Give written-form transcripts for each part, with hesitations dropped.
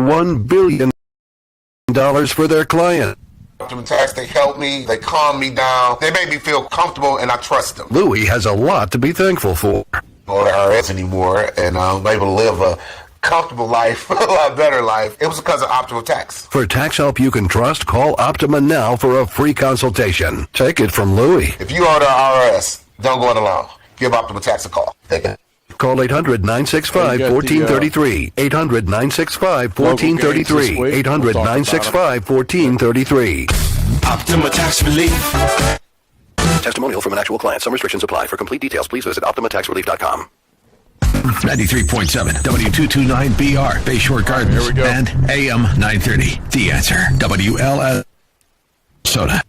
$1 billion for their client. Optimum Tax, they help me, they calm me down, they make me feel comfortable, and I trust them. Louis has a lot to be thankful for. Or the IRS anymore, and I'm able to live a comfortable life, a lot better life. It was because of Optimal Tax. For tax help you can trust, call Optima now for a free consultation. Take it from Louis. If you owe the IRS, don't go it alone. Give Optimal Tax a call. Call 800-965-1433. 800-965-1433. 800-965-1433. Optima Tax Relief. Testimonial from an actual client. Some restrictions apply. For complete details, please visit OptimaTaxRelief.com. 93.7 W229BR Bayshore Gardens and AM 930. The Answer. WLS Soda.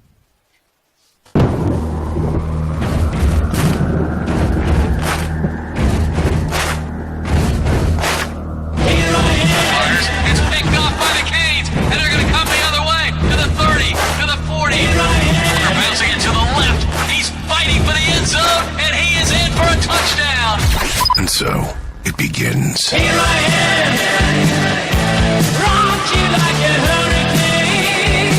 It's picked off by the Canes, and they're going to come the other way to the 30, to the 40. They're bouncing it to the left. He's fighting for the end zone, and he is in for a touchdown. And so it begins. Here I am, rock you like a hurricane.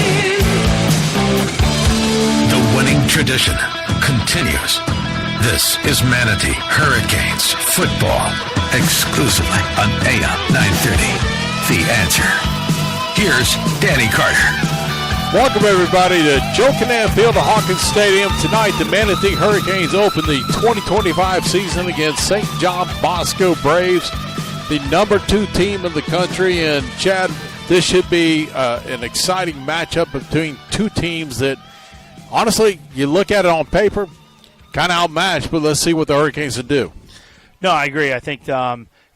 The winning tradition continues. This is Manatee Hurricanes football, exclusively on AM 930. The Answer. Here's Danny Carter. Welcome, everybody, to Joe Kinnan Field at Hawkins Stadium. Tonight, the Manatee Hurricanes open the 2025 season against St. John Bosco Braves, the number 2 team in the country. And, Chad, this should be an exciting matchup between two teams that, honestly, you look at it on paper, kind of outmatched, but let's see what the Hurricanes can do. No, I agree. I think,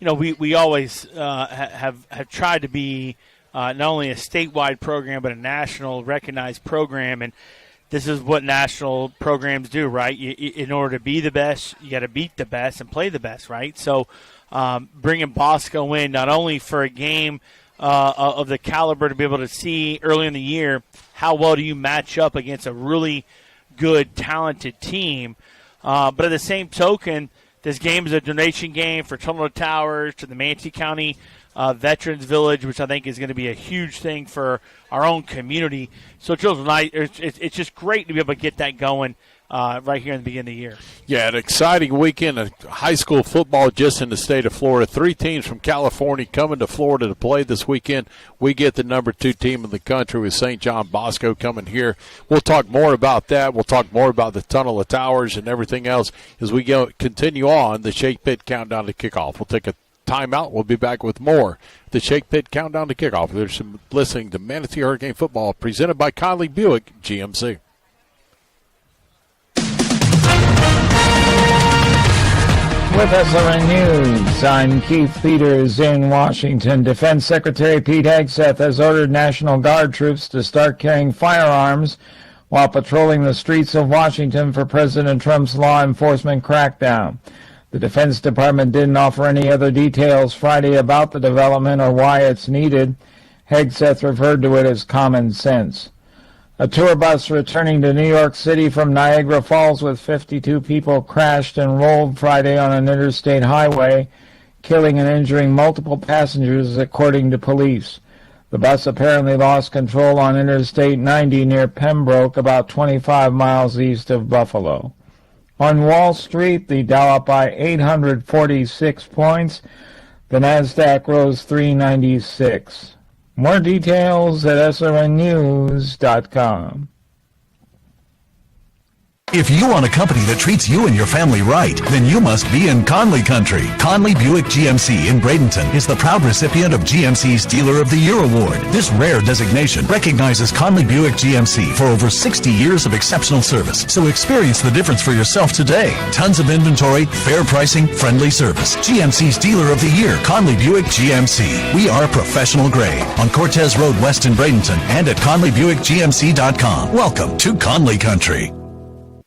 we always have tried to be not only a statewide program, but a national recognized program. And this is what national programs do, right? In order to be the best, you got to beat the best and play the best, right? So bringing Bosco in, not only for a game of the caliber to be able to see early in the year, how well do you match up against a really good, talented team? But at the same token, this game is a donation game for Tunnel to Towers, to the Manatee County Veterans Village, which I think is going to be a huge thing for our own community. So it's just great to be able to get that going right here in the beginning of the year. Yeah, an exciting weekend of high school football just in the state of Florida. 3 teams from California coming to Florida to play this weekend. We get the number 2 team in the country with St. John Bosco coming here. We'll talk more about that. We'll talk more about the Tunnel of Towers and everything else as we continue on the Shake Pit Countdown to Kickoff. We'll take a timeout. We'll be back with more. The Shake Pit Countdown to Kickoff. There's some listening to Manatee Hurricane Football presented by Conley Buick GMC. With SRN News, I'm Keith Peters in Washington. Defense Secretary Pete Hegseth has ordered National Guard troops to start carrying firearms while patrolling the streets of Washington for President Trump's law enforcement crackdown. The Defense Department didn't offer any other details Friday about the development or why it's needed. Hegseth referred to it as common sense. A tour bus returning to New York City from Niagara Falls with 52 people crashed and rolled Friday on an interstate highway, killing and injuring multiple passengers, according to police. The bus apparently lost control on Interstate 90 near Pembroke, about 25 miles east of Buffalo. On Wall Street, the Dow up by 846 points. The Nasdaq rose 396. More details at srnnews.com. If you want a company that treats you and your family right, then you must be in Conley Country. Conley Buick GMC in Bradenton is the proud recipient of GMC's Dealer of the Year Award. This rare designation recognizes Conley Buick GMC for over 60 years of exceptional service. So experience the difference for yourself today. Tons of inventory, fair pricing, friendly service. GMC's Dealer of the Year, Conley Buick GMC. We are professional grade on Cortez Road West in Bradenton and at ConleyBuickGMC.com. Welcome to Conley Country.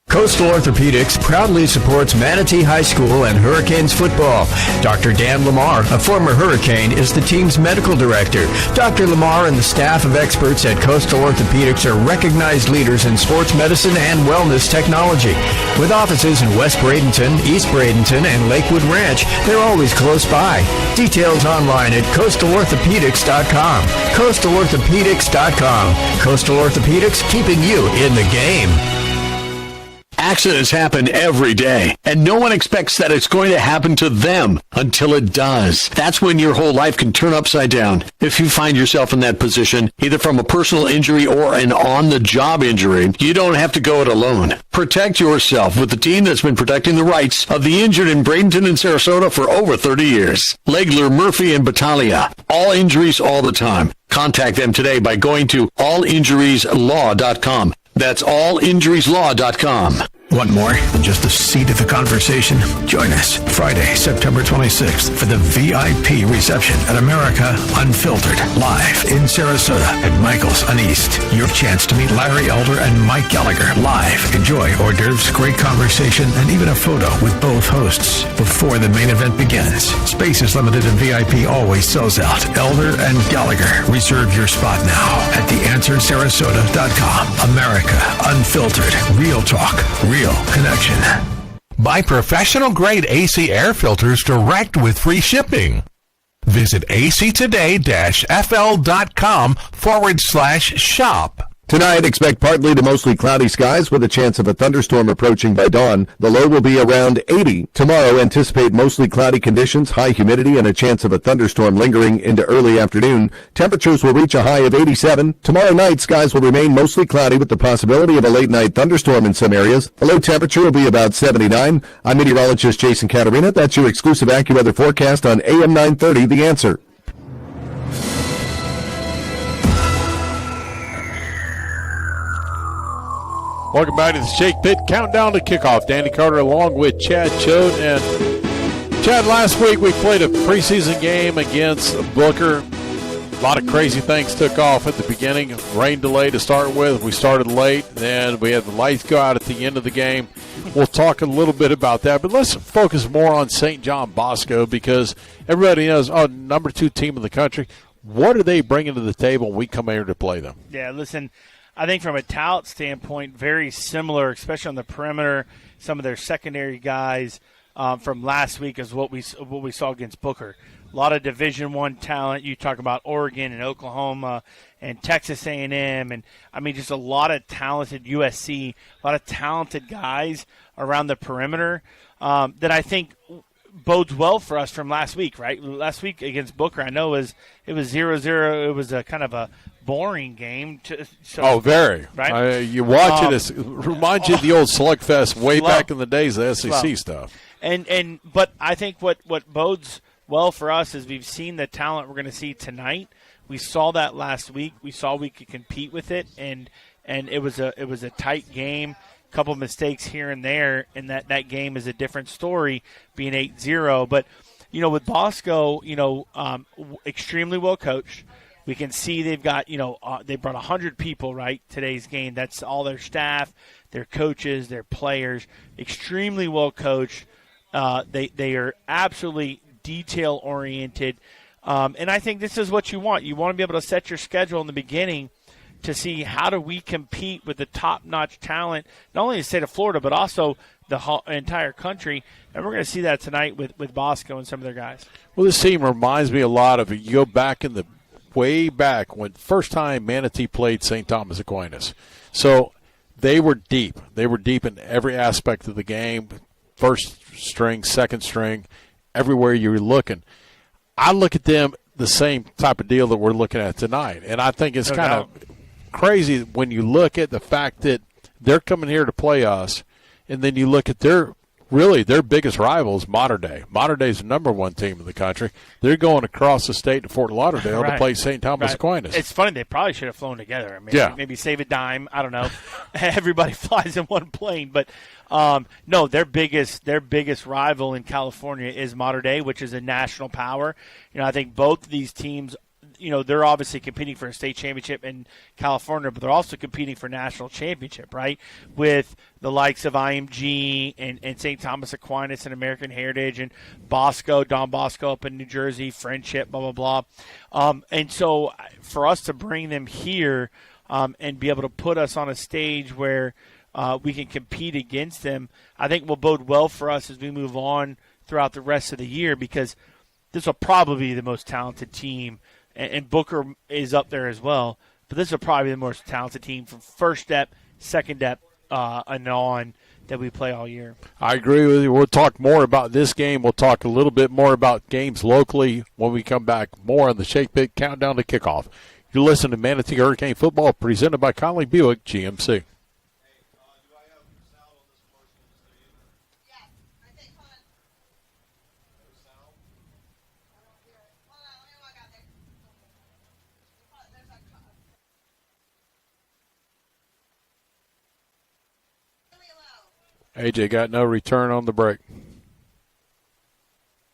Coastal Orthopedics proudly supports Manatee High School and Hurricanes football. Dr. Dan Lamar, a former Hurricane, is the team's medical director. Dr. Lamar and the staff of experts at Coastal Orthopedics are recognized leaders in sports medicine and wellness technology. With offices in West Bradenton, East Bradenton, and Lakewood Ranch, they're always close by. Details online at coastalorthopedics.com. Coastalorthopedics.com. Coastal Orthopedics, keeping you in the game. Accidents happen every day, and no one expects that it's going to happen to them until it does. That's when your whole life can turn upside down. If you find yourself in that position, either from a personal injury or an on-the-job injury, you don't have to go it alone. Protect yourself with the team that's been protecting the rights of the injured in Bradenton and Sarasota for over 30 years. Legler, Murphy, and Battaglia. All injuries all the time. Contact them today by going to allinjurieslaw.com. That's allinjurieslaw.com. Want more than just a seat at the conversation? Join us Friday, September 26th for the VIP reception at America Unfiltered, live in Sarasota at Michael's on East. Your chance to meet Larry Elder and Mike Gallagher live. Enjoy hors d'oeuvres, great conversation, and even a photo with both hosts before the main event begins. Space is limited and VIP always sells out. Elder and Gallagher. Reserve your spot now at theanswersarasota.com. America Unfiltered. Real talk. Real connection. Buy professional-grade AC air filters direct with free shipping. Visit actoday-fl.com/shop. Tonight, expect partly to mostly cloudy skies with a chance of a thunderstorm approaching by dawn. The low will be around 80. Tomorrow, anticipate mostly cloudy conditions, high humidity, and a chance of a thunderstorm lingering into early afternoon. Temperatures will reach a high of 87. Tomorrow night, skies will remain mostly cloudy with the possibility of a late-night thunderstorm in some areas. The low temperature will be about 79. I'm meteorologist Jason Caterina. That's your exclusive AccuWeather forecast on AM 930, The Answer. Welcome back to the Shake Pit Countdown to Kickoff. Danny Carter along with Chad Choate. And Chad, last week we played a preseason game against Booker. A lot of crazy things took off at the beginning. Rain delay to start with. We started late. Then we had the lights go out at the end of the game. We'll talk a little bit about that. But let's focus more on St. John Bosco because everybody knows, number 2 team in the country. What are they bringing to the table when we come here to play them? Yeah, listen, I think from a talent standpoint, very similar, especially on the perimeter. Some of their secondary guys from last week is what we saw against Booker. A lot of Division I talent. You talk about Oregon and Oklahoma and Texas A&M, and I mean just a lot of talented USC, a lot of talented guys around the perimeter that I think bodes well for us from last week. Right, last week against Booker, I know it was 0-0. It was a kind of a boring game. Very. Right? You watch it, it reminds you of the old slugfest way back in the days of the SEC stuff. But I think what bodes well for us is we've seen the talent we're going to see tonight. We saw that last week. We saw we could compete with it, and it was a tight game. A couple of mistakes here and there, and that game is a different story, being 8-0. But with Bosco, extremely well coached. We can see they've got, they brought 100 people, right, today's game. That's all their staff, their coaches, their players. Extremely well coached. They are absolutely detail-oriented. And I think this is what you want. You want to be able to set your schedule in the beginning to see how do we compete with the top-notch talent, not only in the state of Florida, but also the entire country. And we're going to see that tonight with Bosco and some of their guys. Well, this team reminds me a lot of, you go back in the way back when first time Manatee played St. Thomas Aquinas. So they were deep. They were deep in every aspect of the game, first string, second string, everywhere you were looking. I look at them the same type of deal that we're looking at tonight. And I think it's kind of crazy when you look at the fact that they're coming here to play us, and then you look at their biggest rivals, Mater Dei. Mater Dei is the number 1 team in the country. They're going across the state to Fort Lauderdale to play St. Thomas Aquinas. It's funny. They probably should have flown together. I mean, maybe save a dime. I don't know. Everybody flies in one plane. But, no, their biggest rival in California is Mater Dei, which is a national power. I think both of these teams, they're obviously competing for a state championship in California, but they're also competing for national championship, right? With the likes of IMG and St. Thomas Aquinas and American Heritage and Bosco, Don Bosco up in New Jersey, Friendship, blah, blah, blah. And so for us to bring them here and be able to put us on a stage where we can compete against them, I think will bode well for us as we move on throughout the rest of the year, because this will probably be the most talented team, and Booker is up there as well, but this will probably be the most talented team from first step, second step, and on that we play all year. I agree with you. We'll talk more about this game. We'll talk a little bit more about games locally when we come back. More on the Shake Pit Countdown to Kickoff. You're listening to Manatee Hurricane Football, presented by Conley Buick GMC. AJ got no return on the break.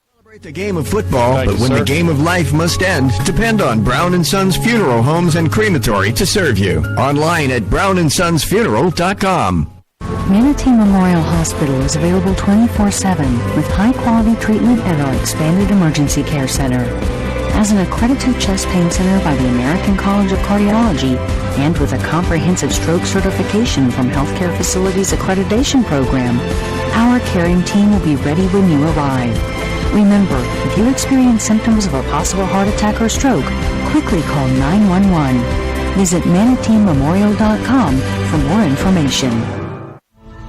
Celebrate the game of football, Thank but you, when sir. the game of life must end, depend on Brown & Sons Funeral Homes and Crematory to serve you. Online at brownsonsfuneral.com. Manatee Memorial Hospital is available 24/7 with high-quality treatment at our expanded emergency care center. As an accredited chest pain center by the American College of Cardiology and with a comprehensive stroke certification from Healthcare Facilities Accreditation Program, our caring team will be ready when you arrive. Remember, if you experience symptoms of a possible heart attack or stroke, quickly call 911. Visit ManateeMemorial.com for more information.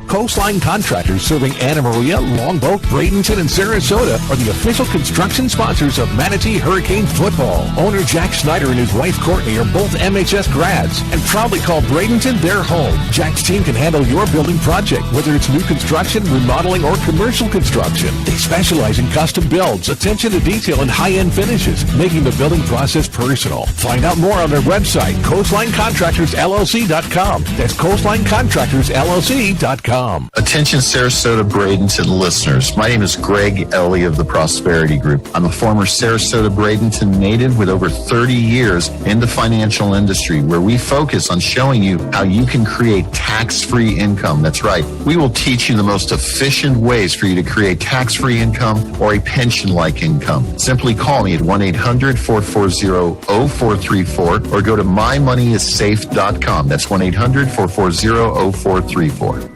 Coastline Contractors, serving Anna Maria, Longboat, Bradenton, and Sarasota, are the official construction sponsors of Manatee Hurricane Football. Owner Jack Snyder and his wife Courtney are both MHS grads and proudly call Bradenton their home. Jack's team can handle your building project, whether it's new construction, remodeling, or commercial construction. They specialize in custom builds, attention to detail, and high-end finishes, making the building process personal. Find out more on their website, CoastlineContractorsLLC.com. That's CoastlineContractorsLLC.com. Attention Sarasota Bradenton listeners. My name is Greg Ellie of the Prosperity Group. I'm a former Sarasota Bradenton native with over 30 years in the financial industry, where we focus on showing you how you can create tax-free income. That's right. We will teach you the most efficient ways for you to create tax-free income or a pension-like income. Simply call me at 1-800-440-0434 or go to mymoneyissafe.com. That's 1-800-440-0434.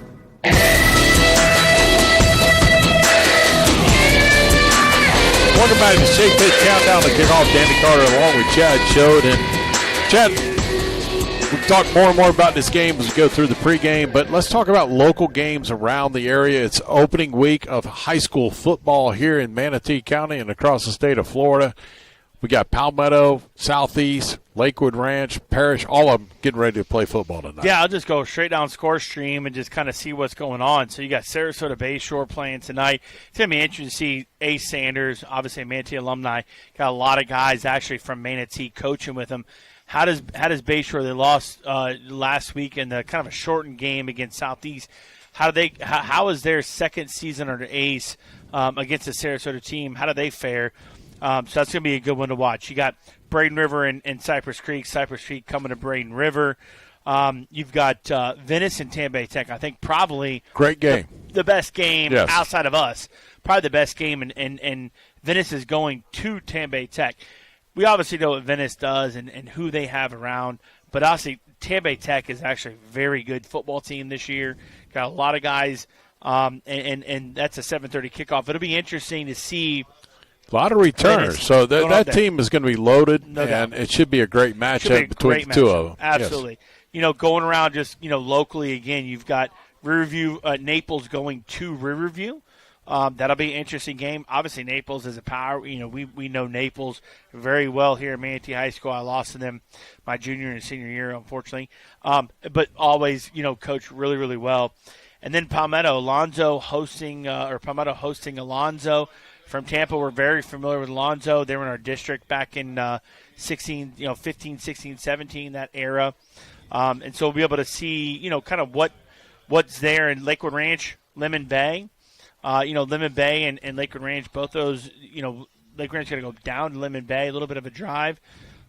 Welcome back to the Shake Pit Countdown to Kickoff. Danny Carter along with Chad Schode. And Chad, we'll talk more and more about this game as we go through the pregame, but let's talk about local games around the area. It's opening week of high school football here in Manatee County and across the state of Florida. We got Palmetto, Southeast, Lakewood Ranch, Parish, all of them getting ready to play football tonight. Yeah, I'll just go straight down Score Stream and just kind of see what's going on. So you got Sarasota Bayshore playing tonight. It's going to be interesting to see Ace Sanders, obviously a Manatee alumni. Got a lot of guys actually from Manatee coaching with him. How does Bayshore, they lost last week in the kind of a shortened game against Southeast. How is their second season under Ace against the Sarasota team? How do they fare? So that's going to be a good one to watch. You got Braden River and Cypress Creek. Cypress Creek coming to Braden River. You've got Venice and Tambay Tech. I think probably great game. The best game yes. outside of us. Probably the best game, and Venice is going to Tambay Tech. We obviously know what Venice does and who they have around, but obviously Tambay Tech is actually a very good football team this year. Got a lot of guys, and that's a 7:30 kickoff. It'll be interesting to see. A lot of returners, so that team is going to be loaded, doubt. It should be a great matchup between the two of them. Absolutely. Yes. You know, going around just, locally again, you've got Riverview, Naples going to Riverview. That'll be an interesting game. Obviously, Naples is a power. We know Naples very well here at Manatee High School. I lost to them my junior and senior year, unfortunately. But always, coach really, really well. And then Palmetto hosting Alonzo. From Tampa, we're very familiar with Alonzo. They were in our district back in 15, 16, 17, that era. And so we'll be able to see, kind of what's there in Lakewood Ranch, Lemon Bay. Lemon Bay and Lakewood Ranch, both those, Lakewood Ranch got to go down to Lemon Bay, a little bit of a drive.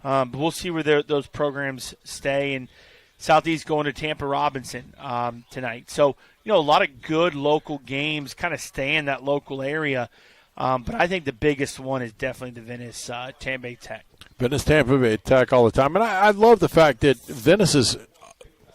But we'll see where those programs stay. And Southeast going to Tampa Robinson tonight. So, a lot of good local games kind of stay in that local area. But I think the biggest one is definitely the Venice Tampa Bay Tech. Venice Tampa Bay Tech all the time. And I love the fact that Venice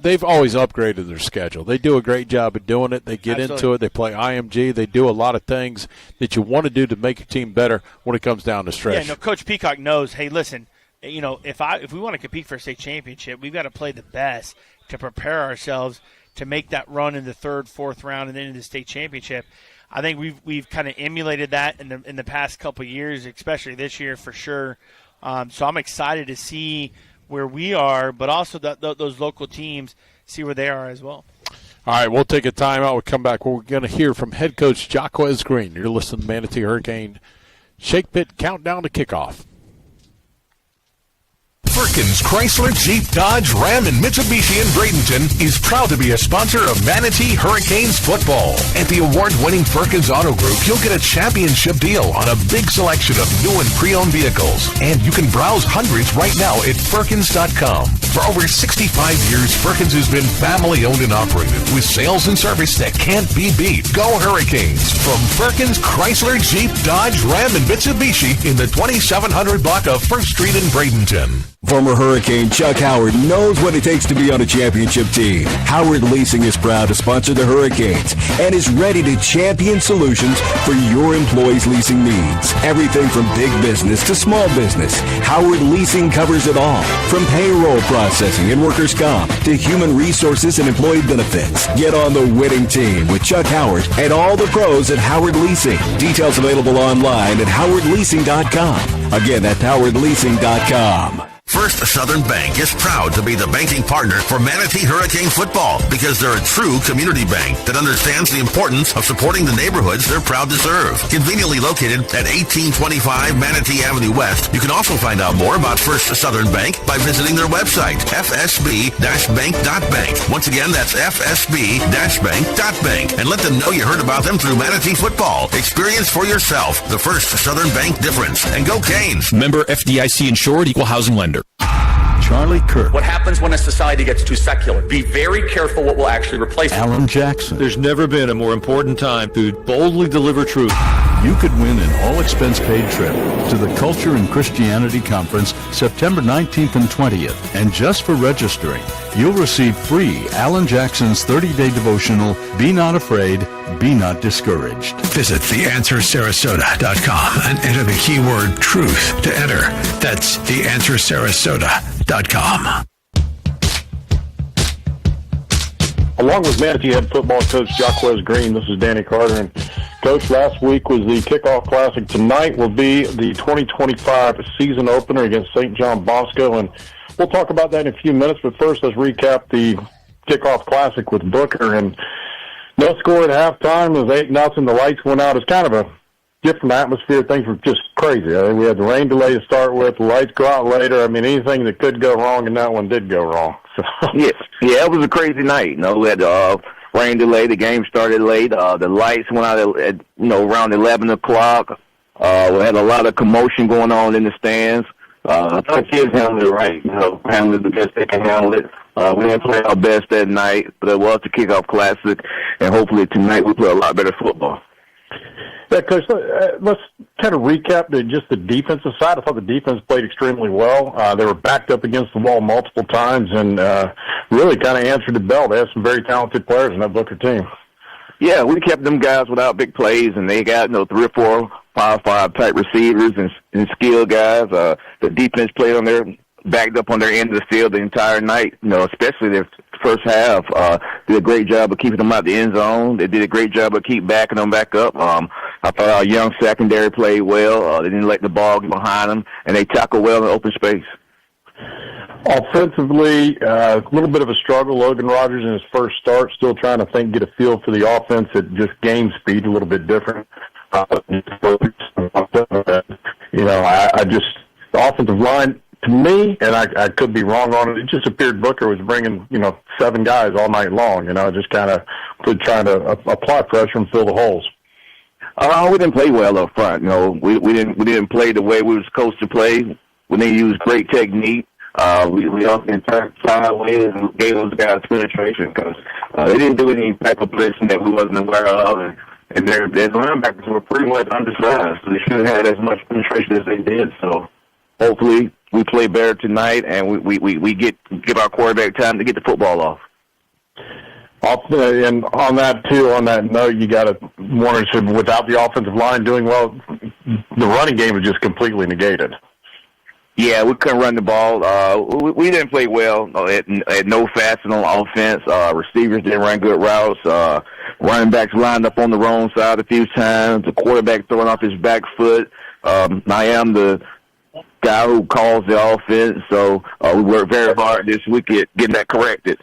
they've always upgraded their schedule. They do a great job of doing it. They get into it. They play IMG. They do a lot of things that you want to do to make your team better when it comes down to stretch. Yeah, Coach Peacock knows, hey, listen, if we want to compete for a state championship, we've got to play the best to prepare ourselves to make that run in the third, fourth round, and then into the state championship. I think we've kind of emulated that in the past couple of years, especially this year for sure. So I'm excited to see where we are, but also those local teams see where they are as well. All right, we'll take a timeout. We'll come back. We're going to hear from head coach Jaquez Green. You're listening to Manatee Hurricane Shake Pit Countdown to Kickoff. Perkins Chrysler, Jeep, Dodge, Ram, and Mitsubishi in Bradenton is proud to be a sponsor of Manatee Hurricanes football. At the award-winning Perkins Auto Group, you'll get a championship deal on a big selection of new and pre-owned vehicles. And you can browse hundreds right now at Perkins.com. For over 65 years, Perkins has been family-owned and operated with sales and service that can't be beat. Go Hurricanes! From Perkins Chrysler, Jeep, Dodge, Ram, and Mitsubishi in the 2700 block of 1st Street in Bradenton. Former Hurricane Chuck Howard knows what it takes to be on a championship team. Howard Leasing is proud to sponsor the Hurricanes and is ready to champion solutions for your employees' leasing needs. Everything from big business to small business, Howard Leasing covers it all. From payroll processing and workers' comp to human resources and employee benefits. Get on the winning team with Chuck Howard and all the pros at Howard Leasing. Details available online at howardleasing.com. Again, that's howardleasing.com. First Southern Bank is proud to be the banking partner for Manatee Hurricane football because they're a true community bank that understands the importance of supporting the neighborhoods they're proud to serve. Conveniently located at 1825 Manatee Avenue West, you can also find out more about First Southern Bank by visiting their website, fsb-bank.bank. Once again, that's fsb-bank.bank. And let them know you heard about them through Manatee football. Experience for yourself the First Southern Bank difference. And go Canes! Member FDIC insured, equal housing lender. Charlie Kirk. What happens when a society gets too secular? Be very careful what will actually replace it. Alan Jackson. There's never been a more important time to boldly deliver truth. You could win an all-expense-paid trip to the Culture and Christianity Conference September 19th and 20th. And just for registering, you'll receive free Alan Jackson's 30-day devotional, Be Not Afraid, Be Not Discouraged. Visit theanswersarasota.com and enter the keyword truth to enter. That's theanswersarasota.com. Along with Manatee head football coach Jaquez Green, this is Danny Carter. And Coach, last week was the Kickoff Classic. Tonight will be the 2025 season opener against St. John Bosco, and we'll talk about that in a few minutes. But first, let's recap the Kickoff Classic with Booker. And no score at halftime. It was 8-0. The lights went out. It's kind of a different atmosphere. Things were just crazy. We had the rain delay to start with. The lights go out later. I mean, anything that could go wrong, and that one did go wrong. So. Yeah, it was a crazy night. We had rain delay. The game started late. The lights went out at around 11 o'clock. We had a lot of commotion going on in the stands. I thought kids handled it right. Handled it the best they can handle it. We didn't play our best that night, but it was the Kickoff Classic, and hopefully tonight we play a lot better football. Yeah, Coach, let's kind of recap just the defensive side. I thought the defense played extremely well. They were backed up against the wall multiple times and really kind of answered the bell. They have some very talented players in that Booker team. Yeah, we kept them guys without big plays, and they got 3 or 4 Power 5 type receivers and skill guys. The defense played on their backed up on their end of the field the entire night, especially their first half. Did a great job of keeping them out the end zone. They did a great job of keep backing them back up. I thought our young secondary played well. They didn't let the ball get behind them, and they tackled well in open space. Offensively, a little bit of a struggle. Logan Rogers in his first start, still trying to get a feel for the offense at just game speed, a little bit different. The offensive line, to me, and I could be wrong on it, it just appeared Booker was bringing, 7 guys all night long, just kind of trying to apply pressure and fill the holes. We didn't play well up front. We didn't play the way we were supposed to play. when they used great technique. We often turned sideways and gave those guys penetration because they didn't do any type of blitzing that we wasn't aware of. And their linebackers were pretty much undersized, so they shouldn't have had as much penetration as they did. So hopefully we play better tonight, and we give our quarterback time to get the football off. And on that note, you got to wonder, without the offensive line doing well, the running game is just completely negated. Yeah, we couldn't run the ball. We didn't play well. Had no fasting on offense. Receivers didn't run good routes. Running backs lined up on the wrong side a few times. The quarterback throwing off his back foot. I am the guy who calls the offense, so we worked very hard this week at getting that corrected.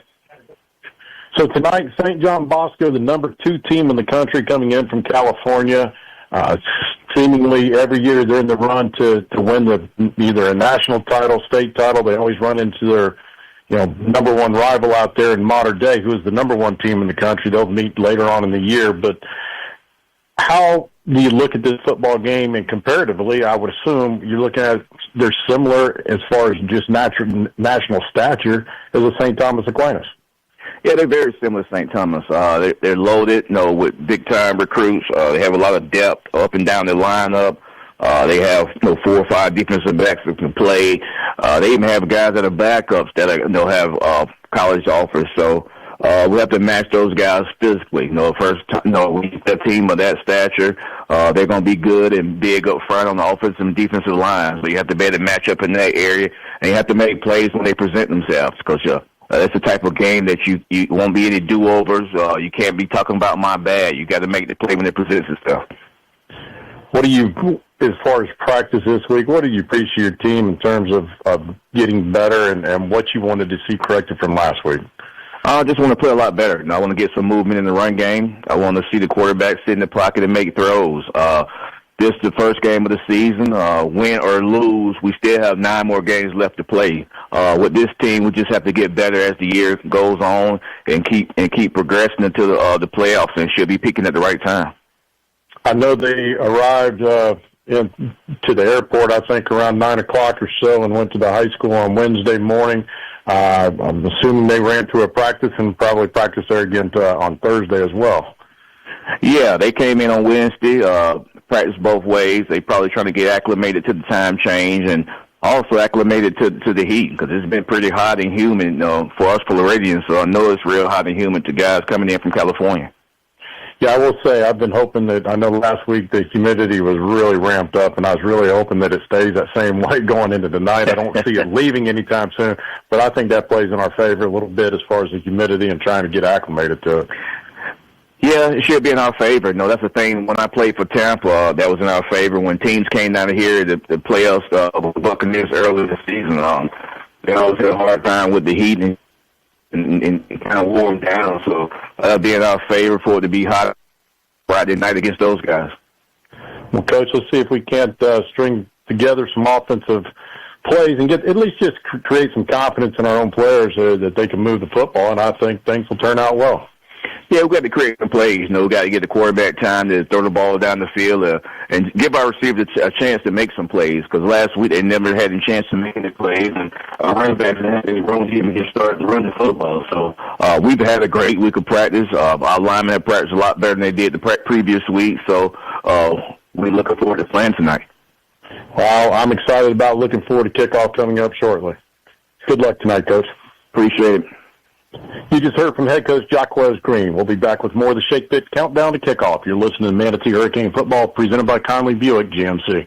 So tonight, St. John Bosco, the number 2 team in the country, coming in from California. Seemingly every year they're in the run to win either a national title, state title. They always run into their number 1 rival out there in Mater Dei, who is the number 1 team in the country. They'll meet later on in the year. But how do you look at this football game? And comparatively, I would assume you're looking at they're similar as far as just national stature as the St. Thomas Aquinas. Yeah, they're very similar to St. Thomas. They're loaded, with big-time recruits. They have a lot of depth up and down their lineup. They have 4 or 5 defensive backs that can play. They even have guys that are backups that have college offers. So we have to match those guys physically. First, we get that team of that stature. They're going to be good and big up front on the offensive and defensive lines. So you have to be able to match up in that area, and you have to make plays when they present themselves because that's the type of game that you won't be any do-overs. You can't be talking about my bad. You got to make the play when it presents itself. What do you, as far as practice this week, what do you preach to your team in terms of getting better and what you wanted to see corrected from last week? I just want to play a lot better. I want to get some movement in the run game. I want to see the quarterback sit in the pocket and make throws. This is the first game of the season. Win or lose, we still have 9 more games left to play. With this team, we just have to get better as the year goes on and keep progressing into the playoffs, and should be peaking at the right time. I know they arrived to the airport, I think, around 9 o'clock or so and went to the high school on Wednesday morning. I'm assuming they ran through a practice and probably practiced there again on Thursday as well. Yeah, they came in on Wednesday, practiced both ways. They probably trying to get acclimated to the time change and also acclimated to the heat because it's been pretty hot and humid for us Floridians. So I know it's real hot and humid to guys coming in from California. Yeah, I will say I've been hoping that, I know last week the humidity was really ramped up, and I was really hoping that it stays that same way going into the night. I don't see it leaving anytime soon, but I think that plays in our favor a little bit as far as the humidity and trying to get acclimated to it. Yeah, it should be in our favor. No, that's the thing. When I played for Tampa, that was in our favor. When teams came down here to play us, the Buccaneers early this season, they always had a hard time with the heat and kind of wore them down. So that'll be in our favor for it to be hot Friday night against those guys. Well, Coach, let's see if we can't string together some offensive plays and at least just create some confidence in our own players that they can move the football, and I think things will turn out well. Yeah, we've got to create some plays. We got to get the quarterback time to throw the ball down the field and give our receivers a chance to make some plays because last week they never had a chance to make any plays, and our running backs didn't have any room to even get started to run the football. So we've had a great week of practice. Our linemen have practiced a lot better than they did the previous week, so we're looking forward to playing tonight. Well, I'm excited about looking forward to kickoff coming up shortly. Good luck tonight, Coach. Appreciate it. You just heard from head coach Jacquez Green. We'll be back with more of the Shake Pit Countdown to Kickoff. You're listening to Manatee Hurricane Football presented by Conley Buick GMC.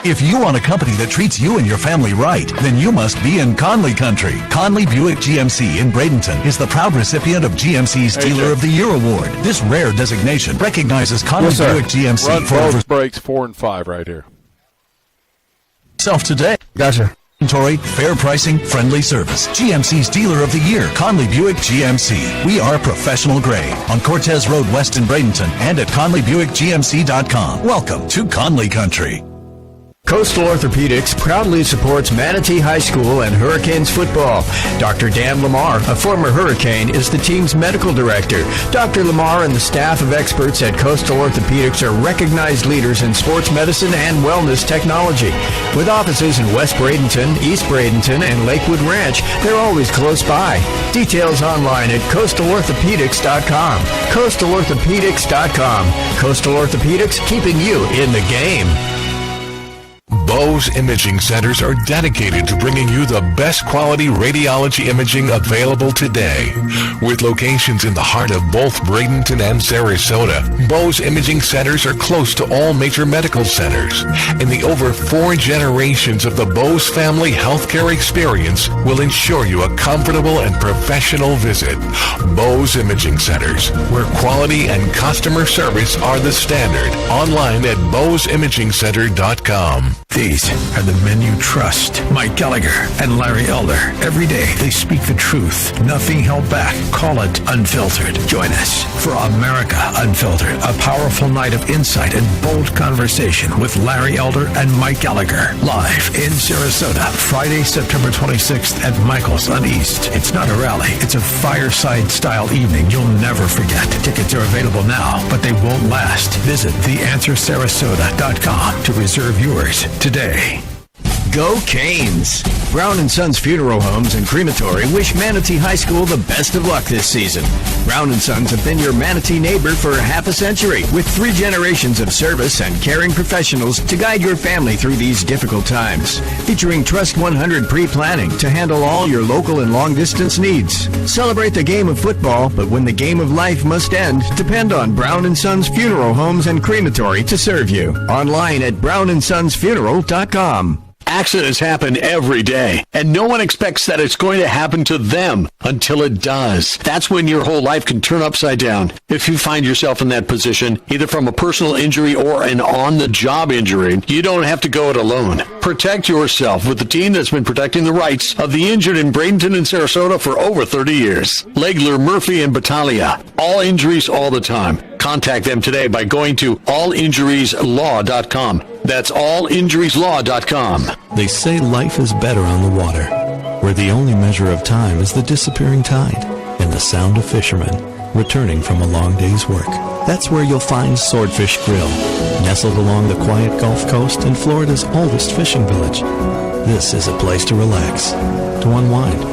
If you want a company that treats you and your family right, then you must be in Conley country. Conley Buick GMC in Bradenton is the proud recipient of GMC's Dealer of the Year award. This rare designation recognizes Conley Buick GMC Run for breaks 4 and 5 right here. Self today. Gotcha. Inventory, fair pricing, friendly service. GMC's Dealer of the Year, Conley Buick GMC. We are professional grade on Cortez Road West in Bradenton and at ConleyBuickGMC.com. Welcome to Conley Country. Coastal Orthopedics proudly supports Manatee High School and Hurricanes football. Dr. Dan Lamar, a former Hurricane, is the team's medical director. Dr. Lamar and the staff of experts at Coastal Orthopedics are recognized leaders in sports medicine and wellness technology. With offices in West Bradenton, East Bradenton, and Lakewood Ranch, they're always close by. Details online at coastalorthopedics.com. coastalorthopedics.com. Coastal Orthopedics, keeping you in the game. Bose Imaging Centers are dedicated to bringing you the best quality radiology imaging available today. With locations in the heart of both Bradenton and Sarasota, Bose Imaging Centers are close to all major medical centers, and the over 4 generations of the Bose family healthcare experience will ensure you a comfortable and professional visit. Bose Imaging Centers, where quality and customer service are the standard. Online at boseimagingcenter.com. These are the men you trust. Mike Gallagher and Larry Elder. Every day they speak the truth. Nothing held back. Call it Unfiltered. Join us for America Unfiltered, a powerful night of insight and bold conversation with Larry Elder and Mike Gallagher. Live in Sarasota, Friday, September 26th at Michael's on East. It's not a rally. It's a fireside-style evening you'll never forget. Tickets are available now, but they won't last. Visit theanswersarasota.com to reserve yours today. Go Canes! Brown & Sons Funeral Homes and Crematory wish Manatee High School the best of luck this season. Brown & Sons have been your Manatee neighbor for half a century, with 3 generations of service and caring professionals to guide your family through these difficult times. Featuring Trust 100 pre-planning to handle all your local and long-distance needs. Celebrate the game of football, but when the game of life must end, depend on Brown & Sons Funeral Homes and Crematory to serve you. Online at brownandsonsfuneral.com. Accidents happen every day, and no one expects that it's going to happen to them until it does. That's when your whole life can turn upside down. If you find yourself in that position, either from a personal injury or an on-the-job injury, you don't have to go it alone. Protect yourself with the team that's been protecting the rights of the injured in Bradenton and Sarasota for over 30 years. Legler, Murphy, and Battaglia. All injuries all the time. Contact them today by going to allinjurieslaw.com. That's allinjurieslaw.com. They say life is better on the water, where the only measure of time is the disappearing tide and the sound of fishermen returning from a long day's work. That's where you'll find Swordfish Grill, nestled along the quiet Gulf Coast in Florida's oldest fishing village. This is a place to relax, to unwind,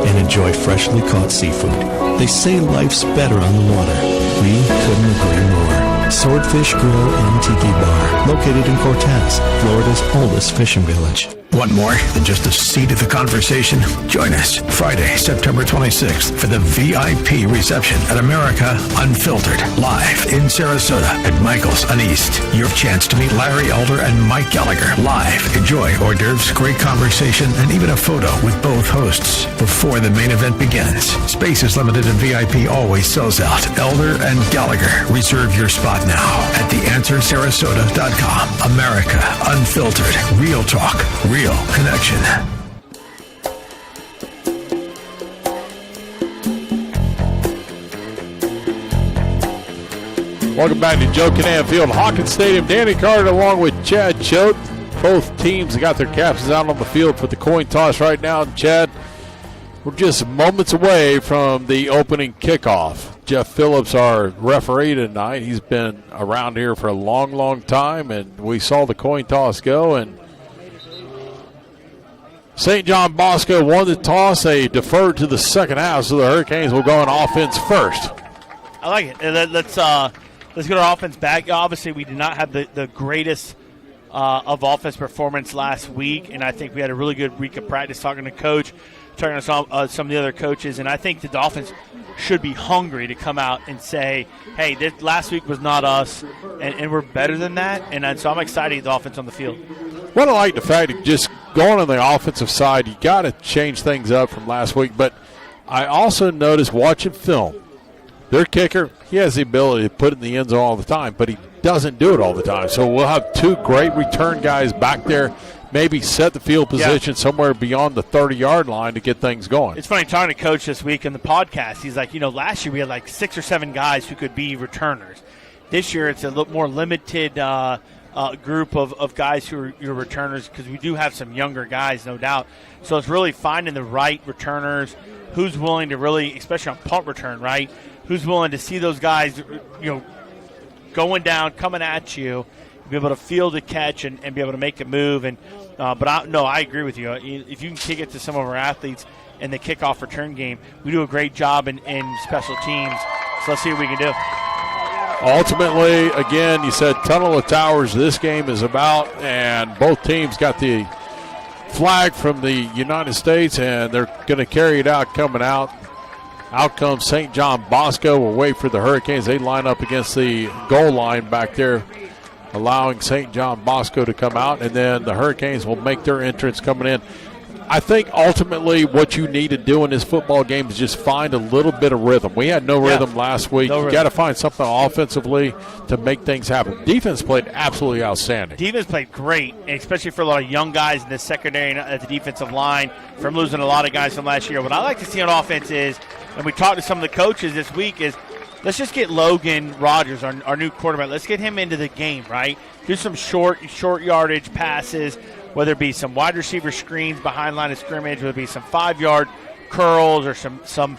and enjoy freshly caught seafood. They say life's better on the water. We couldn't agree more. Swordfish Grill and Tiki Bar, located in Cortez, Florida's oldest fishing village. Want more than just a seat at the conversation? Join us Friday, September 26th for the VIP reception at America Unfiltered, live in Sarasota at Michael's on East. Your chance to meet Larry Elder and Mike Gallagher live. Enjoy hors d'oeuvres, great conversation, and even a photo with both hosts before the main event begins. Space is limited and VIP always sells out. Elder and Gallagher. Reserve your spot now at theanswersarasota.com. America Unfiltered. Real talk. Real connection. Welcome back to Joe Kinnan Field, Hawkins Stadium. Danny Carter along with Chad Choate. Both teams got their captains out on the field for the coin toss right now. And Chad, we're just moments away from the opening kickoff. Jeff Phillips, our referee tonight, he's been around here for a long, long time, and we saw the coin toss go, and St. John Bosco won the toss. They deferred to the second half, so the Hurricanes will go on offense first. I like it. Let's go to offense back. Obviously, we did not have the greatest of offense performance last week, and I think we had a really good week of practice talking to Coach, talking to some of the other coaches, and I think the Dolphins should be hungry to come out and say, hey, this last week was not us, and we're better than that, and so I'm excited to get the offense on the field. Well, I like the fact that just going on the offensive side, you got to change things up from last week, but I also noticed watching film, their kicker, he has the ability to put it in the end zone all the time, but he doesn't do it all the time. So we'll have 2 great return guys back there, maybe set the field position somewhere beyond the 30-yard line to get things going. It's funny, talking to Coach this week in the podcast, he's like, last year we had like 6 or 7 guys who could be returners. This year it's a little more limited group of guys who are your returners, because we do have some younger guys, no doubt. So it's really finding the right returners, who's willing to really, especially on punt return, right? Who's willing to see those guys, going down, coming at you, be able to field a catch and be able to make a move. And I agree with you. If you can kick it to some of our athletes in the kickoff return game, we do a great job in special teams. So let's see what we can do. Ultimately, again, you said Tunnel of Towers this game is about, and both teams got the flag from the United States, and they're going to carry it out coming out. Out comes St. John Bosco. We'll wait for the Hurricanes. They line up against the goal line back there, allowing St. John Bosco to come out, and then the Hurricanes will make their entrance coming in. I think ultimately what you need to do in this football game is just find a little bit of rhythm. We had no rhythm last week. You got to find something offensively to make things happen. Defense played absolutely outstanding. Defense played great, and especially for a lot of young guys in the secondary and at the defensive line from losing a lot of guys from last year. What I like to see on offense is, and we talked to some of the coaches this week, is let's just get Logan Rogers, our new quarterback. Let's get him into the game, right? Do some short yardage passes, whether it be some wide receiver screens behind line of scrimmage, whether it be some 5-yard curls or some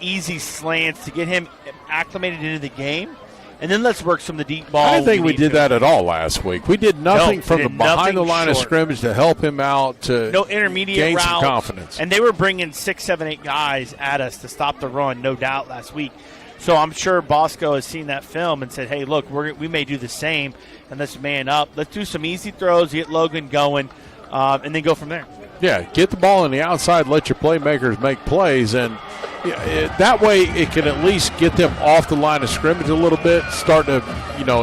easy slants to get him acclimated into the game. And then let's work some of the deep ball. I didn't think we did that at all last week. We did nothing from the behind the line of scrimmage to help him out to no intermediate gain routes, some confidence. And they were bringing 6, 7, 8 guys at us to stop the run, no doubt, last week. So I'm sure Bosco has seen that film and said, hey, look, we may do the same, and let's man up. Let's do some easy throws, get Logan going, and then go from there. Yeah, get the ball on the outside, let your playmakers make plays, and that way it can at least get them off the line of scrimmage a little bit, start to,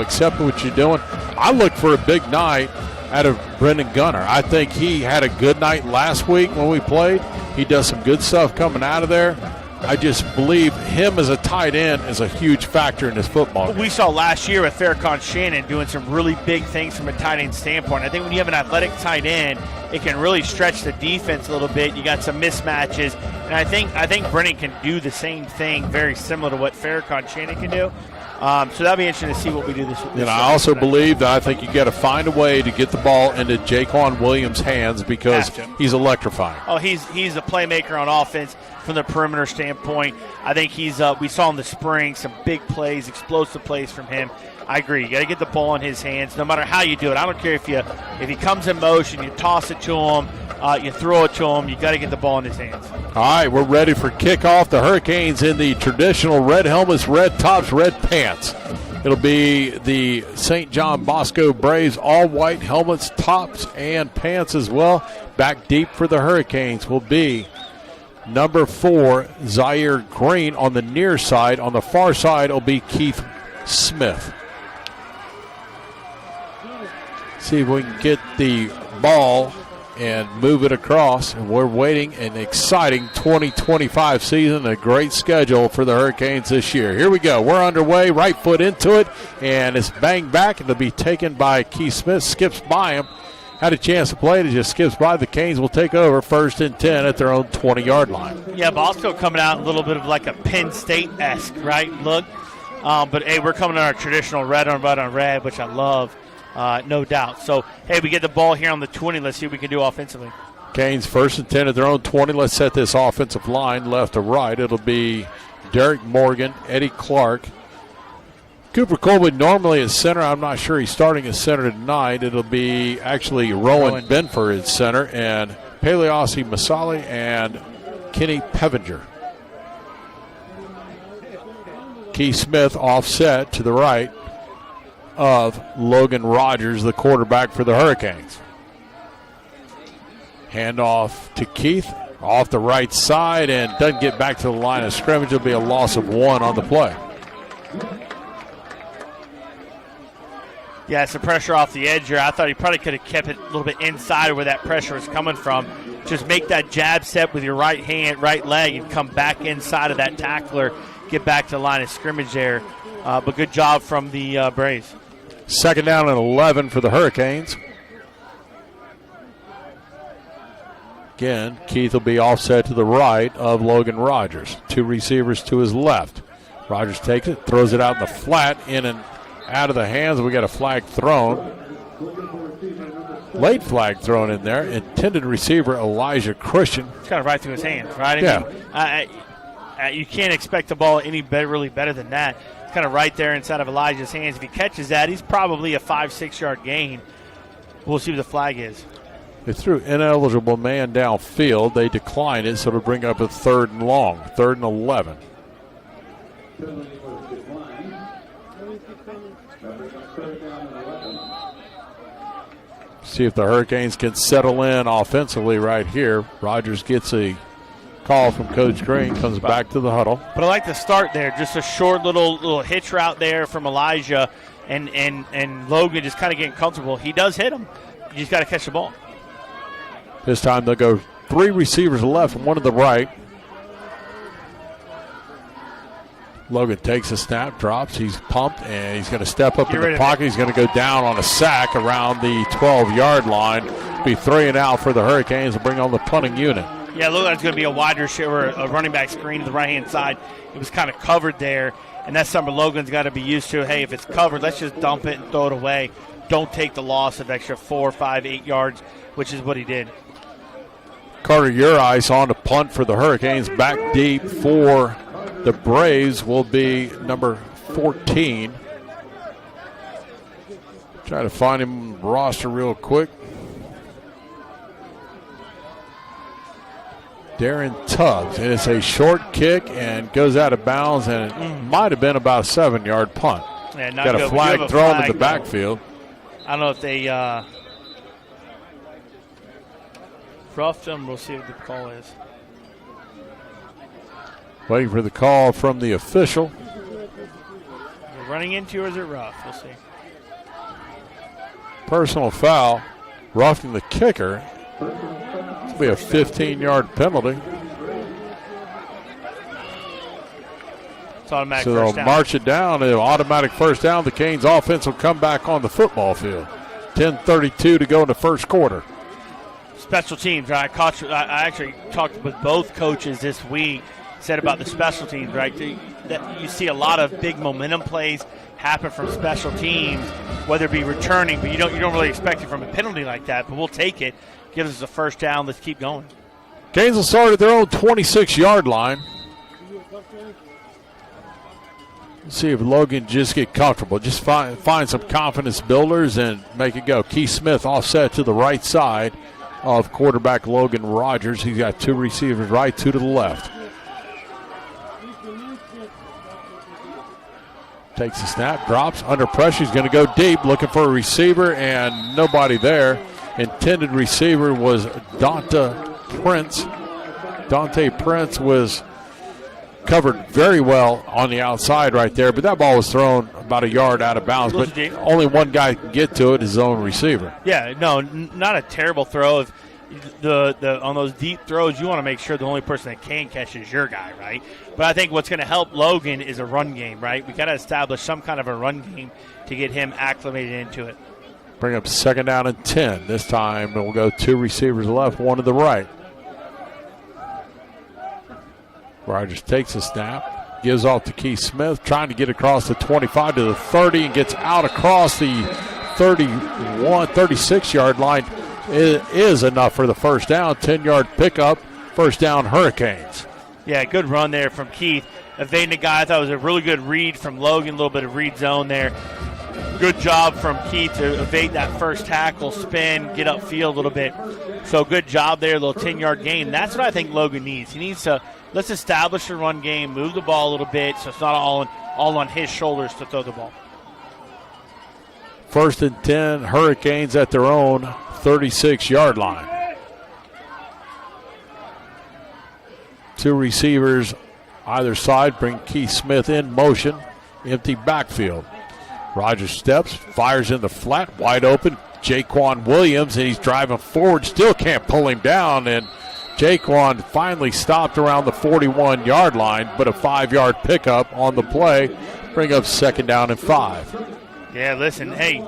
accept what you're doing. I look for a big night out of Brendan Gunner. I think he had a good night last week when we played. He does some good stuff coming out of there. I just believe him as a tight end is a huge factor in this football game. We saw last year with Farrakhan Shannon doing some really big things from a tight end standpoint. I think when you have an athletic tight end, it can really stretch the defense a little bit. You got some mismatches, and I think Brennan can do the same thing, very similar to what Farrakhan Shannon can do. So that'll be interesting to see what we do this week. And I also believe that I think you got to find a way to get the ball into Jaquan Williams' hands because he's electrifying. Oh, he's a playmaker on offense from the perimeter standpoint. I think he's we saw in the spring some big plays, explosive plays from him. I agree. You got to get the ball in his hands, no matter how you do it. I don't care if he comes in motion, you toss it to him, you throw it to him. You got to get the ball in his hands. All right, we're ready for kickoff. The Hurricanes in the traditional red helmets, red tops, red pants. It'll be the St. John Bosco Braves, all white helmets, tops, and pants as well. Back deep for the Hurricanes will be number 4, Zaire Green on the near side. On the far side will be Keith Smith. See if we can get the ball and move it across. And we're waiting an exciting 2025 season, a great schedule for the Hurricanes this year. Here we go. We're underway. Right foot into it, and it's banged back. It'll be taken by Keith Smith. Skips by him. Had a chance to play it. It just skips by. The Canes will take over 1st and 10 at their own 20-yard line. Yeah, Bosco coming out a little bit of like a Penn State-esque, right, look. But, hey, we're coming in our traditional red on red, which I love, no doubt. So, hey, we get the ball here on the 20. Let's see what we can do offensively. Canes 1st and 10 at their own 20. Let's set this offensive line left to right. It'll be Derek Morgan, Eddie Clark, Cooper Colby normally at center. I'm not sure he's starting at center tonight. It'll be actually Rowan Benford at center and Peleossi Masali and Kenny Pevinger. Keith Smith offset to the right of Logan Rogers, the quarterback for the Hurricanes. Handoff to Keith off the right side and doesn't get back to the line of scrimmage. It'll be a loss of 1 on the play. Yeah, some pressure off the edge here. I thought he probably could have kept it a little bit inside of where that pressure was coming from. Just make that jab step with your right hand, right leg, and come back inside of that tackler. Get back to the line of scrimmage there. But good job from the Braves. 2nd down and 11 for the Hurricanes. Again, Keith will be offset to the right of Logan Rogers. 2 receivers to his left. Rogers takes it, throws it out in the flat, in and out of the hands. We got a flag thrown. Late flag thrown in there. Intended receiver Elijah Christian. It's kind of right through his hands, right? Yeah. You can't expect the ball any really better than that. It's kind of right there inside of Elijah's hands. If he catches that, he's probably a 5-6 yard gain. We'll see what the flag is. They threw ineligible man downfield. They declined it, so it'll bring up a 3rd and long, 3rd and 11. See if the Hurricanes can settle in offensively right here. Rogers gets a call from Coach Green, comes back to the huddle. But I like the start there, just a short little hitch route there from Elijah, and Logan just kind of getting comfortable. He does hit him. You just got to catch the ball. This time they'll go 3 receivers left and 1 to the right. Logan takes a snap, drops, he's pumped, and he's going to step up in the pocket. He's going to go down on a sack around the 12-yard line. Be 3 and out for the Hurricanes to bring on the punting unit. Yeah, it looked like it's going to be a wide receiver, a running back screen to the right-hand side. It was kind of covered there, and that's something Logan's got to be used to. Hey, if it's covered, let's just dump it and throw it away. Don't take the loss of extra 4, 5, 8 yards, which is what he did. Carter Urice on to punt for the Hurricanes. Back deep for the Braves will be number 14. Try to find him roster real quick. Darren Tubbs. And it's a short kick and goes out of bounds, and it might have been about a 7-yard punt. Yeah, got a flag thrown in the backfield. I don't know if they roughed him. We'll see what the call is. Waiting for the call from the official. Is it running into, or is it rough? We'll see. Personal foul, roughing the kicker. This will be a 15-yard penalty. It's automatic so first they'll down. march it down. An automatic first down. The Canes offense will come back on the football field. 10:32 to go in the first quarter. Special teams, right? I actually talked with both coaches this week. Said about the special teams, right? That you see a lot of big momentum plays happen from special teams, whether it be returning, but you don't really expect it from a penalty like that. But we'll take it. Gives us a first down. Let's keep going. Canes will start at their own 26-yard line. Let's see if Logan just get comfortable. Just find some confidence builders and make it go. Keith Smith offset to the right side of quarterback Logan Rogers. He's got 2 receivers right, 2 to the left. Takes the snap, drops, under pressure. He's going to go deep, looking for a receiver, and nobody there. Intended receiver was Dante Prince. Dante Prince was covered very well on the outside right there, but that ball was thrown about a yard out of bounds. But only one guy can get to it, his own receiver. Yeah, no, not a terrible throw. On those deep throws, you want to make sure the only person that can catch is your guy, right? But I think what's going to help Logan is a run game, right? We got to establish some kind of a run game to get him acclimated into it. Bring up 2nd down and 10. This time we'll go 2 receivers left, 1 to the right. Rogers takes a snap, gives off to Keith Smith, trying to get across the 25 to the 30, and gets out across the 36-yard line. It is enough for the first down. 10-yard pickup, first down Hurricanes. Yeah, good run there from Keith. Evading the guy, I thought it was a really good read from Logan, a little bit of read zone there. Good job from Keith to evade that first tackle, spin, get upfield a little bit. So good job there, a little 10-yard gain. That's what I think Logan needs. He needs to, let's establish a run game, move the ball a little bit so it's not all on his shoulders to throw the ball. 1st and 10, Hurricanes at their own 36-yard line. 2 receivers either side bring Keith Smith in motion. Empty backfield. Rogers steps, fires in the flat, wide open. Jaquan Williams, and he's driving forward, still can't pull him down, and Jaquan finally stopped around the 41-yard line, but a 5-yard pickup on the play. Bring up 2nd down and 5. Yeah, listen, hey,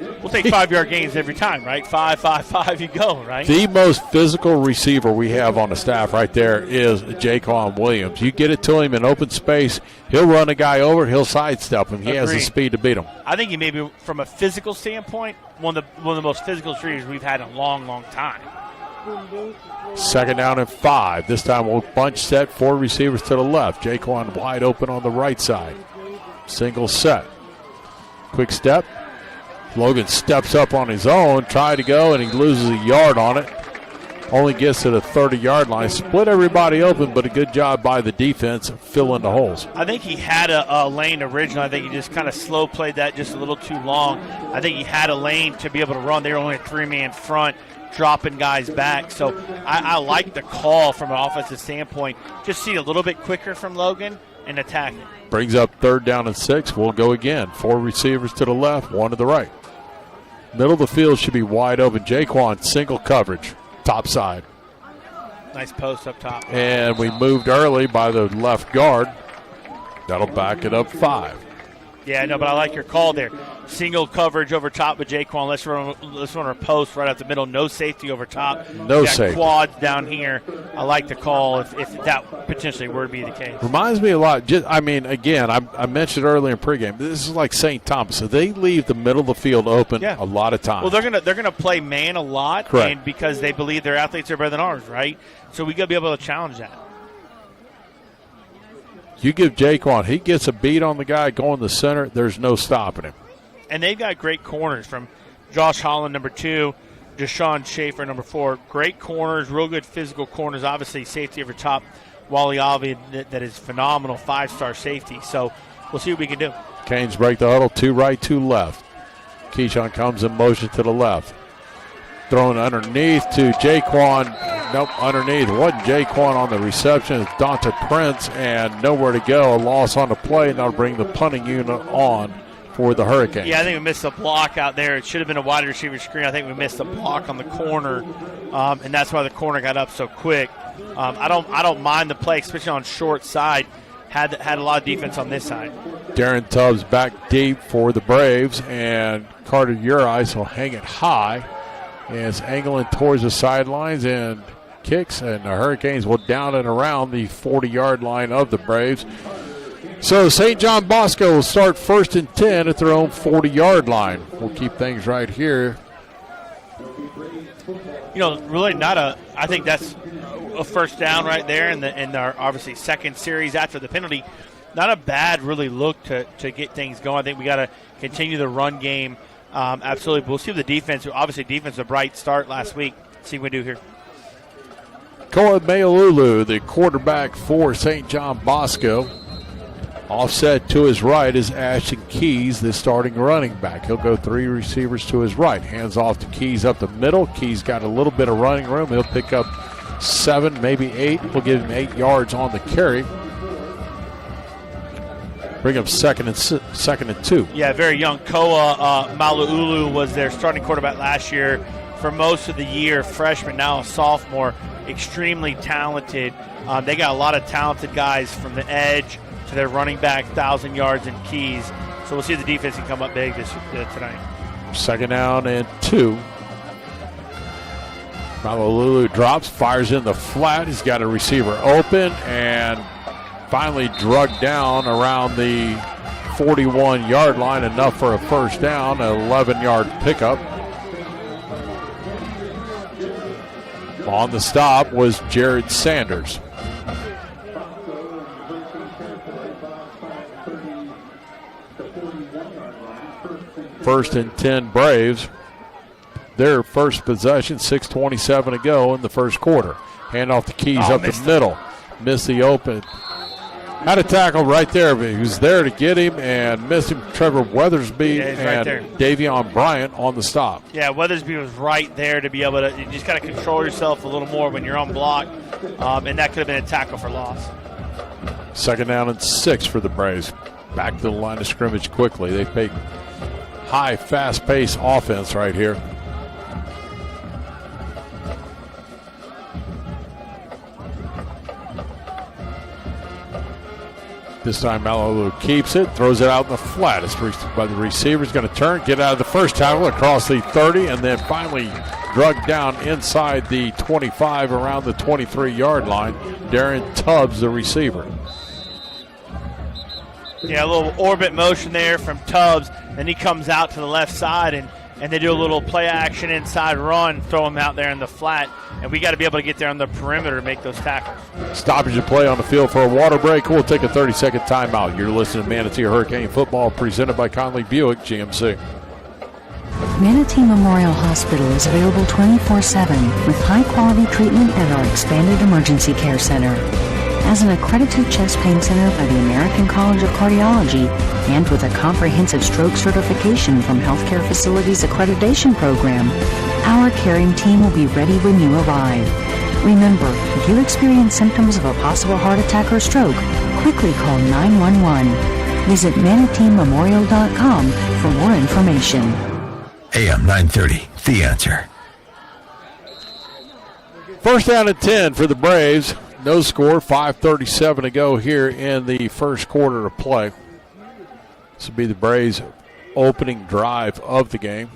we'll take 5-yard gains every time, right? 5, 5, 5, you go, right? The most physical receiver we have on the staff right there is Jaquan Williams. You get it to him in open space, he'll run a guy over, he'll sidestep him. He has the speed to beat him. I think he may be, from a physical standpoint, one of the most physical receivers we've had in a long, long time. Second down and 5. This time we'll bunch set, 4 receivers to the left. Jaquan wide open on the right side. Single set. Quick step. Logan steps up on his own, try to go, and he loses a yard on it. Only gets to the 30-yard line. Split everybody open, but a good job by the defense filling the holes. I think he had a lane originally. I think he just kind of slow played that just a little too long. I think he had a lane to be able to run. They were only a 3-man front, dropping guys back. So I like the call from an offensive standpoint. Just see a little bit quicker from Logan and attack it. Brings up 3rd down and 6. We'll go again. 4 receivers to the left, 1 to the right. Middle of the field should be wide open. Jaquan, single coverage, top side. Nice post up top. And we moved early by the left guard. That'll back it up 5. Yeah, no, but I like your call there. Single coverage over top with Jaquan. Let's run our post right out the middle. No safety over top. No safety. Quads down here. I like the call if that potentially were to be the case. Reminds me a lot. Again, I mentioned earlier in pregame, this is like St. Thomas. So they leave the middle of the field open a lot of times. Well, they're gonna play man a lot, correct, and because they believe their athletes are better than ours, right? So we got to be able to challenge that. You give Jaquan, he gets a beat on the guy going to the center, there's no stopping him. And they've got great corners from Josh Holland, number 2, Deshaun Schaefer, number 4. Great corners, real good physical corners. Obviously, safety over top, Wally Avi, that is phenomenal, 5-star safety. So we'll see what we can do. Canes break the huddle, 2 right, 2 left. Keyshawn comes in motion to the left. Thrown underneath to Jaquan. Nope, underneath. It wasn't Jaquan on the reception. It's Dante Prince, and nowhere to go. A loss on the play, and that'll bring the punting unit on for the Hurricanes. Yeah, I think we missed a block out there. It should have been a wide receiver screen. I think we missed a block on the corner, and that's why the corner got up so quick. I don't mind the play, especially on short side. Had a lot of defense on this side. Darren Tubbs back deep for the Braves, and Carter Urias will hang it high. And it's angling towards the sidelines and kicks, and the Hurricanes will down and around the 40-yard line of the Braves. So St. John Bosco will start 1st and 10 at their own 40-yard line. We'll keep things right here. Really I think that's a first down right there in our obviously second series after the penalty. Not a bad really look to get things going. I think we got to continue the run game. Absolutely. We'll see what the defense, obviously defense, a bright start last week. See what we do here. Koa Meolulu, the quarterback for St. John Bosco. Offset to his right is Ashton Keys, the starting running back. He'll go 3 receivers to his right. Hands off to Keys up the middle. Keys got a little bit of running room. He'll pick up 7, maybe 8. We'll give him 8 yards on the carry. Bring up second and 2. Yeah, very young. Koa Mala'ulu was their starting quarterback last year for most of the year. Freshman, now a sophomore. Extremely talented. They got a lot of talented guys from the edge to their running back, 1,000 yards and Keys. So we'll see if the defense can come up big tonight. Second down and 2. Mala'ulu drops, fires in the flat. He's got a receiver open and finally drugged down around the 41-yard line, enough for a first down, an 11-yard pickup. On the stop was Jared Sanders. First and 10 Braves. Their first possession, 6:27 to go in the first quarter. Hand off the Keys up the middle. Missed the open. Had a tackle right there, but he was there to get him and missed him. Trevor Weathersby and right Davion Bryant on the stop. Yeah, Weathersby was right there to be able to. You just got to control yourself a little more when you're on block, and that could have been a tackle for loss. Second down and 6 for the Braves. Back to the line of scrimmage quickly. They play high, fast-paced offense right here. This time Malou keeps it, throws it out in the flat. It's reached by the receiver. He's going to turn, get out of the first tackle across the 30, and then finally drugged down inside the 25 around the 23-yard line. Darren Tubbs, the receiver. Yeah, a little orbit motion there from Tubbs. Then he comes out to the left side, and they do a little play action inside run, throw him out there in the flat. And we got to be able to get there on the perimeter to make those tackles. Stoppage of play on the field for a water break. We'll take a 30-second timeout. You're listening to Manatee Hurricane Football presented by Conley Buick GMC. Manatee Memorial Hospital is available 24/7 with high-quality treatment at our expanded emergency care center. As an accredited chest pain center by the American College of Cardiology and with a comprehensive stroke certification from Healthcare Facilities Accreditation Program, our caring team will be ready when you arrive. Remember, if you experience symptoms of a possible heart attack or stroke, quickly call 911. Visit ManateeMemorial.com for more information. AM 930, The Answer. First down and 10 for the Braves. No score, 5:37 to go here in the first quarter of play. This will be the Braves' opening drive of the game.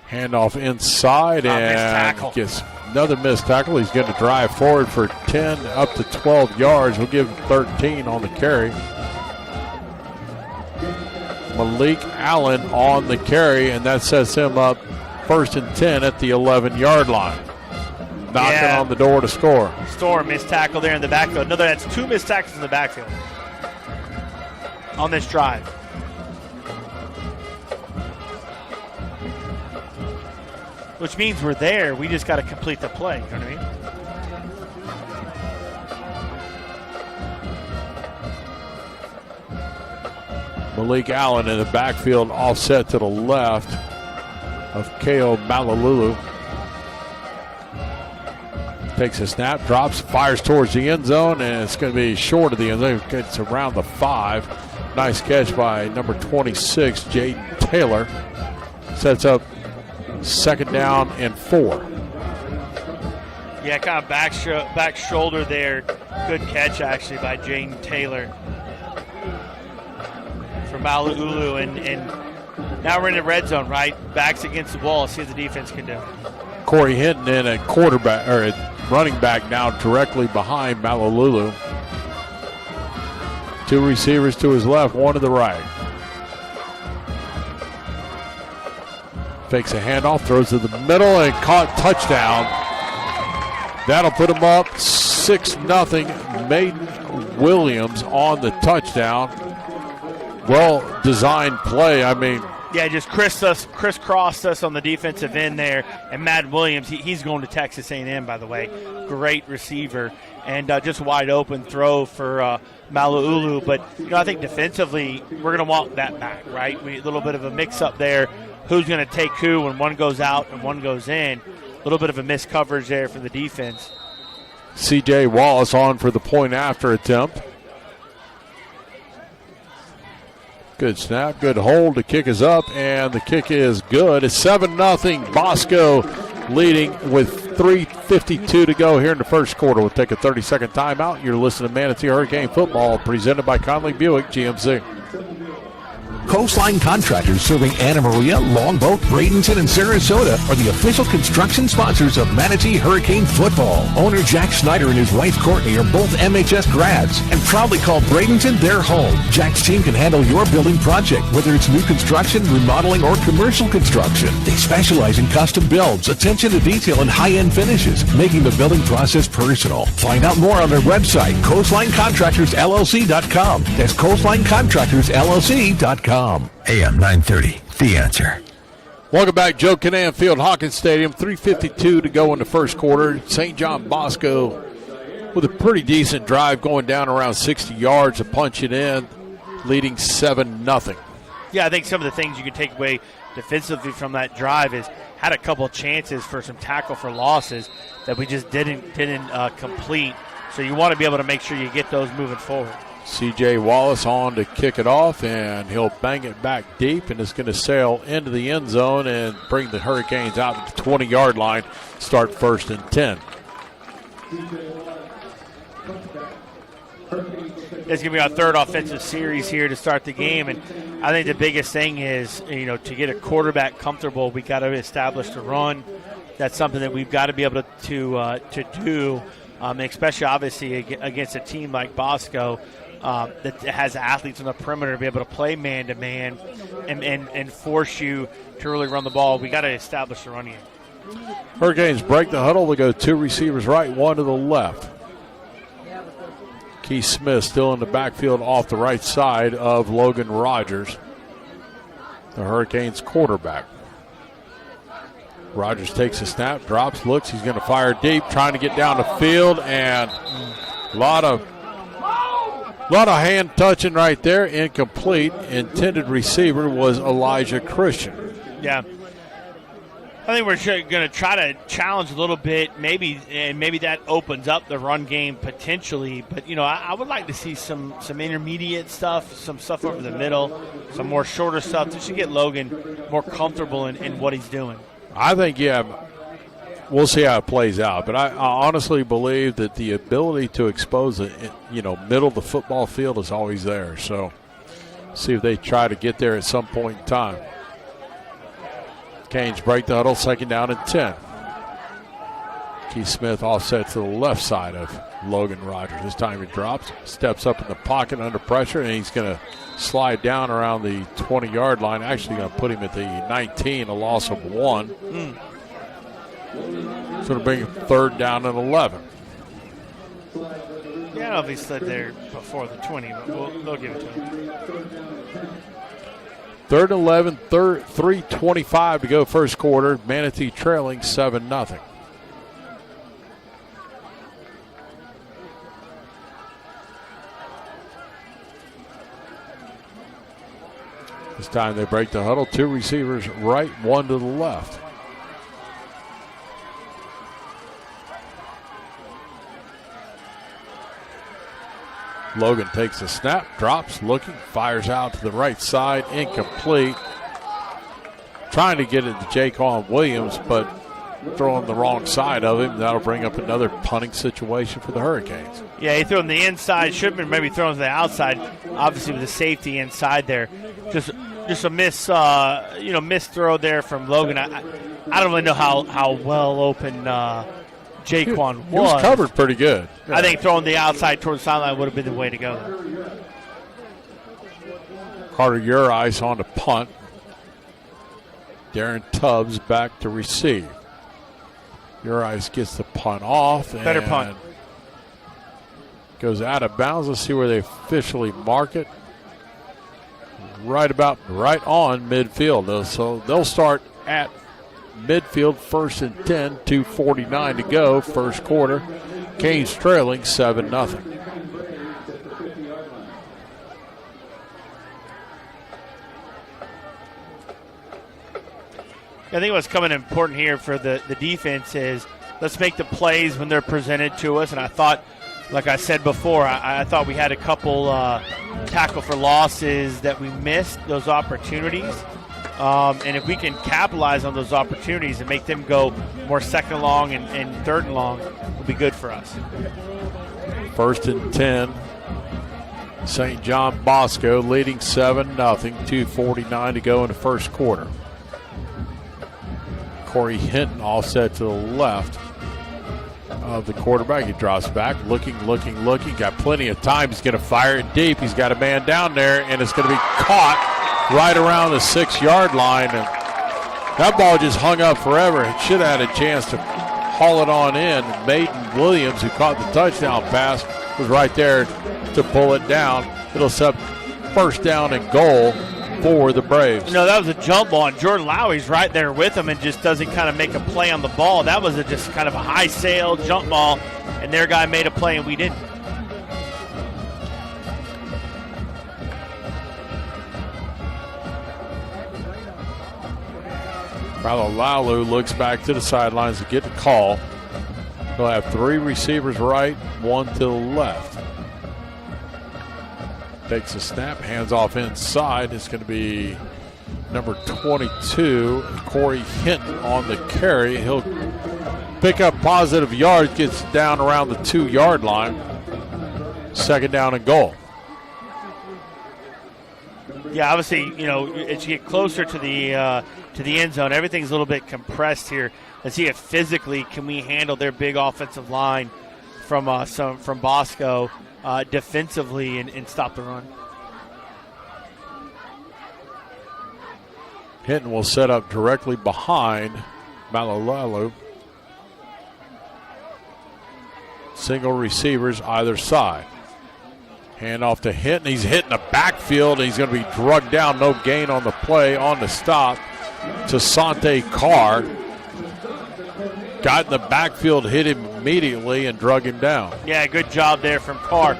Handoff inside and gets another missed tackle. He's going to drive forward for 10 up to 12 yards. We'll give him 13 on the carry. Malik Allen on the carry, and that sets him up first and 10 at the 11-yard line. Knocking on the door to score. Storr missed tackle there in the backfield. No, that's 2 missed tackles in the backfield on this drive. Which means we're there. We just got to complete the play. You know what I mean? Malik Allen in the backfield, offset to the left of K.O. Malalulu. Takes a snap, drops, fires towards the end zone, and it's going to be short of the end zone. It's around the 5. Nice catch by number 26, Jaden Taylor. Sets up second down and 4. Yeah, kind of back shoulder there. Good catch, actually, by Jaden Taylor. For Mala'ulu, and now we're in the red zone, right? Backs against the wall. See what the defense can do. Corey Hinton in a quarterback or a running back now directly behind Mala'ulu. 2 receivers to his left, 1 to the right. Fakes a handoff, throws to the middle, and caught touchdown. That'll put him up 6-0. Maiden Williams on the touchdown. Well-designed play. I mean, yeah, just crisscrossed us on the defensive end there. And Matt Williams, he's going to Texas A&M, by the way. Great receiver. And just wide open throw for Mala'ulu. But, I think defensively, we're going to want that back, right? A little bit of a mix-up there. Who's going to take who when one goes out and one goes in. A little bit of a missed coverage there for the defense. C.J. Wallace on for the point-after attempt. Good snap, good hold. The kick is up, and the kick is good. It's 7-0. Bosco leading with 3:52 to go here in the first quarter. We'll take a 30-second timeout. You're listening to Manatee Hurricane Football, presented by Conley Buick GMC. Coastline Contractors serving Anna Maria, Longboat, Bradenton, and Sarasota are the official construction sponsors of Manatee Hurricane Football. Owner Jack Snyder and his wife Courtney are both MHS grads and proudly call Bradenton their home. Jack's team can handle your building project, whether it's new construction, remodeling, or commercial construction. They specialize in custom builds, attention to detail, and high-end finishes, making the building process personal. Find out more on their website, coastlinecontractorsllc.com. That's coastlinecontractorsllc.com. AM 930, The Answer. Welcome back, Joe Kinnan Field, Hawkins Stadium. 3:52 to go in the first quarter. St. John Bosco with a pretty decent drive going down around 60 yards to punch it in, leading 7-0. Yeah, I think some of the things you can take away defensively from that drive is had a couple chances for some tackle for losses that we just didn't complete. So you want to be able to make sure you get those moving forward. C.J. Wallace on to kick it off, and he'll bang it back deep, and it's going to sail into the end zone and bring the Hurricanes out to the 20-yard line, start 1st and 10. It's going to be our third offensive series here to start the game, and I think the biggest thing is, to get a quarterback comfortable, we got to establish the run. That's something that we've got to be able to do, especially obviously against a team like Bosco that has athletes on the perimeter to be able to play man-to-man and force you to really run the ball. We got to establish the run game. Hurricanes break the huddle. They go 2 receivers right, 1 to the left. Keith Smith still in the backfield off the right side of Logan Rogers, the Hurricanes quarterback. Rogers takes a snap, drops, looks. He's going to fire deep, trying to get down the field, and a lot of hand touching right there. Incomplete. Intended receiver was Elijah Christian. Yeah. I think we're going to try to challenge a little bit, maybe that opens up the run game potentially. But, I would like to see some intermediate stuff, some stuff over the middle, some more shorter stuff just to get Logan more comfortable in what he's doing. I think, we'll see how it plays out. But I honestly believe that the ability to expose the middle of the football field is always there. So see if they try to get there at some point in time. Canes break the huddle, 2nd down and 10. Keith Smith offset to the left side of Logan Rogers. This time he drops, steps up in the pocket under pressure, and he's going to slide down around the 20-yard line. Actually going to put him at the 19, a loss of 1. It's going to bring him 3rd down and 11. Yeah, I don't know if he slid there before the 20, but they'll give it to him. 3rd and 11, 3:25 to go first quarter. Manatee trailing 7-0. This time they break the huddle. 2 receivers right, 1 to the left. Logan takes a snap, drops, looking, fires out to the right side, incomplete. Trying to get it to Jaquan Williams, but throwing the wrong side of him. That'll bring up another punting situation for the Hurricanes. Yeah, he threw him the inside. Should have been maybe thrown to the outside. Obviously, with the safety inside there, just a miss throw there from Logan. I don't really know how well open Jaquan was. He was covered pretty good. Yeah. I think throwing the outside towards the sideline would have been the way to go. Carter Urice on to punt. Darren Tubbs back to receive. Urice gets the punt off. Better punt. Goes out of bounds. Let's see where they officially mark it. Right on midfield. So they'll start at midfield, 1st and 10, 2:49 to go, first quarter. Canes trailing 7-0. I think what's coming important here for the defense is let's make the plays when they're presented to us. And I thought, like I said before, I thought we had a couple tackle for losses that we missed, those opportunities. And if we can capitalize on those opportunities and make them go more 2nd long and 3rd and long, it'll be good for us. 1st and 10. St. John Bosco leading 7-0. 2:49 to go in the first quarter. Corey Hinton offset to the left of the quarterback. He drops back, looking. Got plenty of time. He's going to fire it deep. He's got a man down there, and it's going to be caught right around the 6-yard line. And that ball just hung up forever. It should have had a chance to haul it on in. Maiden Williams, who caught the touchdown pass, was right there to pull it down. It'll set 1st down and goal for the Braves. No, that was a jump ball, and Jordan Lowry's right there with him and just doesn't kind of make a play on the ball. That was just kind of a high sail jump ball, and their guy made a play and we didn't. Lalu looks back to the sidelines to get the call. He'll have 3 receivers right, 1 to the left. Takes a snap, hands off inside. It's going to be number 22, Corey Hinton, on the carry. He'll pick up positive yards, gets down around the 2-yard line. Second down and goal. Yeah, obviously, as you get closer to the end zone, everything's a little bit compressed here. Let's see if physically can we handle their big offensive line from Bosco defensively and stop the run. Hinton will set up directly behind Malalalu. Single receivers either side. Hand off to Hinton. He's hitting the backfield. He's going to be drugged down. No gain on the play. On the stop to Sante Carr. Got in the backfield, hit him immediately, and drug him down. Yeah, good job there from Carr.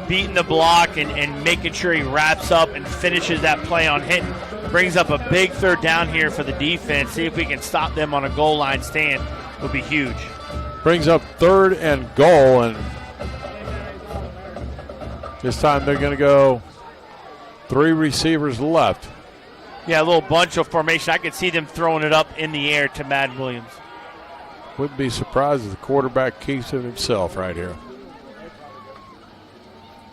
Beating the block and making sure he wraps up and finishes that play on Hinton. Brings up a big third down here for the defense. See if we can stop them on a goal line stand. Would be huge. Brings up 3rd and goal, and this time they're going to go 3 receivers left. Yeah, a little bunch of formation. I could see them throwing it up in the air to Madden Williams. Wouldn't be surprised if the quarterback keeps it himself right here.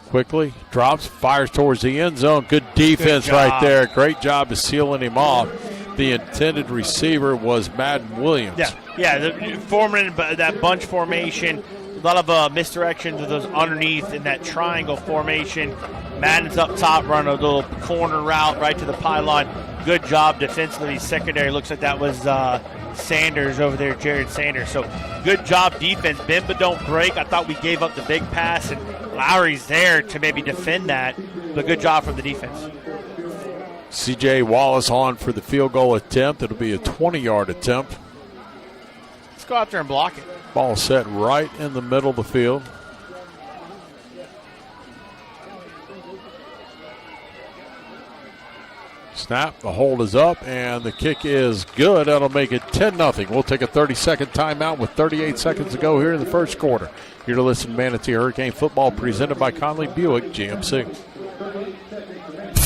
Quickly drops, fires towards the end zone. Good defense right there. Great job of sealing him off. The intended receiver was Madden Williams. Forming that bunch formation. A lot of misdirection to those underneath in that triangle formation. Madden's up top, running a little corner route right to the pylon. Good job defensively. Secondary looks like that was Sanders over there, Jared Sanders. So good job defense. Bend but don't break. I thought we gave up the big pass, and Lowry's there to maybe defend that. But good job from the defense. C.J. Wallace on for the field goal attempt. It'll be a 20-yard attempt. Let's go out there and block it. Ball set right in the middle of the field. Snap, the hold is up, and the kick is good. That'll make it 10-0. We'll take a 30-second timeout with 38 seconds to go here in the first quarter. You're to listen to Manatee Hurricane Football presented by Conley Buick GMC.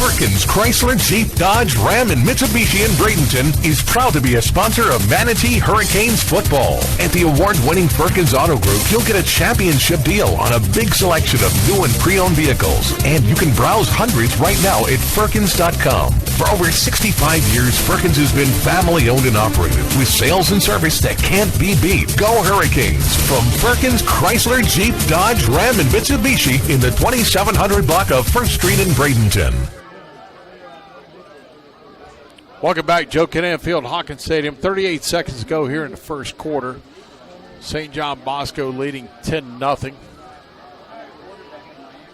Perkins Chrysler, Jeep, Dodge, Ram, and Mitsubishi in Bradenton is proud to be a sponsor of Manatee Hurricanes football. At the award-winning Perkins Auto Group, you'll get a championship deal on a big selection of new and pre-owned vehicles. And you can browse hundreds right now at Perkins.com. For over 65 years, Perkins has been family-owned and operated with sales and service that can't be beat. Go Hurricanes! From Perkins Chrysler, Jeep, Dodge, Ram, and Mitsubishi in the 2700 block of 1st Street in Bradenton. Welcome back, Joe Kinnan Field, Hawkins Stadium. 38 seconds to go here in the first quarter. St. John Bosco leading 10-0.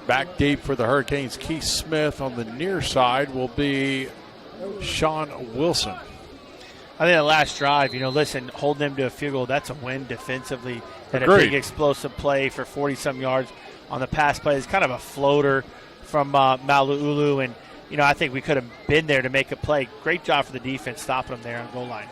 Back deep for the Hurricanes, Keith Smith. On the near side will be Sean Wilson. I think the last drive, hold them to a field goal. That's a win defensively. And a big explosive play for 40-some yards on the pass play. It's kind of a floater from Mala'ulu, and I think we could have been there to make a play. Great job for the defense stopping them there on goal line.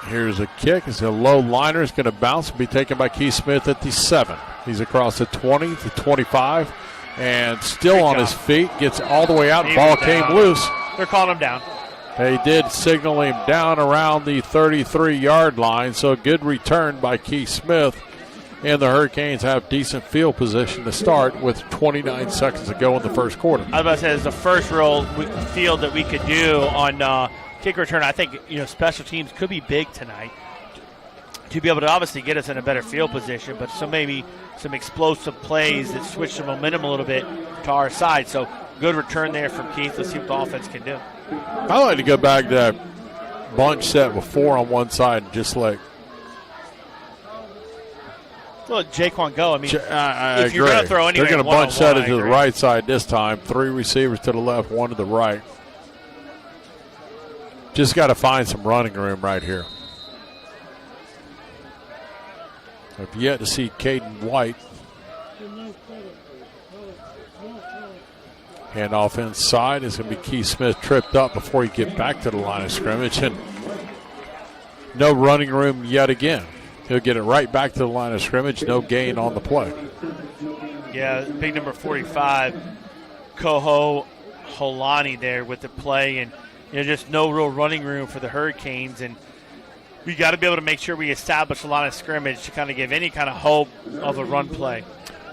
Here's a kick. It's a low liner. It's going to bounce and be taken by Keith Smith at the 7. He's across the 20, the 25, and still on his feet. Gets all the way out. Ball came loose. They're calling him down. They did signal him down around the 33-yard line, so good return by Keith Smith. And the Hurricanes have decent field position to start with 29 seconds to go in the first quarter. I was about to say, it's the first real field that we could do on kick return. I think, special teams could be big tonight to be able to obviously get us in a better field position, but so maybe some explosive plays that switch the momentum a little bit to our side. So good return there from Keith. Let's see what the offense can do. I like to go back to that bunch set with 4 on one side and just let Jaquan go. I mean, I if you're going to throw anyway, they're going to bunch set it to the right side this time. 3 receivers to the left, 1 to the right. Just got to find some running room right here. I've yet to see Caden White. Hand off inside is going to be Keith Smith tripped up before he get back to the line of scrimmage. And no running room yet again. He'll get it right back to the line of scrimmage. No gain on the play. Yeah, big number 45, Koho Holani there with the play, and just no real running room for the Hurricanes, and we got to be able to make sure we establish a line of scrimmage to kind of give any kind of hope of a run play.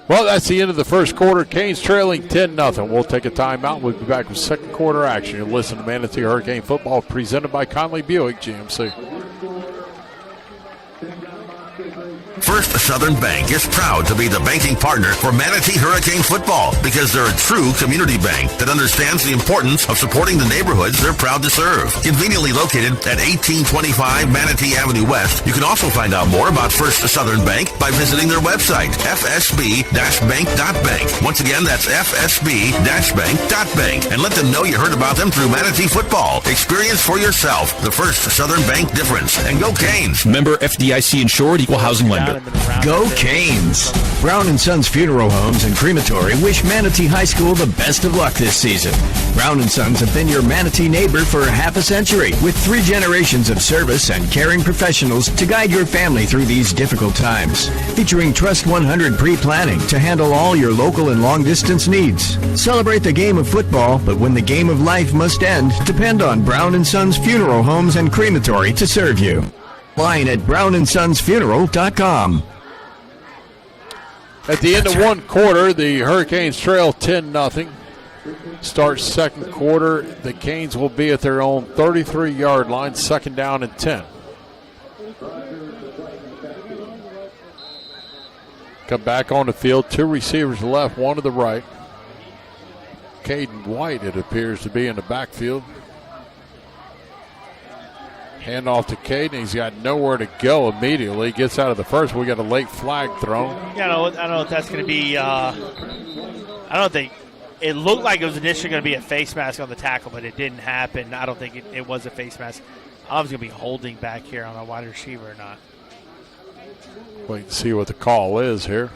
Well, that's the end of the first quarter. Canes trailing 10-0. We'll take a timeout. We'll be back with second quarter action. You'll listen to Manatee Hurricane Football presented by Conley Buick GMC. First Southern Bank is proud to be the banking partner for Manatee Hurricane Football because they're a true community bank that understands the importance of supporting the neighborhoods they're proud to serve. Conveniently located at 1825 Manatee Avenue West, you can also find out more about First Southern Bank by visiting their website, fsb-bank.bank. Once again, that's fsb-bank.bank. And let them know you heard about them through Manatee Football. Experience for yourself the First Southern Bank difference. And go Canes! Member FDIC insured, equal housing lender. Go Canes! Brown & Sons Funeral Homes and Crematory wish Manatee High School the best of luck this season. Brown & Sons have been your Manatee neighbor for half a century with 3 generations of service and caring professionals to guide your family through these difficult times. Featuring Trust 100 pre-planning to handle all your local and long-distance needs. Celebrate the game of football, but when the game of life must end, depend on Brown & Sons Funeral Homes and Crematory to serve you. Line at brownandsonsfuneral.com. At the end of one quarter, the Hurricanes trail 10-0. Start second quarter, the Canes will be at their own 33-yard line, second down and 10. Come back on the field, 2 receivers left, 1 to the right. Caden White, it appears to be in the backfield. Hand off to Caden. He's got nowhere to go immediately. Gets out of the first. We got a late flag thrown. Yeah, I don't know if that's going to be. I don't think it looked like it was initially going to be a face mask on the tackle, but it didn't happen. I don't think it was a face mask. I was going to be holding back here on a wide receiver or not. Wait and see what the call is here.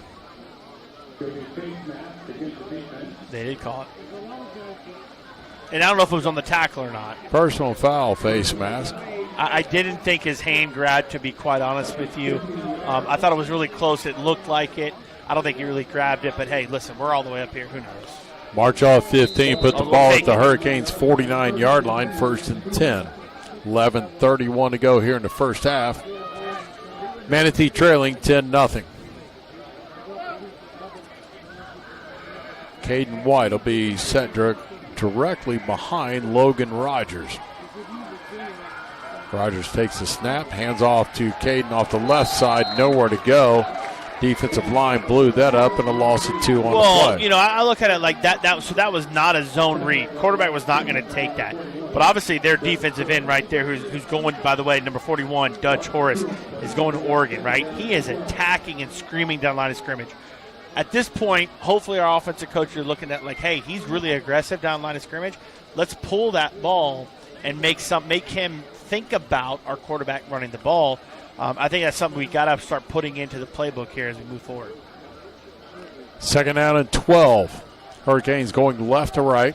They did call it. And I don't know if it was on the tackle or not. Personal foul, face mask. I didn't think his hand grabbed, to be quite honest with you. I thought it was really close. It looked like it. I don't think he really grabbed it, but hey, listen, we're all the way up here. Who knows? March off 15, put the ball at the Hurricanes' 49-yard line, first and 10. 11:31 to go here in the first half. Manatee trailing 10-0. Caden White will be set directly behind Logan Rogers. Rogers takes the snap, hands off to Caden off the left side, nowhere to go. Defensive line blew that up and a loss of 2 on the play. I look at it like that. So that was not a zone read. Quarterback was not going to take that. But obviously their defensive end right there, who's going, by the way, number 41, Dutch Horace, is going to Oregon, right? He is attacking and screaming down line of scrimmage. At this point, hopefully our offensive coach is looking at like, hey, he's really aggressive down line of scrimmage. Let's pull that ball and make him think about our quarterback running the ball. I think that's something we got to start putting into the playbook here as we move forward. Second down and 12. Hurricanes going left to right.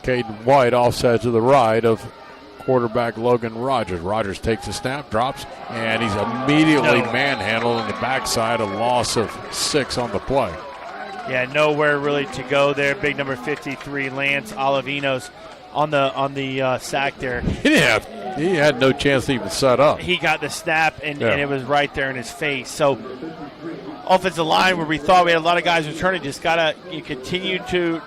Caden White offside to the right of quarterback Logan Rogers. Rogers takes a snap, drops, and he's immediately manhandled in the backside, a loss of 6 on the play. Yeah, nowhere really to go there. Big number 53, Lance Olivinos on the sack there. He had no chance to even set up. He got the snap, and it was right there in his face. So offensive line, where we thought we had a lot of guys returning, just got to continue to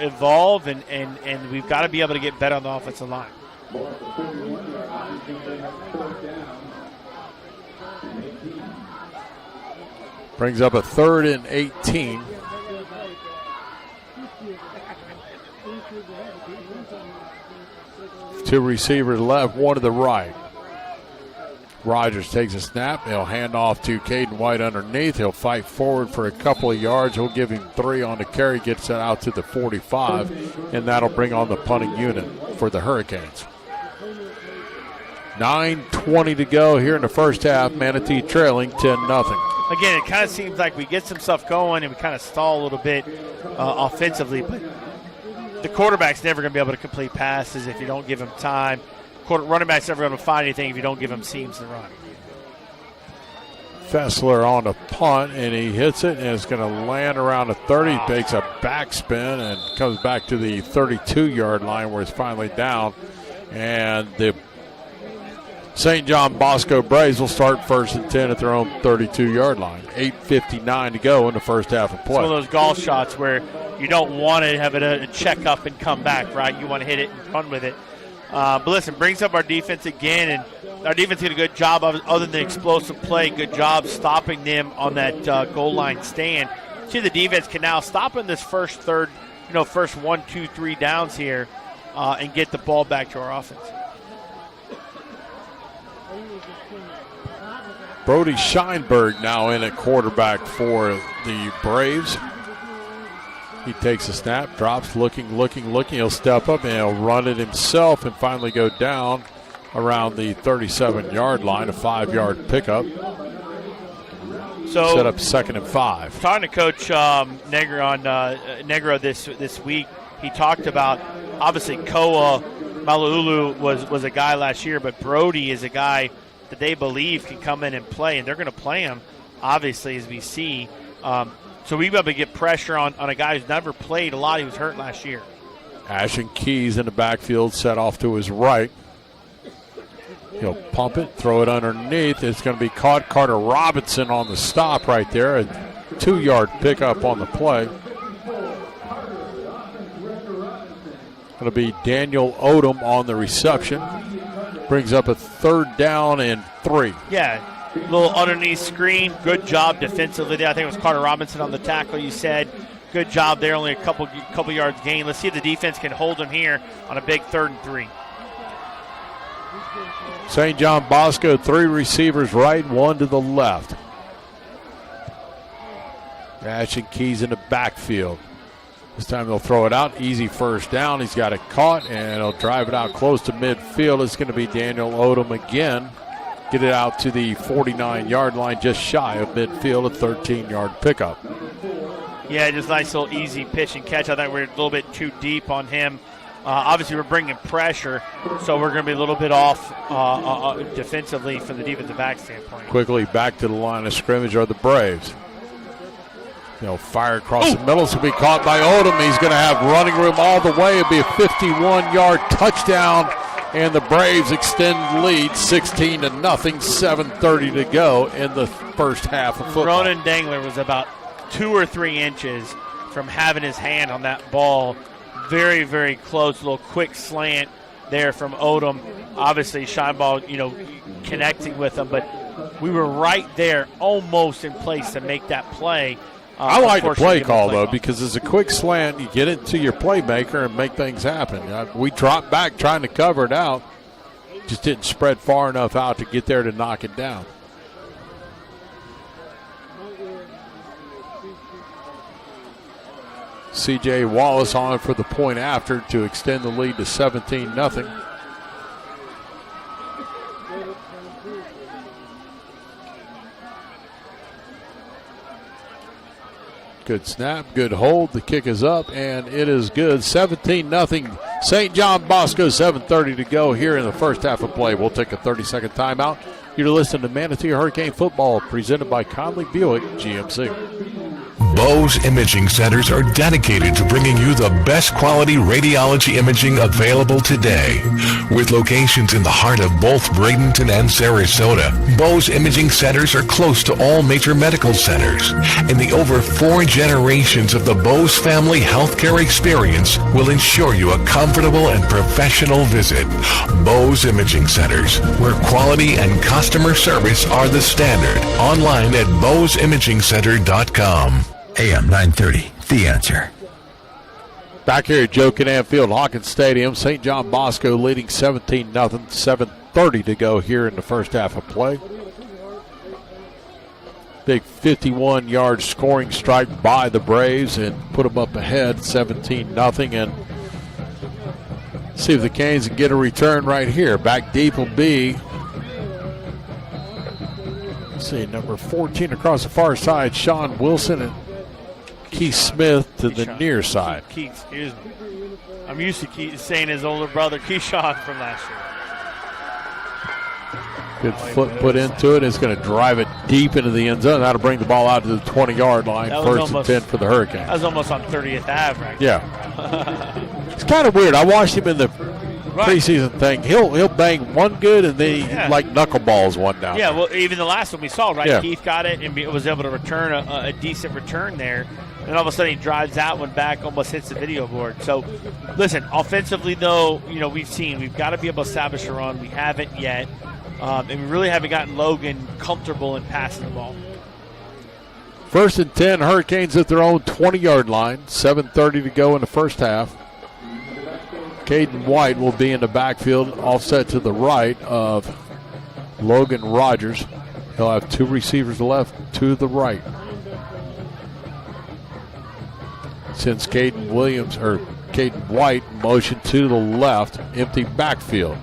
evolve, and we've got to be able to get better on the offensive line. Brings up a 3rd and 18. Two receivers left, 1 to the right. Rogers takes a snap. He'll hand off to Caden White underneath. He'll fight forward for a couple of yards. He'll give him 3 on the carry, gets it out to the 45, and that'll bring on the punting unit for the Hurricanes. 9:20 to go here in the first half. Manatee trailing 10-0. Again, it kind of seems like we get some stuff going and we kind of stall a little bit offensively, but the quarterback's never going to be able to complete passes if you don't give him time. Running back's never going to find anything if you don't give him seams to run. Fessler on a punt, and he hits it, and it's going to land around the 30. Takes a backspin and comes back to the 32-yard line where it's finally down. And the St. John Bosco Braves will start 1st and 10 at their own 32-yard line. 8:59 to go in the first half of play. It's one of those golf shots where you don't want to have it a check up and come back, right? You want to hit it and run with it. But listen, brings up our defense again, and our defense did a good job of, other than explosive play, good job stopping them on that goal line stand. See, the defense can now stop in this first 1, 2, 3 downs here and get the ball back to our offense. Brody Scheinberg now in at quarterback for the Braves. He takes a snap, drops, looking. He'll step up and he'll run it himself and finally go down around the 37-yard line, a 5-yard pickup. So set up 2nd and 5. Talking to Coach Negro this week, he talked about obviously Koa Malulu was a guy last year, but Brody is a guy that they believe can come in and play, and they're going to play him, obviously, as we see. So we've got to get pressure on a guy who's never played a lot. He was hurt last year. Ashton Keys in the backfield, set off to his right. He'll pump it, throw it underneath. It's going to be caught. Carter Robinson on the stop right there. A 2-yard pickup on the play. Going to be Daniel Odom on the reception. Brings up a 3rd down and 3. Yeah, little underneath screen. Good job defensively there. I think it was Carter Robinson on the tackle, you said. Good job there, only a couple yards gain. Let's see if the defense can hold him here on a big 3rd and 3. St. John Bosco, 3 receivers right, 1 to the left. Ashton Keys in the backfield. This time they'll throw it out. Easy first down. He's got it caught, and he'll drive it out close to midfield. It's going to be Daniel Odom again. Get it out to the 49-yard line, just shy of midfield, a 13-yard pickup. Yeah, just nice little easy pitch and catch. I thought we were a little bit too deep on him. Obviously, we're bringing pressure, so we're going to be a little bit off defensively from the defensive back standpoint. Quickly back to the line of scrimmage are the Braves. They'll fire across the middle. It's going to be caught by Odom. He's going to have running room all the way. It'll be a 51-yard touchdown, and the Braves extend the lead 16-0, 7:30 to go in the first half of football. Ronan Dangler was about 2 or 3 inches from having his hand on that ball. Very, very close. A little quick slant there from Odom. Obviously, Scheinball, connecting with him, but we were right there almost in place to make that play. I like the play call, though, because it's a quick slant. You get it to your playmaker and make things happen. We dropped back trying to cover it out. Just didn't spread far enough out to get there to knock it down. C.J. Wallace on for the point after to extend the lead to 17-0. Good snap, good hold. The kick is up, and it is good. 17-0. St. John Bosco, 7:30 to go here in the first half of play. We'll take a 30-second timeout. You're listening to Manatee Hurricane Football, presented by Conley Buick GMC. Bose Imaging Centers are dedicated to bringing you the best quality radiology imaging available today. With locations in the heart of both Bradenton and Sarasota, Bose Imaging Centers are close to all major medical centers, and the over 4 generations of the Bose family healthcare experience will ensure you a comfortable and professional visit. Bose Imaging Centers, where quality and customer service are the standard. Online at boseimagingcenter.com. AM 930, The Answer. Back here at Joe Kinnan Field, Hawkins Stadium, St. John Bosco leading 17-0, 7:30 to go here in the first half of play. Big 51-yard scoring strike by the Braves and put them up ahead 17-0. And see if the Canes can get a return right here. Back deep will be, let's see, number 14 across the far side, Sean Wilson, and Keith Smith to the near side. Keith, excuse me. I'm used to Keith saying his older brother Keyshawn from last year. Good foot put into it. It's going to drive it deep into the end zone. That'll bring the ball out to the 20-yard line. First and 10 for the Hurricanes. That was almost on 30th Ave right there. Yeah. It's kind of weird. I watched him in the preseason thing. He'll bang one good and then he like knuckleballs one down. Yeah, well, even the last one we saw, right? Yeah. Keith got it and was able to return a decent return there. And all of a sudden he drives that one back, almost hits the video board. So, listen, offensively, though, we've got to be able to establish a run. We haven't yet. And we really haven't gotten Logan comfortable in passing the ball. First and 10, Hurricanes at their own 20-yard line. 7:30 to go in the first half. Caden White will be in the backfield, offset to the right of Logan Rogers. He'll have two receivers left to the right. Since Caden White motion to the left, empty backfield.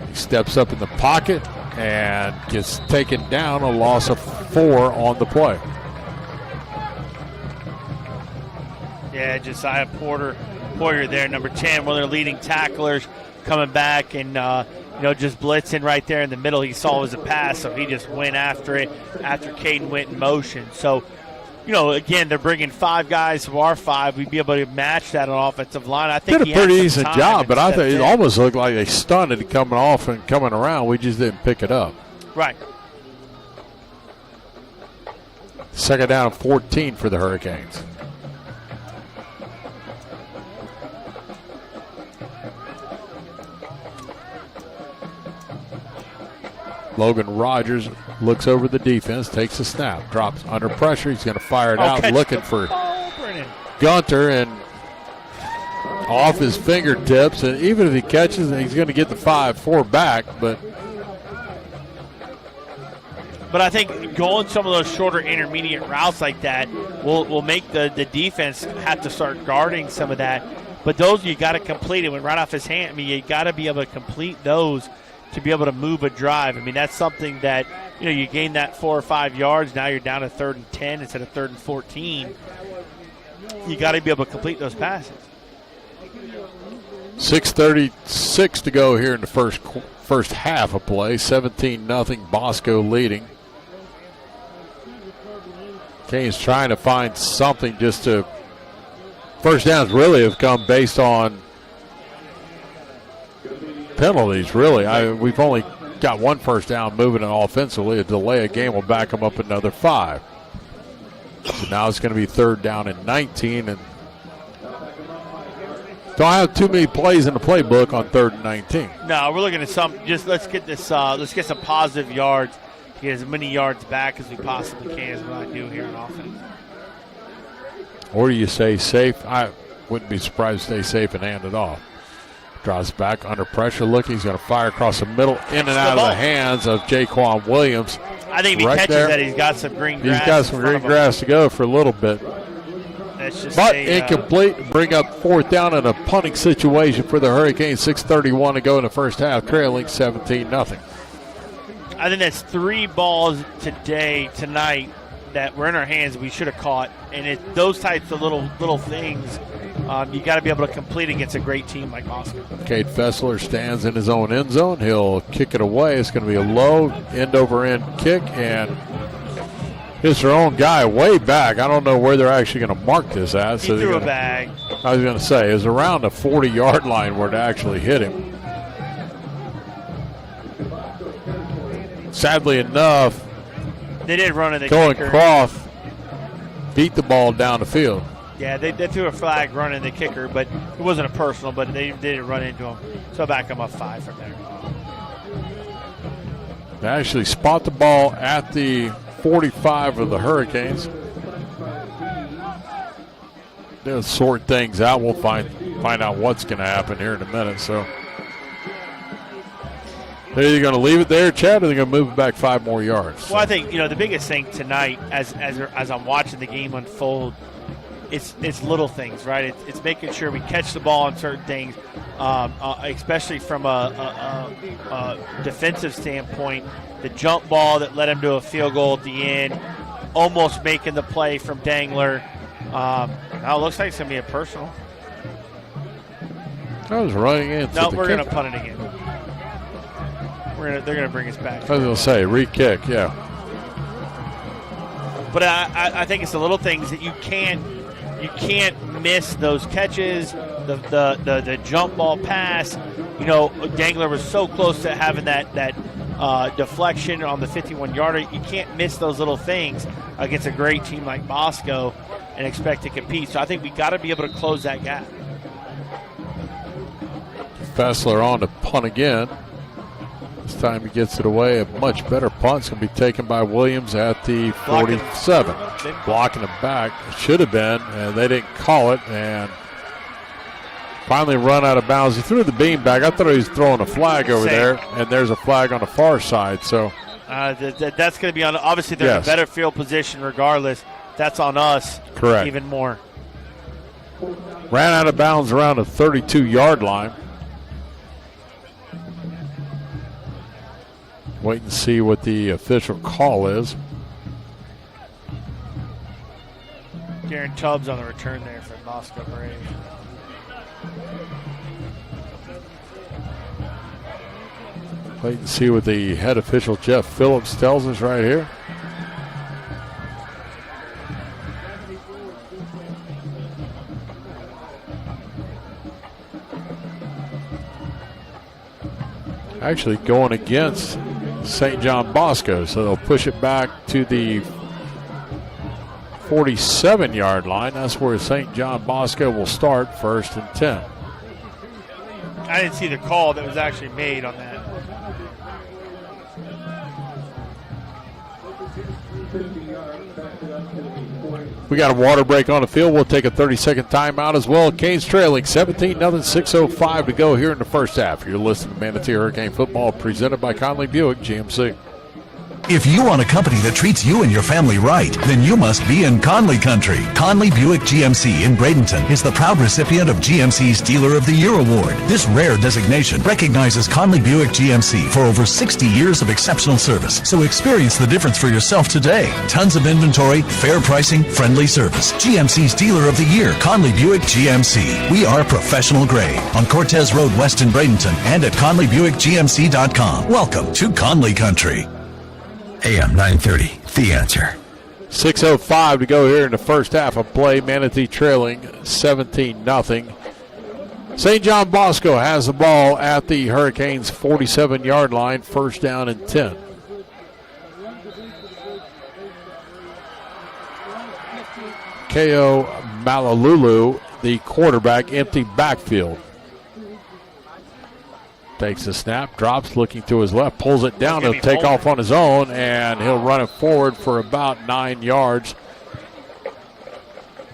He steps up in the pocket and gets taken down, a loss of 4 on the play. Yeah, Josiah Poyer there, number 10, one of their leading tacklers, coming back and just blitzing right there in the middle. He saw it was a pass, so he just went after it after Caden went in motion. So, again, they're bringing 5 guys to our 5. We'd be able to match that on offensive line. I think did a pretty decent job, but I think it almost looked like they stunned it coming off and coming around. We just didn't pick it up. Right. Second down and 14 for the Hurricanes. Logan Rogers looks over the defense, takes a snap, drops under pressure. He's going to fire it out, looking for Gunter, and off his fingertips. And even if he catches, he's going to get the 5-4 back. But I think going some of those shorter intermediate routes like that will make the defense have to start guarding some of that. But those you got to complete it when right off his hand. I mean, you got to be able to complete those to be able to move a drive. I mean, that's something that, you gain that 4 or 5 yards. Now you're down to 3rd and 10 instead of 3rd and 14. You got to be able to complete those passes. 6:36 to go here in the first half of play. 17-0, Bosco leading. Canes trying to find something just to. First downs really have come based on penalties, really. We've only got 1 first down moving it offensively. A delay of game will back them up another 5. So now it's going to be 3rd down and 19, and don't have too many plays in the playbook on 3rd and 19. No, we're looking at let's get this. Let's get some positive yards. Get as many yards back as we possibly can is what I do here in offense. Or do you say safe? I wouldn't be surprised to stay safe and hand it off. Draws back under pressure. Look, he's going to fire across the middle, in and out of the hands of Jaquan Williams. I think if he catches that, he's got some green grass. He's got some green grass to go for a little bit. But incomplete. Bring up 4th down in a punting situation for the Hurricanes. 6:31 to go in the first half, trailing 17-0. I think that's 3 balls tonight that were in our hands we should have caught. And those types of little things, you got to be able to complete against a great team like Oscar. Cade Fessler stands in his own end zone. He'll kick it away. It's going to be a low end-over-end kick, and it's their own guy way back. I don't know where they're actually going to mark this at. He threw a bag. I was going to say, it was around the 40-yard line where it actually hit him. Sadly enough, they did run in the Cohen kicker. Croft beat the ball down the field. Yeah, they threw a flag running the kicker, but it wasn't a personal, but they didn't run into him. So back them up 5 from there. They actually spot the ball at the 45 of the Hurricanes. They'll sort things out. We'll find out what's going to happen here in a minute. So they're either going to leave it there, Chad, or they're going to move it back 5 more yards. Well, I think the biggest thing tonight, as I'm watching the game unfold, it's little things, right? It's making sure we catch the ball on certain things, especially from a defensive standpoint. The jump ball that led him to a field goal at the end, almost making the play from Dangler. Now it looks like it's going to be a personal. I was running into No, the we're going to kicker. punt it again. they're going to bring us back. I was going to say, re-kick, yeah. But I think it's the little things that you can't miss those catches, the jump ball pass. You know, Dangler was so close to having that deflection on the 51-yarder. You can't miss those little things against a great team like Bosco and expect to compete. So I think we got to be able to close that gap. Fessler on to punt again. This time he gets it away. A much better punt. It's going to be taken by Williams at the 47. Blocking him back. Should have been, and they didn't call it. And finally run out of bounds. He threw the beam back. I thought he was throwing a flag over there, and there's a flag on the far side. So that's going to be on. Obviously, they're in a better field position regardless. That's on us. Correct. Even more. Ran out of bounds around the 32-yard line. Wait and see what the official call is. Darren Tubbs on the return there for Bosco Braves. Wait and see what the head official, Jeff Phillips, tells us right here. Actually going against St. John Bosco, so they'll push it back to the 47-yard line. That's where St. John Bosco will start, 1st and 10. I didn't see the call that was actually made on that. We got a water break on the field. We'll take a 30-second timeout as well. Canes trailing 17-0, 6:05 to go here in the first half. You're listening to Manatee Hurricane Football presented by Conley Buick GMC. If you want a company that treats you and your family right, then you must be in Conley country. Conley Buick GMC in Bradenton is the proud recipient of GMC's Dealer of the Year award. This rare designation recognizes Conley Buick GMC for over 60 years of exceptional service. So experience the difference for yourself today. Tons of inventory, fair pricing, friendly service. GMC's Dealer of the Year, Conley Buick GMC. We are professional grade on Cortez Road West in Bradenton and at ConleyBuickGMC.com. Welcome to Conley country. AM 930, The Answer. 6:05 to go here in the first half of play. Manatee trailing 17-0. St. John Bosco has the ball at the Hurricanes' 47-yard line, 1st down and 10. K.O. Malalulu, the quarterback, empty backfield. Takes the snap, drops, looking to his left, pulls it down. He'll take off on his own, and he'll run it forward for about 9 yards.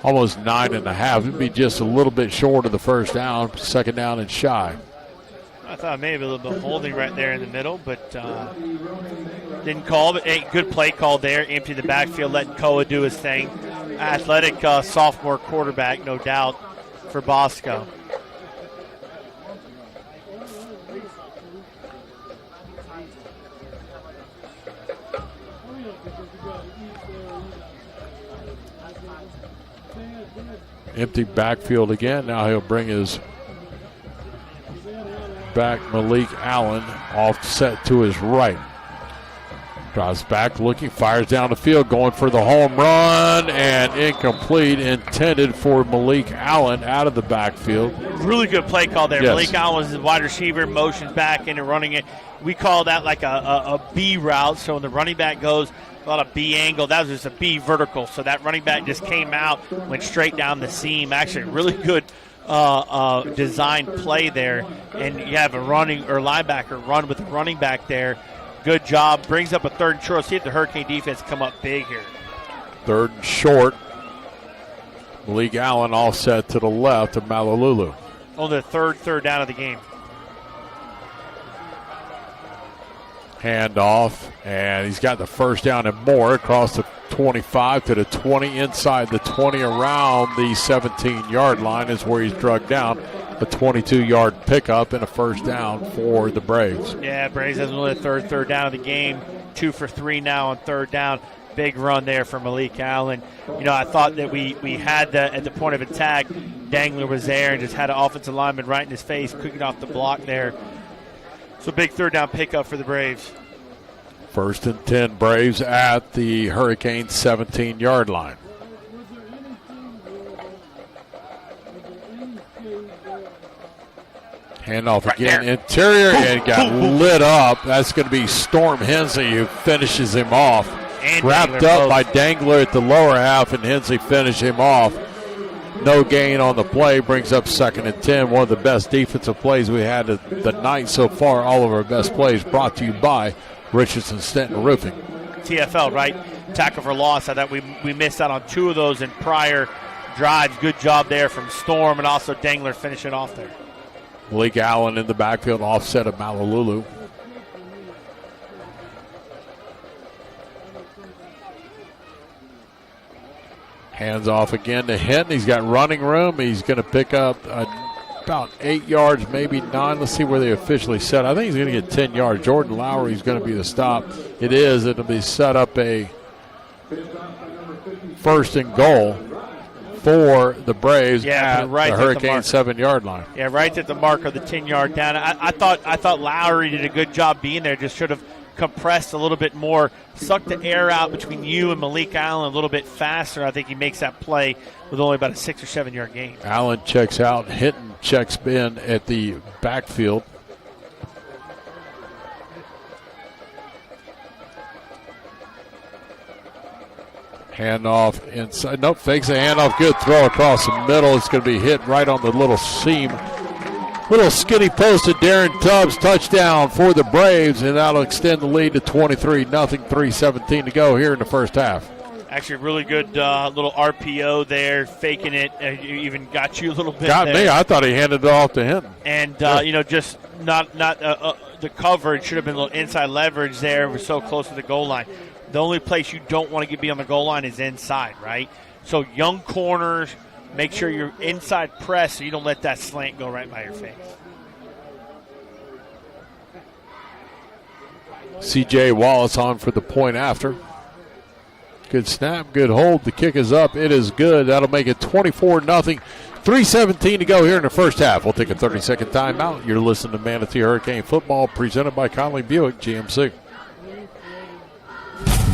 Almost 9.5. It'd be just a little bit short of the first down, 2nd down and shy. I thought maybe a little bit of holding right there in the middle, but didn't call. But a good play call there. Empty the backfield, letting Koa do his thing. Athletic sophomore quarterback, no doubt, for Bosco. Empty backfield again. Now he'll bring his back, Malik Allen, offset to his right. Drives back, looking, fires down the field, going for the home run, and incomplete, intended for Malik Allen out of the backfield. Really good play call there. Yes. Malik Allen was the wide receiver, motions back into running it. We call that like a B route, so when the running back goes, a lot of B angle. That was just a B vertical. So that running back just came out, went straight down the seam. Actually, really good design play there. And you have a running or linebacker run with the running back there. Good job. Brings up a 3rd and short. See if the Hurricane defense come up big here. 3rd and short. Malik Allen offset to the left of Malalulu. On the third down of the game. Handoff, and he's got the 1st down and more across the 25 to the 20, inside the 20, around the 17-yard line is where he's drugged down. A 22-yard pickup and a 1st down for the Braves. Yeah, Braves has only the third down of the game. 2 for 3 now on 3rd down. Big run there for Malik Allen. You know, I thought that we had at the point of attack, Dangler was there and just had an offensive lineman right in his face, cooking off the block there. So big third down pickup for the Braves. 1st and 10 Braves at the Hurricanes 17-yard line. Handoff again, interior, and got lit up. That's going to be Storm Hensley who finishes him off. And wrapped up by Dangler at the lower half, and Hensley finished him off. No gain on the play, brings up 2nd and 10. One of the best defensive plays we had of the night so far. All of our best plays brought to you by Richardson Stanton Roofing. TFL, right? Tackle for loss. I thought we missed out on 2 of those in prior drives. Good job there from Storm, and also Dangler finishing off there. Malik Allen in the backfield, offset of Malululu. Hands off again to Hinton. He's got running room. He's going to pick up about 8 yards, maybe 9. Let's see where they officially set. I think he's going to get 10 yards. Jordan Lowry is going to be the stop. It is. It'll be set up a 1st and goal for the Braves at the Hurricane 7-yard line. Yeah, right at the mark of the 10-yard down. I thought Lowry did a good job being there. Just should have compressed a little bit more, sucked the air out between you and Malik Allen a little bit faster. I think he makes that play with only about a 6 or 7 yard gain. Allen checks out. Hinton checks in at the backfield. Handoff inside. Nope, fakes a handoff. Good throw across the middle. It's going to be hit right on the little seam. Little skinny post to Darren Tubbs. Touchdown for the Braves, and that'll extend the lead to 23-0. 3:17 to go here in the first half. Actually, really good little RPO there, faking it. Even got you a little bit. Got there. me. I thought he handed it off to him. And just not the coverage should have been a little inside leverage there. We're so close to the goal line. The only place you don't want to be on the goal line is inside, right? So young corners, make sure you're inside press so you don't let that slant go right by your face. C.J. Wallace on for the point after. Good snap, good hold. The kick is up. It is good. That'll make it 24-0. 3:17 to go here in the first half. We'll take a 30-second timeout. You're listening to Manatee Hurricane Football presented by Conley Buick GMC.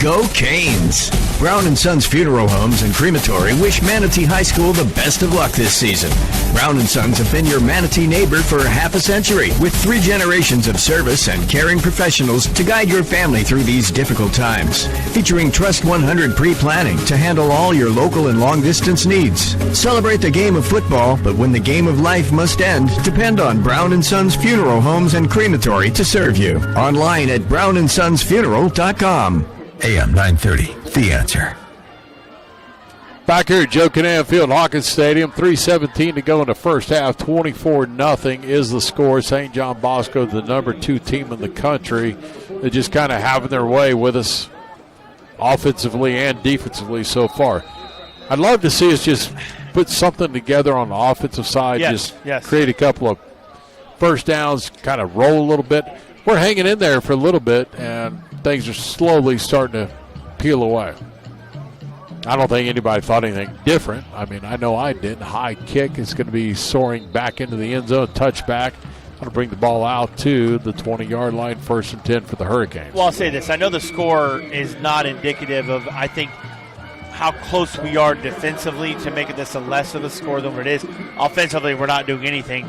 Go Canes! Brown & Sons Funeral Homes and Crematory wish Manatee High School the best of luck this season. Brown & Sons have been your Manatee neighbor for half a century with 3 generations of service and caring professionals to guide your family through these difficult times. Featuring Trust 100 pre-planning to handle all your local and long-distance needs. Celebrate the game of football, but when the game of life must end, depend on Brown & Sons Funeral Homes and Crematory to serve you. Online at brownandsonsfuneral.com. AM 930, The Answer. Back here at Joe Kinnan Field, Hawkins Stadium, 3:17 to go in the first half. 24-0 is the score. St. John Bosco, the number 2 team in the country. They're just kind of having their way with us offensively and defensively so far. I'd love to see us just put something together on the offensive side. Yes. Create a couple of first downs, kind of roll a little bit. We're hanging in there for a little bit, and things are slowly starting to peel away. I don't think anybody thought anything different. I mean, I know I did. High kick is going to be soaring back into the end zone. Touchback. Going to bring the ball out to the 20-yard line. 1st and 10 for the Hurricanes. Well, I'll say this. I know the score is not indicative of, I think, how close we are defensively to making this a less of a score than what it is. Offensively, we're not doing anything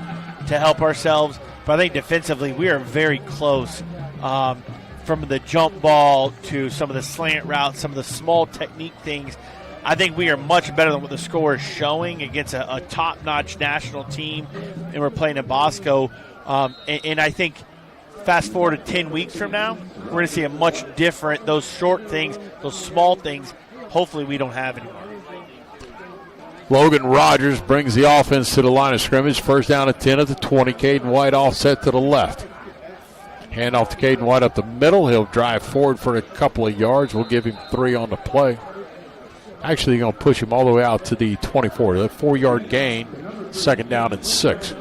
to help ourselves. But I think defensively, we are very close. From the jump ball to some of the slant routes, some of the small technique things, I think we are much better than what the score is showing against a top-notch national team, and we're playing at Bosco. And I think fast forward to 10 weeks from now, we're going to see a much different, those short things, those small things, hopefully we don't have anymore. Logan Rogers brings the offense to the line of scrimmage. First down at 10 at the 20. Caden White offset to the left. Hand off to Caden White up the middle. He'll drive forward for a couple of yards. We'll give him 3 on the play. Actually, going to push him all the way out to the 24. The 4-yard gain. 2nd down and 6.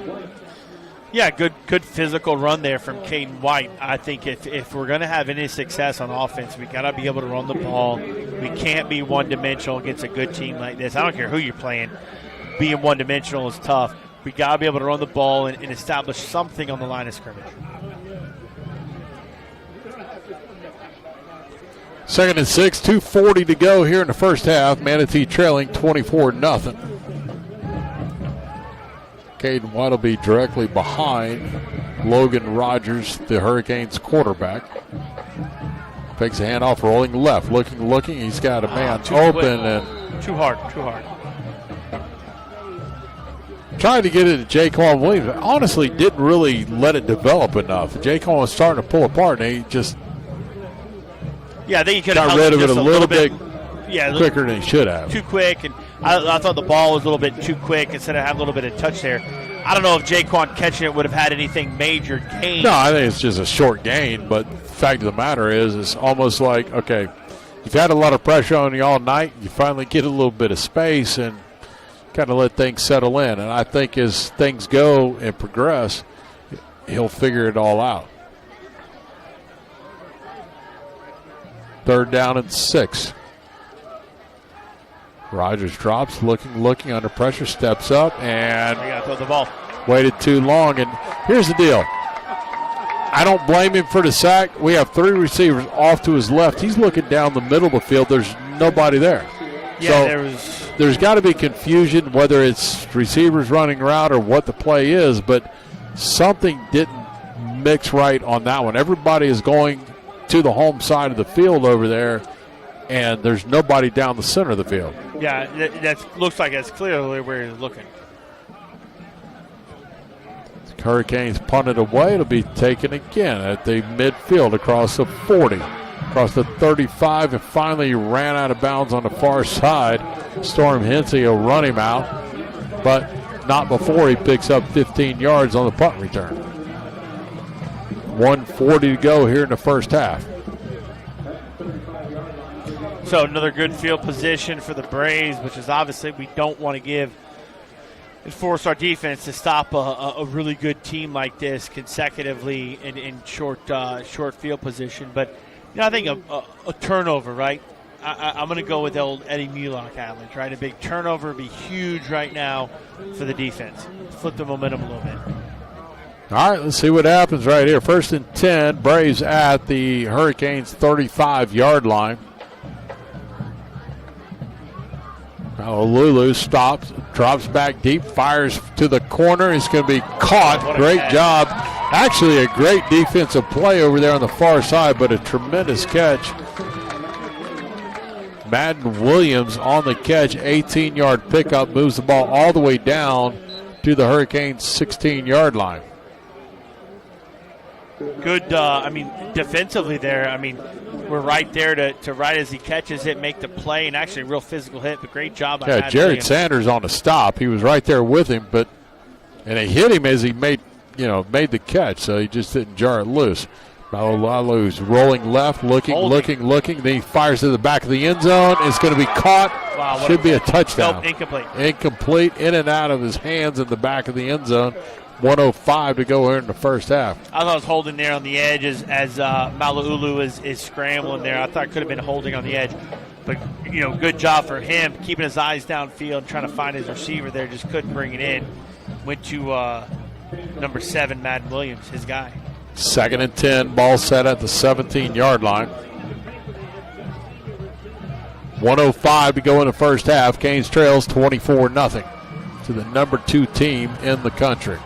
Yeah, good physical run there from Caden White. I think if we're going to have any success on offense, we got to be able to run the ball. We can't be one-dimensional against a good team like this. I don't care who you're playing. Being one-dimensional is tough. We got to be able to run the ball and establish something on the line of scrimmage. Second and 6, 2:40 to go here in the first half. Manatee trailing 24-0. Caden White will be directly behind Logan Rogers, the Hurricanes quarterback. Takes a handoff, rolling left, looking. He's got a man open and too hard. Tried to get it to Jaquan Williams, but honestly didn't really let it develop enough. Jaquan was starting to pull apart, and he just I think he could got have rid of it a little bit quicker quicker than he should have. Too quick, and I thought the ball was a little bit too quick instead of having a little bit of touch there. I don't know if Jaquan catching it would have had anything major gain. No, I think it's just a short gain, but the fact of the matter is it's almost like, okay, you've had a lot of pressure on you all night. You finally get a little bit of space and kind of let things settle in. And I think as things go and progress, he'll figure it all out. 3rd down and 6. Rogers drops, looking under pressure, steps up, and I gotta throw the ball. Waited too long. And here's the deal. I don't blame him for the sack. We have 3 receivers off to his left. He's looking down the middle of the field. There's nobody there. Yeah, so there's got to be confusion, whether it's receivers running around or what the play is, but something didn't mix right on that one. Everybody is going to the home side of the field over there, and there's nobody down the center of the field. Yeah, that looks like that's clearly where he's looking. Hurricanes punted away. It'll be taken again at the midfield across the 40, across the 35, and finally ran out of bounds on the far side. Storm Hensey will run him out, but not before he picks up 15 yards on the punt return. 1:40 to go here in the first half. So another good field position for the Braves, which is obviously we don't want to give and force our defense to stop a really good team like this consecutively in short field position. But I think a turnover, right? I'm going to go with old Eddie Mulock adage, right? A big turnover would be huge right now for the defense. Flip the momentum a little bit. All right, let's see what happens right here. 1st and 10, Braves at the Hurricanes' 35-yard line. Lulu stops, drops back deep, fires to the corner. It's going to be caught. Great job. Actually, a great defensive play over there on the far side, but a tremendous catch. Madden Williams on the catch, 18-yard pickup, moves the ball all the way down to the Hurricanes' 16-yard line. Good, defensively there. We're right there to right as he catches it, make the play, and actually a real physical hit, but great job by Matt Jared Williams. Sanders on the stop. He was right there with him, and he hit him as he made the catch, so he just didn't jar it loose. Malalalu's rolling left, looking. Then he fires to the back of the end zone. It's going to be caught. Wow, should be a touchdown. Nope, Incomplete, in and out of his hands in the back of the end zone. 1:05 to go here in the first half. I thought it was holding there on the edge as Mala'ulu is scrambling there. I thought it could have been holding on the edge. But, good job for him, keeping his eyes downfield, trying to find his receiver there. Just couldn't bring it in. Went to number 7, Madden Williams, his guy. 2nd and 10, ball set at the 17-yard line. 1:05 to go in the first half. Canes trails 24-0 to the number 2 team in the country.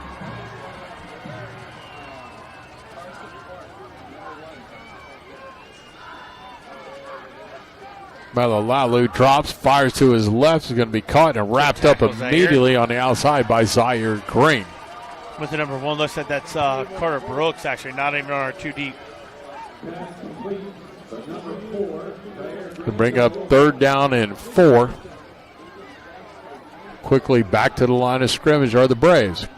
Malalalu drops, fires to his left. He's going to be caught and wrapped up immediately on the outside by Zaire Green. With the number 1, looks like that's Carter Brooks, actually, not even on our 2 deep. To bring up 3rd down and 4. Quickly back to the line of scrimmage are the Braves.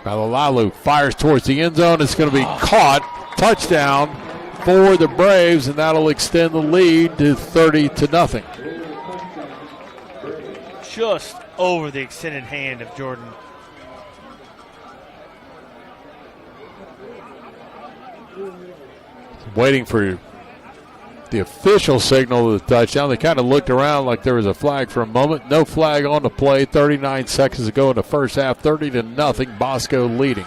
Malalalu fires towards the end zone. It's going to be caught. Touchdown for the Braves, and that'll extend the lead to 30-0. Just over the extended hand of Jordan. Waiting for the official signal of the touchdown. They kind of looked around like there was a flag for a moment. No flag on the play. 39 seconds to go in the first half. 30-0. Bosco leading.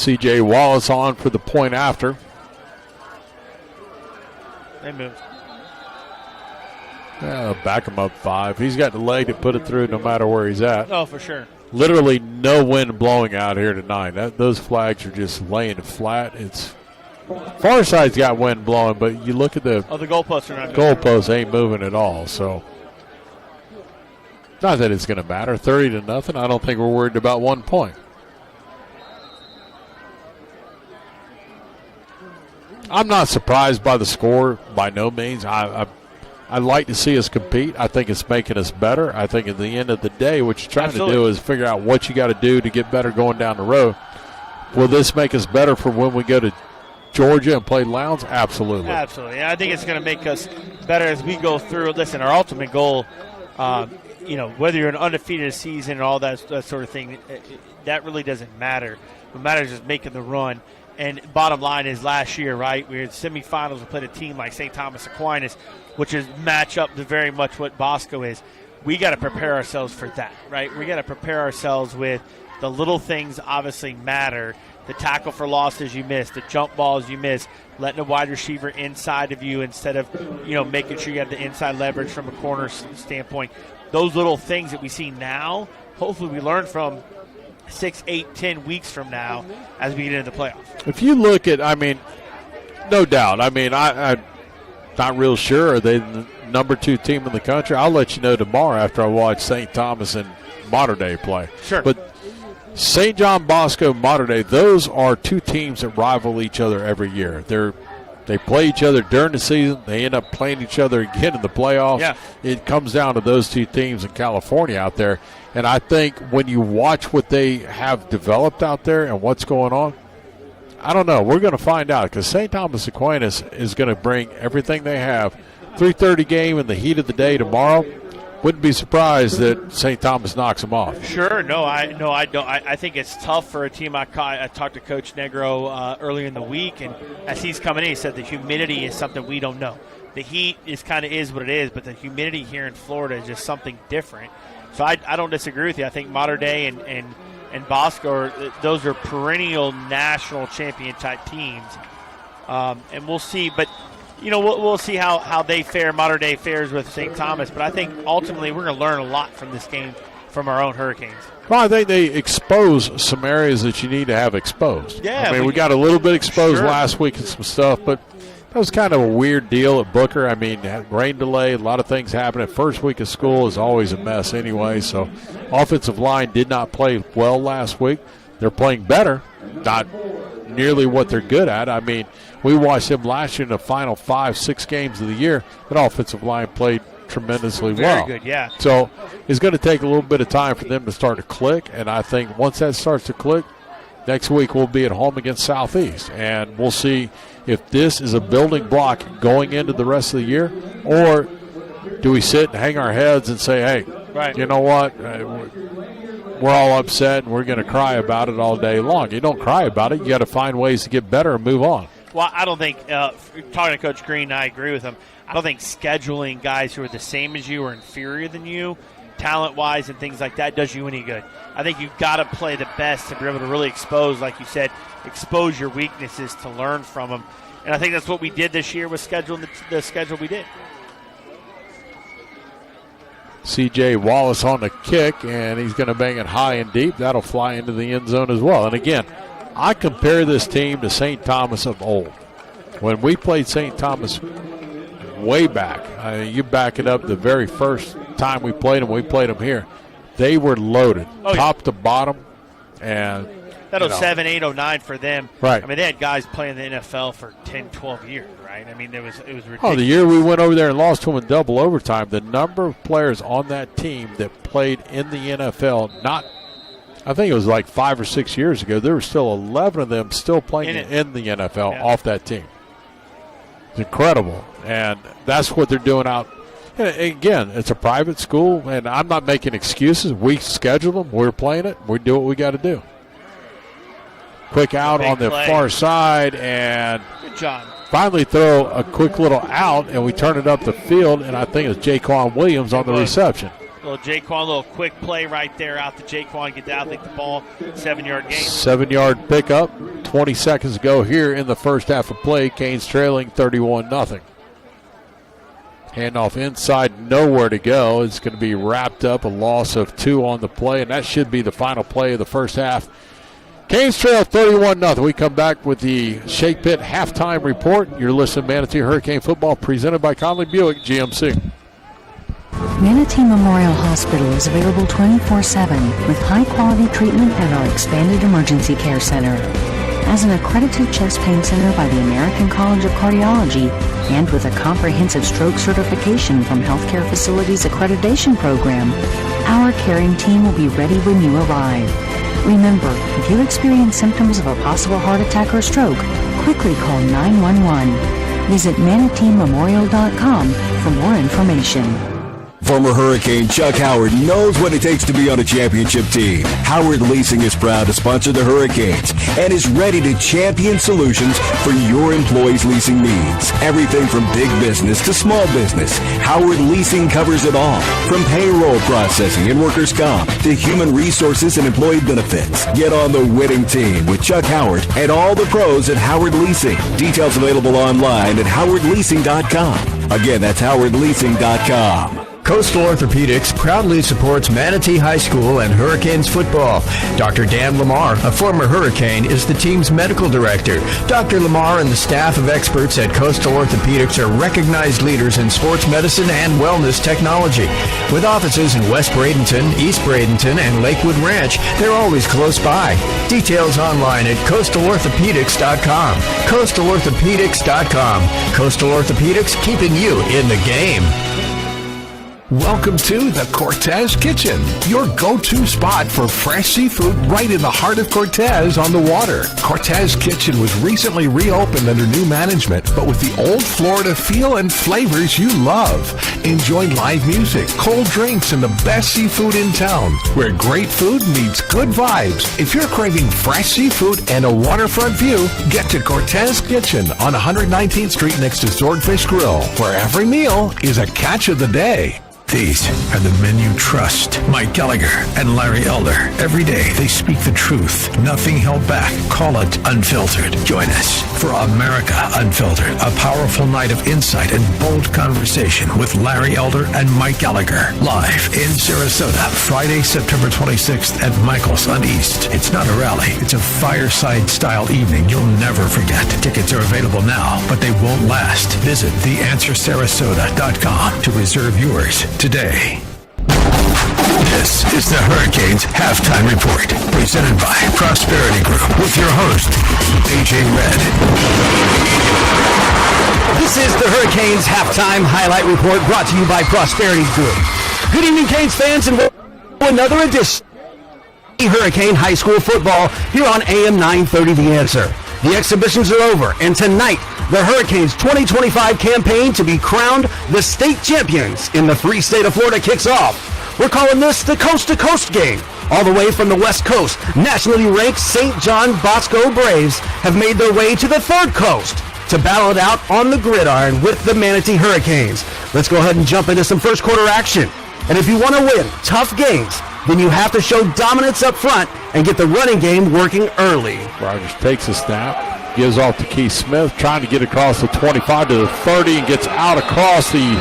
C.J. Wallace on for the point after. They move. Back him up 5. He's got the leg to put it through no matter where he's at. Oh, for sure. Literally no wind blowing out here tonight. Those flags are just laying flat. It's far side's got wind blowing, but you look at the goalposts are not goalposts ain't moving at all. So not that it's going to matter. 30-0. I don't think we're worried about 1 point. I'm not surprised by the score by no means. I'd like to see us compete. I think it's making us better. I think at the end of the day, what you're trying to do is figure out what you got to do to get better going down the road. Will this make us better for when we go to Georgia and play Lowndes? Absolutely. Absolutely. I think it's going to make us better as we go through. Listen, our ultimate goal, whether you're an undefeated season and all that sort of thing, that really doesn't matter. What matters is making the run. And bottom line is last year, right, we were in the semifinals. We played a team like St. Thomas Aquinas, which is match up to very much what Bosco is. We got to prepare ourselves for that, right? We got to prepare ourselves with the little things obviously matter. The tackle for losses you miss, the jump balls you miss, letting a wide receiver inside of you instead of, making sure you have the inside leverage from a corner standpoint. Those little things that we see now, hopefully we learn from 6, 8, 10 weeks from now as we get into the playoffs. If you look at, no doubt. I'm not real sure. Are they the number 2 team in the country? I'll let you know tomorrow after I watch St. Thomas and Mater Dei play. Sure. But St. John Bosco, Mater Dei, those are 2 teams that rival each other every year. They play each other during the season. They end up playing each other again in the playoffs. Yeah. It comes down to those 2 teams in California out there. And I think when you watch what they have developed out there and what's going on, I don't know. We're going to find out because St. Thomas Aquinas is going to bring everything they have. 3:30 game in the heat of the day tomorrow. Wouldn't be surprised that St. Thomas knocks them off. Sure. No, I don't. I think it's tough for a team. I talked to Coach Negro earlier in the week, and as he's coming in, he said the humidity is something we don't know. The heat is what it is, but the humidity here in Florida is just something different. So I don't disagree with you. I think Mater Dei and Bosco, those are perennial national champion type teams, and we'll see. But we'll see how they fare. Mater Dei fares with St. Thomas, but I think ultimately we're going to learn a lot from this game from our own Hurricanes. Well, I think they expose some areas that you need to have exposed. Yeah, we got a little bit exposed last week and some stuff, but that was kind of a weird deal at Booker. Rain delay, a lot of things happening. First week of school is always a mess anyway, so offensive line did not play well last week. They're playing better, not nearly what they're good at. We watched them last year in the final 5-6 games of the year. That offensive line played tremendously well. Very good, yeah. So it's going to take a little bit of time for them to start to click, and I think once that starts to click, next week we'll be at home against Southeast, and we'll see if this is a building block going into the rest of the year, or do we sit and hang our heads and say, hey, you know what, we're all upset and we're going to cry about it all day long. You don't cry about it. You got to find ways to get better and move on. Well, I don't think, talking to Coach Green, I agree with him. I don't think scheduling guys who are the same as you or inferior than you, talent-wise and things like that, does you any good. I think you've got to play the best to be able to really expose, like you said, expose your weaknesses to learn from them. And I think that's what we did this year with scheduling the schedule we did. C.J. Wallace on the kick, and he's going to bang it high and deep. That'll fly into the end zone as well. And again, I compare this team to St. Thomas of old. When we played St. Thomas way back, you back it up the very first time we played them here. They were loaded, top to bottom. And that 07, 8, 09 for them. Right. They had guys playing in the NFL for 10, 12 years, right? It was ridiculous. Oh, the year we went over there and lost to them in double overtime, the number of players on that team that played in the NFL, I think it was like 5 or 6 years ago, there were still 11 of them still playing in the NFL off that team. It's incredible. And that's what they're doing out. And again, it's a private school, and I'm not making excuses. We schedule them. We're playing it. We do what we got to do. Quick out on the far side, and good job. Finally throw a quick little out, and we turn it up the field, and I think it's Jaquan Williams on the reception. Little Jaquan, little quick play right there out to Jaquan, get out, take the ball, 7-yard gain. 7-yard pickup, 20 seconds to go here in the first half of play. Canes trailing 31-0. Handoff inside, nowhere to go. It's going to be wrapped up, a loss of 2 on the play, and that should be the final play of the first half. Canes trail 31-0. We come back with the Shake Pit halftime report. You're listening to Manatee Hurricane Football presented by Conley Buick GMC. Manatee Memorial Hospital is available 24/7 with high-quality treatment at our expanded emergency care center. As an accredited chest pain center by the American College of Cardiology and with a comprehensive stroke certification from Healthcare Facilities Accreditation Program, our caring team will be ready when you arrive. Remember, if you experience symptoms of a possible heart attack or stroke, quickly call 911. Visit ManateeMemorial.com for more information. Former Hurricane Chuck Howard knows what it takes to be on a championship team. Howard Leasing is proud to sponsor the Hurricanes and is ready to champion solutions for your employees' leasing needs. Everything from big business to small business, Howard Leasing covers it all. From payroll processing and workers' comp to human resources and employee benefits. Get on the winning team with Chuck Howard and all the pros at Howard Leasing. Details available online at howardleasing.com. Again, that's howardleasing.com. Coastal Orthopedics proudly supports Manatee High School and Hurricanes football. Dr. Dan Lamar, a former Hurricane, is the team's medical director. Dr. Lamar and the staff of experts at Coastal Orthopedics are recognized leaders in sports medicine and wellness technology. With offices in West Bradenton, East Bradenton, and Lakewood Ranch, they're always close by. Details online at coastalorthopedics.com. coastalorthopedics.com. Coastal Orthopedics, keeping you in the game. Welcome to the Cortez Kitchen, your go-to spot for fresh seafood right in the heart of Cortez on the water. Cortez Kitchen was recently reopened under new management, but with the old Florida feel and flavors you love. Enjoy live music, cold drinks, and the best seafood in town, where great food meets good vibes. If you're craving fresh seafood and a waterfront view, get to Cortez Kitchen on 119th Street next to Swordfish Grill, where every meal is a catch of the day. These are the men you trust. Mike Gallagher and Larry Elder. Every day they speak the truth. Nothing held back. Call it Unfiltered. Join us for America Unfiltered, a powerful night of insight and bold conversation with Larry Elder and Mike Gallagher. Live in Sarasota, Friday, September 26th at Michael's on East. It's not a rally. It's a fireside-style evening you'll never forget. Tickets are available now, but they won't last. Visit theanswersarasota.com to reserve yours today. This is the Hurricanes Halftime Report, presented by Prosperity Group, with your host, AJ Red. This is the Hurricanes Halftime Highlight Report, brought to you by Prosperity Group. Good evening, Canes fans, and another edition of Hurricane High School Football here on AM 930 The Answer. The exhibitions are over, and tonight, the Hurricanes' 2025 campaign to be crowned the state champions in the free state of Florida kicks off. We're calling this the coast-to-coast game. All the way from the West Coast, nationally ranked St. John Bosco Braves have made their way to the third coast to battle it out on the gridiron with the Manatee Hurricanes. Let's go ahead and jump into some first quarter action. And if you want to win tough games, then you have to show dominance up front and get the running game working early. Rogers takes a snap, gives off to Keith Smith, trying to get across the 25 to the 30, and gets out across the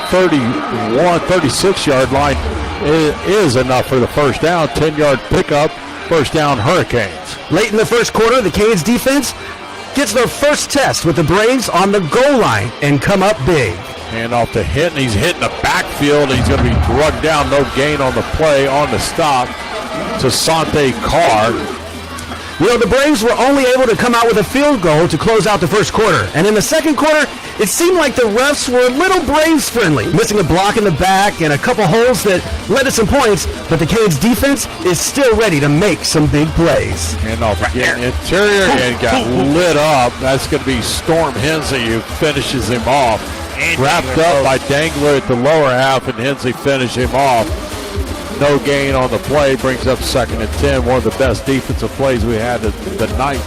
36-yard line. It is enough for the first down. 10-yard pickup, first down Hurricanes. Late in the first quarter, the Canes defense gets their first test with the Braves on the goal line and come up big. Hand off to Hinton. He's hitting the backfield. He's going to be drugged down. No gain on the play. On the stop to Sante Carr. You know, the Braves were only able to come out with a field goal to close out the first quarter. And in the second quarter, it seemed like the refs were a little Braves friendly, missing a block in the back and a couple holes that led to some points, but the Canes defense is still ready to make some big plays. Hand off again, interior, and got lit up. That's going to be Storm Hensey who finishes him off. Wrapped up by Dangler at the lower half, and Hensey finished him off. No gain on the play, brings up 2nd and 10. One of the best defensive plays we had the night.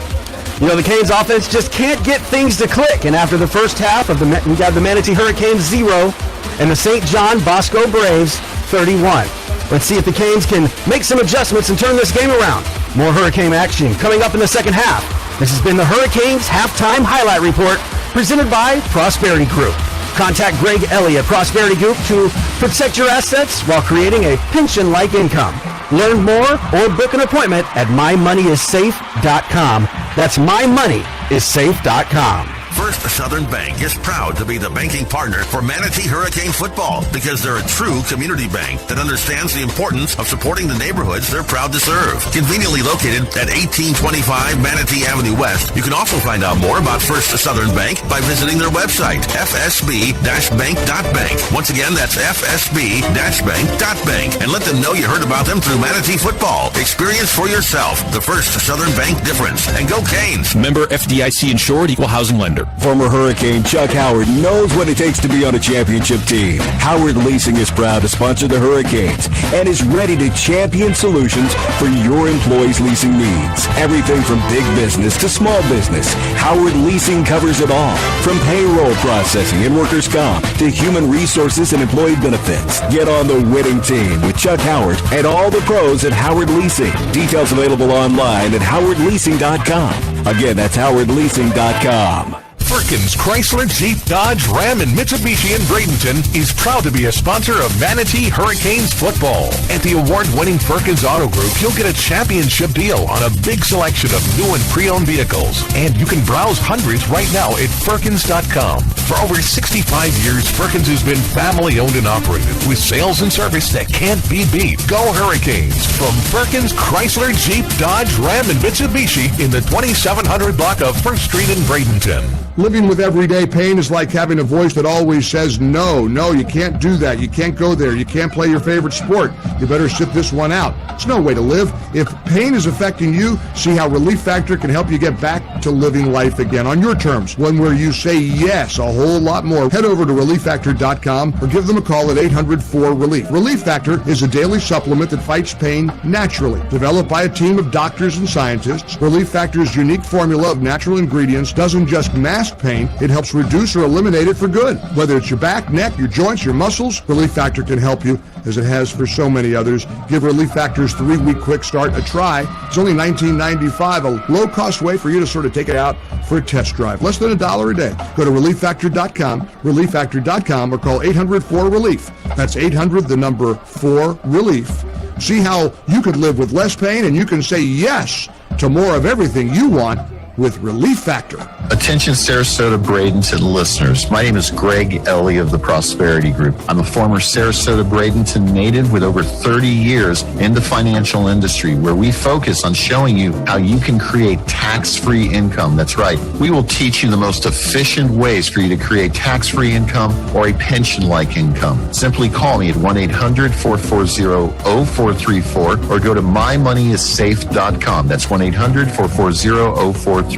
You know, the Canes offense just can't get things to click. And after the first half, we got the Manatee Hurricanes 0 and the St. John Bosco Braves 31. Let's see if the Canes can make some adjustments and turn this game around. More Hurricane action coming up in the second half. This has been the Hurricanes Halftime Highlight Report, presented by Prosperity Group. Contact Greg Elliott, Prosperity Group, to protect your assets while creating a pension-like income. Learn more or book an appointment at mymoneyissafe.com. That's mymoneyissafe.com. First Southern Bank is proud to be the banking partner for Manatee Hurricane football because they're a true community bank that understands the importance of supporting the neighborhoods they're proud to serve. Conveniently located at 1825 Manatee Avenue West, you can also find out more about First Southern Bank by visiting their website, fsb-bank.bank. Once again, that's fsb-bank.bank. And let them know you heard about them through Manatee football. Experience for yourself the First Southern Bank difference. And go Canes. Member FDIC insured, equal housing lender. Former Hurricane Chuck Howard knows what it takes to be on a championship team. Howard Leasing is proud to sponsor the Hurricanes and is ready to champion solutions for your employees' leasing needs. Everything from big business to small business, Howard Leasing covers it all. From payroll processing and workers' comp to human resources and employee benefits. Get on the winning team with Chuck Howard and all the pros at Howard Leasing. Details available online at howardleasing.com. Again, that's howardleasing.com. Perkins Chrysler, Jeep, Dodge, Ram, and Mitsubishi in Bradenton is proud to be a sponsor of Manatee Hurricanes football. At the award-winning Perkins Auto Group, you'll get a championship deal on a big selection of new and pre-owned vehicles. And you can browse hundreds right now at Perkins.com. For over 65 years, Perkins has been family-owned and operated with sales and service that can't be beat. Go Hurricanes! From Perkins Chrysler, Jeep, Dodge, Ram, and Mitsubishi in the 2700 block of 1st Street in Bradenton. Living with everyday pain is like having a voice that always says, no, you can't do that. You can't go there. You can't play your favorite sport. You better sit this one out. It's no way to live. If pain is affecting you, see how Relief Factor can help you get back to living life again on your terms. One where you say yes a whole lot more. Head over to ReliefFactor.com or give them a call at 800-4RELIEF. Relief Factor is a daily supplement that fights pain naturally. Developed by a team of doctors and scientists, Relief Factor's unique formula of natural ingredients doesn't just mask pain, it helps reduce or eliminate it for good. Whether it's your back, neck, your joints, your muscles, Relief Factor can help you, as it has for so many others. Give Relief Factor's 3-week quick start a try. It's only $19.95, a low-cost way for you to sort of take it out for a test drive. Less than $1 a day. Go to ReliefFactor.com, ReliefFactor.com, or call 800-4RELIEF. That's 800-4-RELIEF. See how you could live with less pain, and you can say yes to more of everything you want with Relief Factor. Attention Sarasota Bradenton listeners. My name is Greg Ellie of the Prosperity Group. I'm a former Sarasota Bradenton native with over 30 years in the financial industry, where we focus on showing you how you can create tax-free income. That's right. We will teach you the most efficient ways for you to create tax-free income or a pension-like income. Simply call me at 1-800-440-0434 or go to mymoneyissafe.com. That's 1-800-440-0434.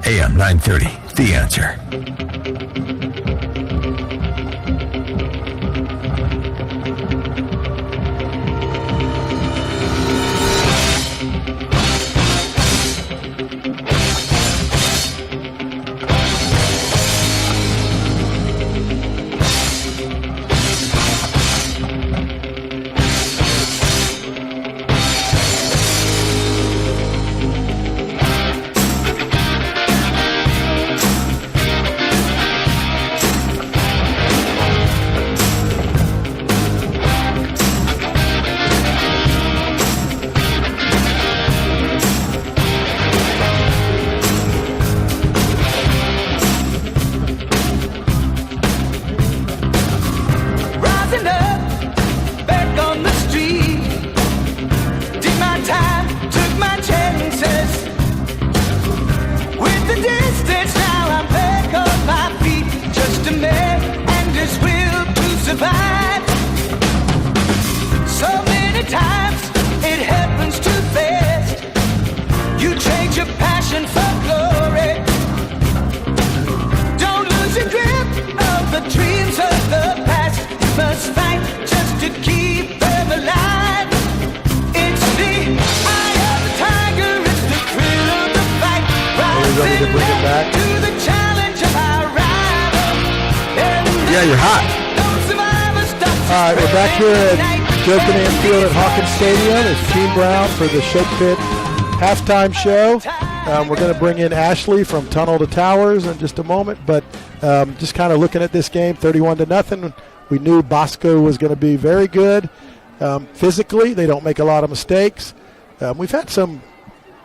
AM 930, The Answer. Yeah, you're hot. All right, we're back here at Joe Kinnan Field at Hawkins Stadium. It's Team Brown for the Shake Pit halftime show. We're going to bring in Ashley from Tunnel to Towers in just a moment, but just kind of looking at this game, 31-0. We knew Bosco was going to be very good. Physically, they don't make a lot of mistakes. We've had some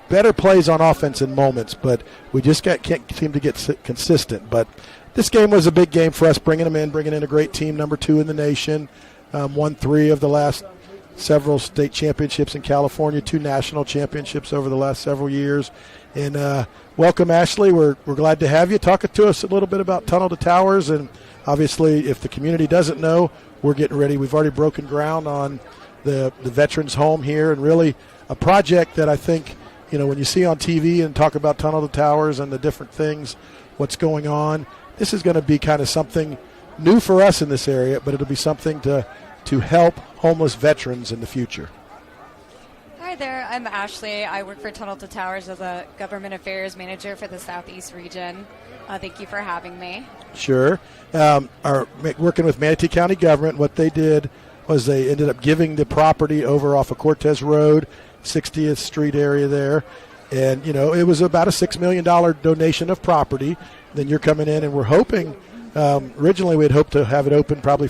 better plays on offense in moments, but we just can't seem to get consistent. But this game was a big game for us, bringing in a great team, number 2 in the nation, won 3 of the last several state championships in California, 2 national championships over the last several years. And welcome, Ashley. We're glad to have you. Talk to us a little bit about Tunnel to Towers, and obviously, if the community doesn't know, we're getting ready. We've already broken ground on the Veterans Home here, and really a project that I think, when you see on TV and talk about Tunnel to Towers and the different things, what's going on, this is going to be kind of something new for us in this area, but it'll be something to help homeless veterans in the future. Hi there, I'm Ashley. I work for Tunnel to Towers as a government affairs manager for the Southeast region. Thank you for having me. Sure. Working with Manatee County government, what they did was they ended up giving the property over off of Cortez Road, 60th Street area there. And, it was about a $6 million donation of property. Then you're coming in, and we're hoping, originally we had hoped to have it open probably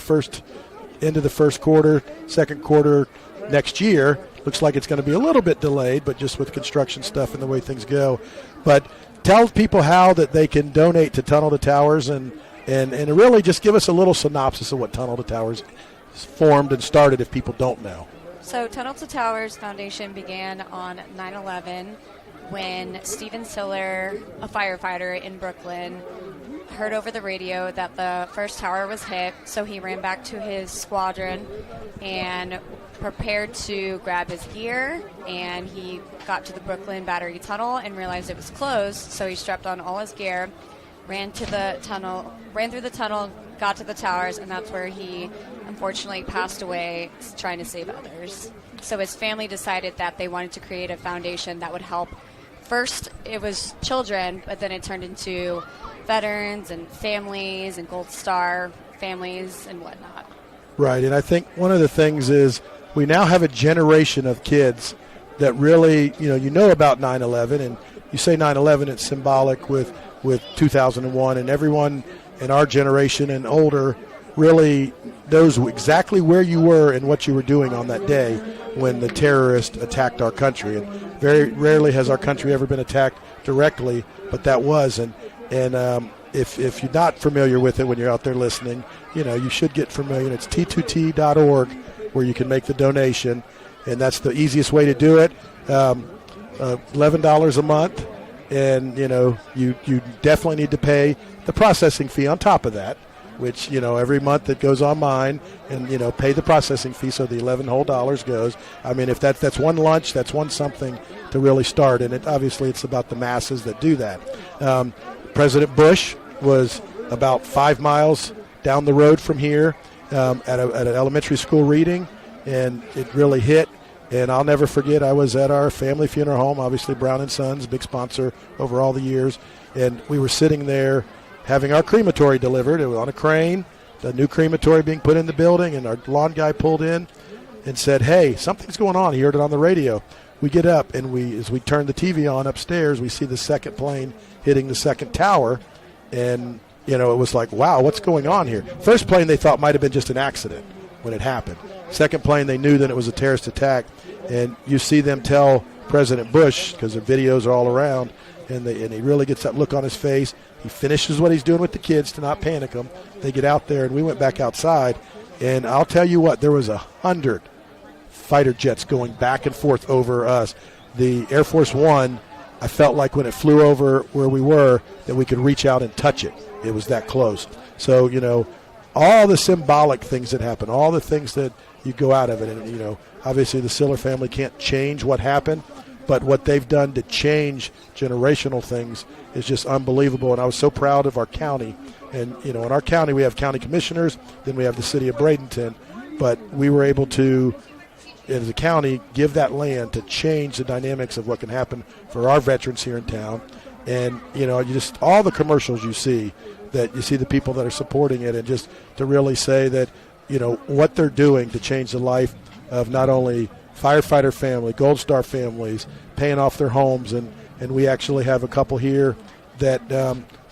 into the first quarter, second quarter next year. Looks like it's going to be a little bit delayed, but just with construction stuff and the way things go. But tell people how that they can donate to Tunnel to Towers, and really just give us a little synopsis of what Tunnel to Towers formed and started if people don't know. So Tunnel to Towers Foundation began on 9/11 when Stephen Siller, a firefighter in Brooklyn, heard over the radio that the first tower was hit, so he ran back to his squadron and prepared to grab his gear, and he got to the Brooklyn Battery Tunnel and realized it was closed, so he strapped on all his gear, ran through the tunnel, got to the towers, and that's where he unfortunately passed away trying to save others. So his family decided that they wanted to create a foundation that would help. First, it was children, but then it turned into veterans and families and Gold Star families and whatnot. Right, and I think one of the things is we now have a generation of kids that really, you know about 9/11, and you say 9/11, it's symbolic with 2001, and everyone in our generation and older really knows exactly where you were and what you were doing on that day when the terrorist attacked our country. And very rarely has our country ever been attacked directly, but that was. And if you're not familiar with it when you're out there listening, you should get familiar. It's t2t.org where you can make the donation, and that's the easiest way to do it. $11 a month, and you definitely need to pay the processing fee on top of that, which every month it goes on mine, and pay the processing fee, so the $11 whole goes. I mean, if that's one lunch, that's one something to really start, and obviously it's about the masses that do that. President Bush was about 5 miles down the road from here at an elementary school reading, and it really hit. And I'll never forget, I was at our family funeral home, obviously Brown & Sons, big sponsor over all the years, and we were sitting there having our crematory delivered. It was on a crane, the new crematory being put in the building, and our lawn guy pulled in and said, "Hey, something's going on." He heard it on the radio. We get up, and as we turn the TV on upstairs, we see the second plane hitting the second tower, and it was like, wow, what's going on here? First plane they thought might have been just an accident when it happened. Second plane, they knew that it was a terrorist attack, and you see them tell President Bush, because the videos are all around, and he really gets that look on his face. He finishes what he's doing with the kids to not panic them. They get out there, and we went back outside, and I'll tell you what, there was 100 fighter jets going back and forth over us. The Air Force One, I felt like when it flew over where we were, that we could reach out and touch it. It was that close. So, all the symbolic things that happen, all the things that you go out of it, and, obviously the Siller family can't change what happened, but what they've done to change generational things is just unbelievable. And I was so proud of our county. And, in our county we have county commissioners, then we have the city of Bradenton, but we were able to, as a county, give that land to change the dynamics of what can happen for our veterans here in town. And, you just all the commercials you see the people that are supporting it, and just to really say that, what they're doing to change the life of not only firefighter family, Gold Star families, paying off their homes and and we actually have a couple here that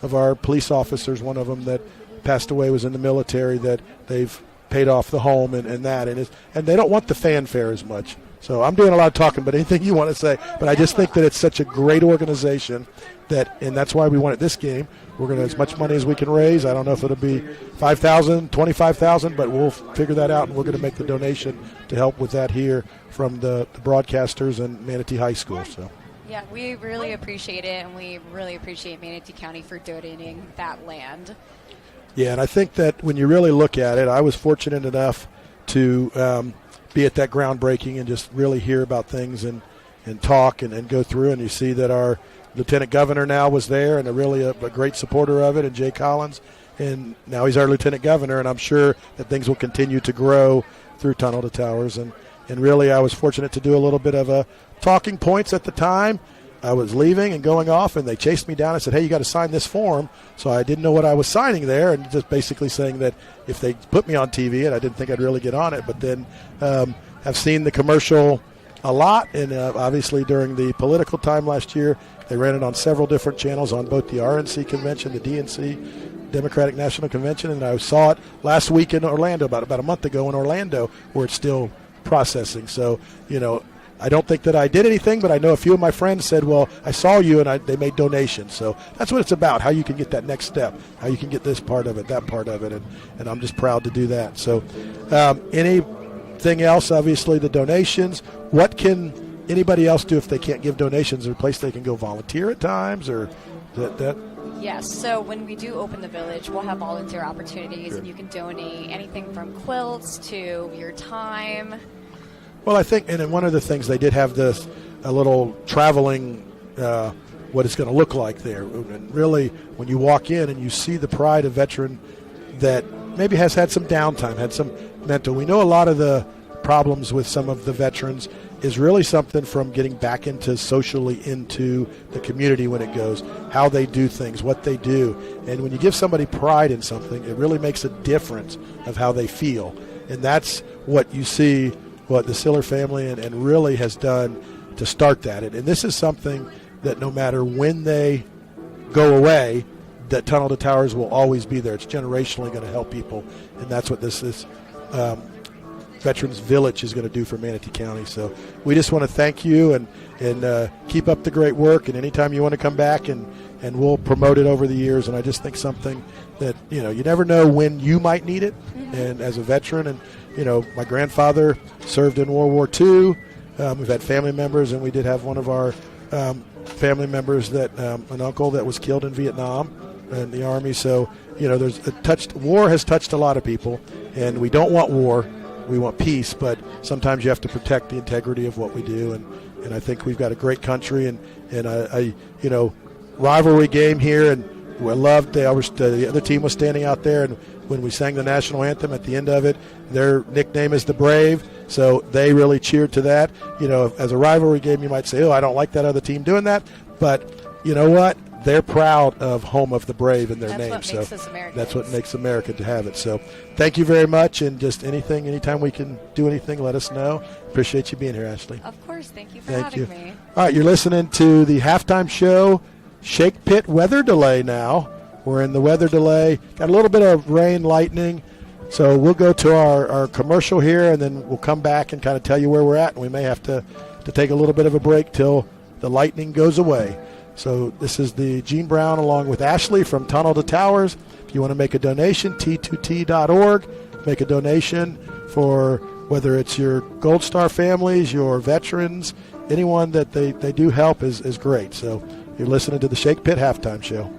of our police officers, one of them that passed away was in the military, that they've paid off the home and they don't want the fanfare as much. So I'm doing a lot of talking, but anything you want to say. But I just think that it's such a great organization and that's why we wanted this game. We're going to as much money as we can raise. I don't know if it'll be $5,000, $25,000, but we'll figure that out, and we're going to make the donation to help with that here from the broadcasters and Manatee High School. So. Yeah, we really appreciate it, and we really appreciate Manatee County for donating that land. Yeah, and I think that when you really look at it, I was fortunate enough to be at that groundbreaking and just really hear about things and talk and go through, and you see that our Lieutenant Governor now was there and a great supporter of it, and Jay Collins, and now he's our Lieutenant Governor, and I'm sure that things will continue to grow through Tunnel to Towers. And really I was fortunate to do a little bit of a talking points at the time. I was leaving and going off, and they chased me down and said, hey, you got to sign this form. So I didn't know what I was signing there, and just basically saying that if they put me on TV, and I didn't think I'd really get on it, but then have seen the commercial a lot, and obviously during the political time last year, they ran it on several different channels on both the RNC convention, the DNC, Democratic National Convention, and I saw it last week in Orlando, about a month ago in Orlando, where it's still processing. So, I don't think that I did anything, but I know a few of my friends said, well, I saw you, and they made donations. So that's what it's about, how you can get that next step, how you can get this part of it, that part of it, and I'm just proud to do that. So anything else, obviously the donations, what can anybody else do if they can't give donations? Is there a place they can go volunteer at times, or that? Yes, so when we do open the village, we'll have volunteer opportunities, and you can donate anything from quilts to your time. Well, I think, and then one of the things, they did have a little traveling, what it's going to look like there. And really, when you walk in and you see the pride of veteran that maybe has had some downtime, had some mental. We know a lot of the problems with some of the veterans is really something from getting back socially into the community when it goes, how they do things, what they do. And when you give somebody pride in something, it really makes a difference of how they feel. And that's what you see, what the Siller family and really has done to start that. And this is something that no matter when they go away, that Tunnel to Towers will always be there. It's generationally going to help people, and that's what this Veterans Village is going to do for Manatee County. So we just want to thank you and keep up the great work, and anytime you want to come back, and we'll promote it over the years. And I just think something that, you never know when you might need it. And as a veteran, and my grandfather served in World War II. We've had family members, and we did have one of our family members that an uncle that was killed in Vietnam in the Army. So war has touched a lot of people, and we don't want war. We want peace, but sometimes you have to protect the integrity of what we do, and I think we've got a great country, and I rivalry game here, and I loved the other team was standing out there, and when we sang the national anthem at the end of it, their nickname is the Brave, so they really cheered to that. As a rivalry game, you might say, oh, I don't like that other team doing that, but you know what? They're proud of Home of the Brave in their name, so that's what makes America to have it. So thank you very much, and just anytime we can do anything, let us know. Appreciate you being here, Ashley. Of course, thank you for having me. All right, you're listening to the halftime show, Shake Pit weather delay now. We're in the weather delay. Got a little bit of rain, lightning, so we'll go to our commercial here, and then we'll come back and kind of tell you where we're at, and we may have to take a little bit of a break till the lightning goes away. So this is the Gene Brown along with Ashley from Tunnel to Towers. If you want to make a donation, t2t.org. Make a donation for whether it's your Gold Star families, your veterans, anyone that they do help is great. So you're listening to the Shake Pit Halftime Show.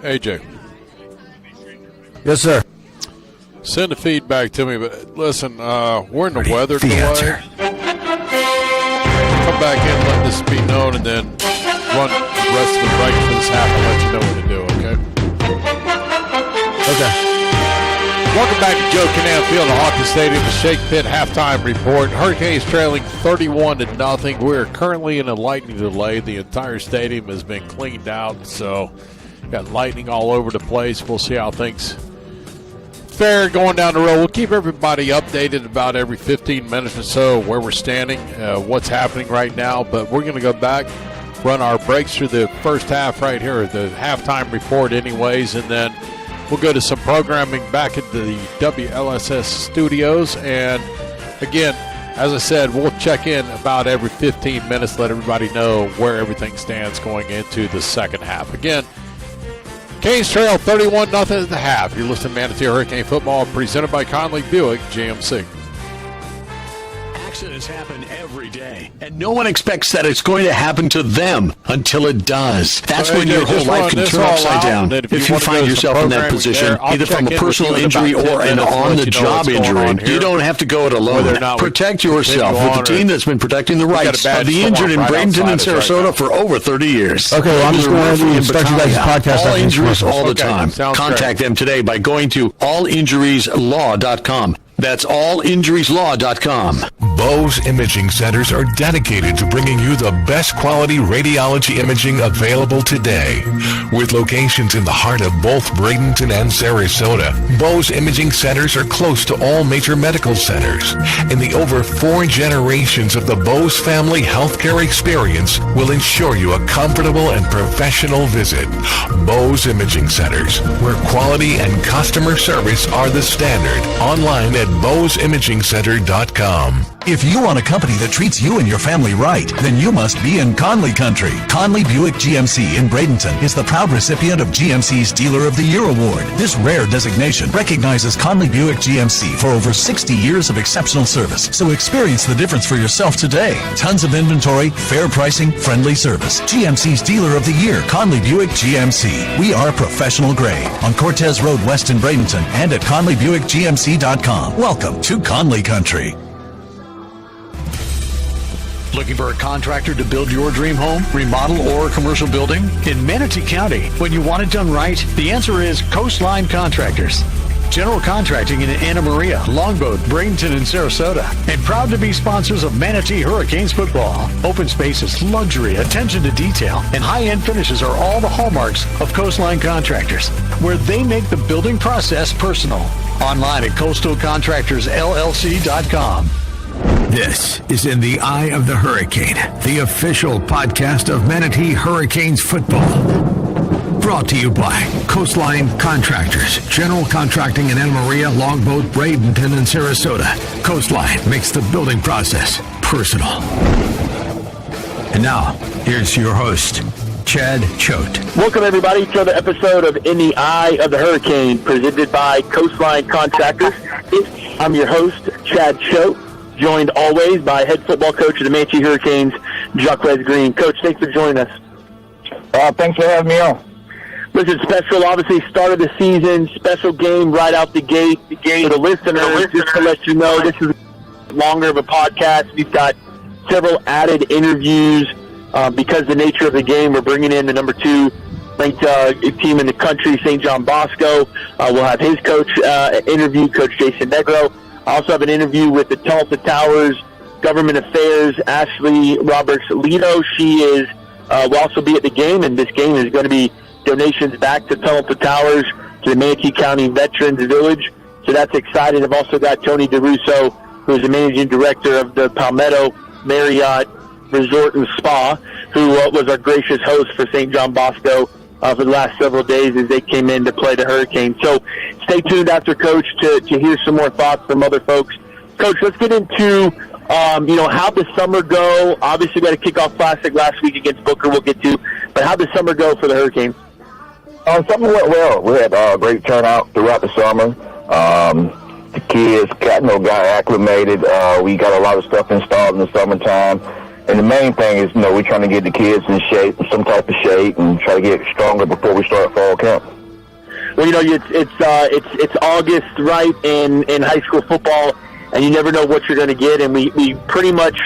AJ. Yes, sir. Send the feedback to me, but listen, we're in the weather delay. Answer. Come back in, let this be known, and then run the rest of the break for this half and let you know what to do, okay? Okay. Welcome back to Joe Kinnan Field at Hawkins Stadium, the Shake Pit halftime report. Hurricanes trailing 31-0. We're currently in a lightning delay. The entire stadium has been cleaned out, so got lightning all over the place. We'll see how things fare going down the road. We'll keep everybody updated about every 15 minutes or so where we're standing, what's happening right now. But we're going to go back, run our breaks through the first half right here, the halftime report anyways, and then we'll go to some programming back at the WLSS studios. And again, as I said, we'll check in about every 15 minutes, let everybody know where everything stands going into the second half. Again, Canes trail 31-0 at the half. You're listening to Manatee Hurricane Football, presented by Conley Buick GMC. Accidents happen every day, and no one expects that it's going to happen to them until it does. That's when your whole life can turn upside down. If you find yourself in that position, either from a personal injury or an on-the-job injury, you don't have to go it alone. Protect yourself with the team that's been protecting the rights of the injured in Bradenton and Sarasota for over 30 years. Okay, well, I'm just going to start you guys' podcast. All injuries all the time. Contact them today by going to allinjurieslaw.com. That's allinjurieslaw.com. Bose Imaging Centers are dedicated to bringing you the best quality radiology imaging available today. With locations in the heart of both Bradenton and Sarasota, Bose Imaging Centers are close to all major medical centers. And the over 4 generations of the Bose family healthcare experience will ensure you a comfortable and professional visit. Bose Imaging Centers, where quality and customer service are the standard. Online at boseimagingcenter.com. If you want a company that treats you and your family right, then you must be in Conley country. Conley Buick GMC in Bradenton is the proud recipient of GMC's Dealer of the Year award. This rare designation recognizes Conley Buick GMC for over 60 years of exceptional service. So experience the difference for yourself today. Tons of inventory, fair pricing, friendly service. GMC's Dealer of the Year, Conley Buick GMC. We are professional grade on Cortez Road West in Bradenton and at ConleyBuickGMC.com. Welcome to Conley country. Looking for a contractor to build your dream home, remodel, or commercial building? In Manatee County, when you want it done right, the answer is Coastline Contractors. General contracting in Anna Maria, Longboat, Bradenton, and Sarasota. And proud to be sponsors of Manatee Hurricanes football. Open spaces, luxury, attention to detail, and high-end finishes are all the hallmarks of Coastline Contractors, where they make the building process personal. Online at coastalcontractorsllc.com. This is In the Eye of the Hurricane, the official podcast of Manatee Hurricanes football. Brought to you by Coastline Contractors, general contracting in Anna Maria, Longboat, Bradenton, and Sarasota. Coastline makes the building process personal. And now, here's your host, Chad Choate. Welcome, everybody, to another episode of In the Eye of the Hurricane, presented by Coastline Contractors. I'm your host, Chad Choate, joined always by head football coach of the Manatee Hurricanes, Jacquez Green. Coach, thanks for joining us. Thanks for having me on. Listen, special, obviously, start of the season, special game right out the gate. For the listeners, just to let you know, this is longer of a podcast. We've got several added interviews because of the nature of the game. We're bringing in the number 2 ranked team in the country, St. John Bosco. We'll have his coach interview, Coach Jason Negro. I also have an interview with the Tulsa Towers Government Affairs, Ashley Roberts-Lito. She will also be at the game, and this game is going to be donations back to Tulsa Towers, to the Manatee County Veterans Village. So that's exciting. I've also got Tony DeRusso, who is the managing director of the Palmetto Marriott Resort and Spa, who was our gracious host for St. John Bosco for the last several days as they came in to play the Hurricanes. So stay tuned after Coach to hear some more thoughts from other folks. Coach, let's get into how'd the summer go? Obviously, we had a kickoff classic last week against Booker we'll get to, but how'd the summer go for the Hurricanes? Summer went well. We had a great turnout throughout the summer. The kids got acclimated. We got a lot of stuff installed in the summertime. And the main thing is, we're trying to get the kids in shape, some type of shape, and try to get stronger before we start fall camp. Well, it's August, right, in high school football, and you never know what you're going to get. And we pretty much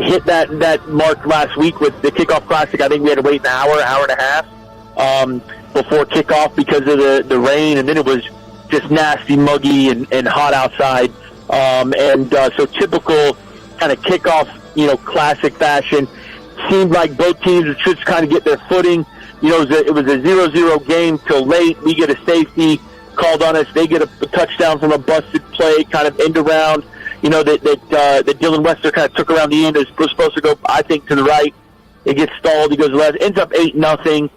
hit that mark last week with the Kickoff Classic. I think we had to wait an hour and a half before kickoff because of the rain, and then it was just nasty, muggy, and hot outside. So typical kind of kickoff, classic fashion. Seemed like both teams would just kind of get their footing. It was a 0-0 game till late. We get a safety called on us. They get a touchdown from a busted play, kind of end around. That Dylan Wester kind of took around the end. It was supposed to go, I think, to the right. It gets stalled. He goes left. Ends up 8-0.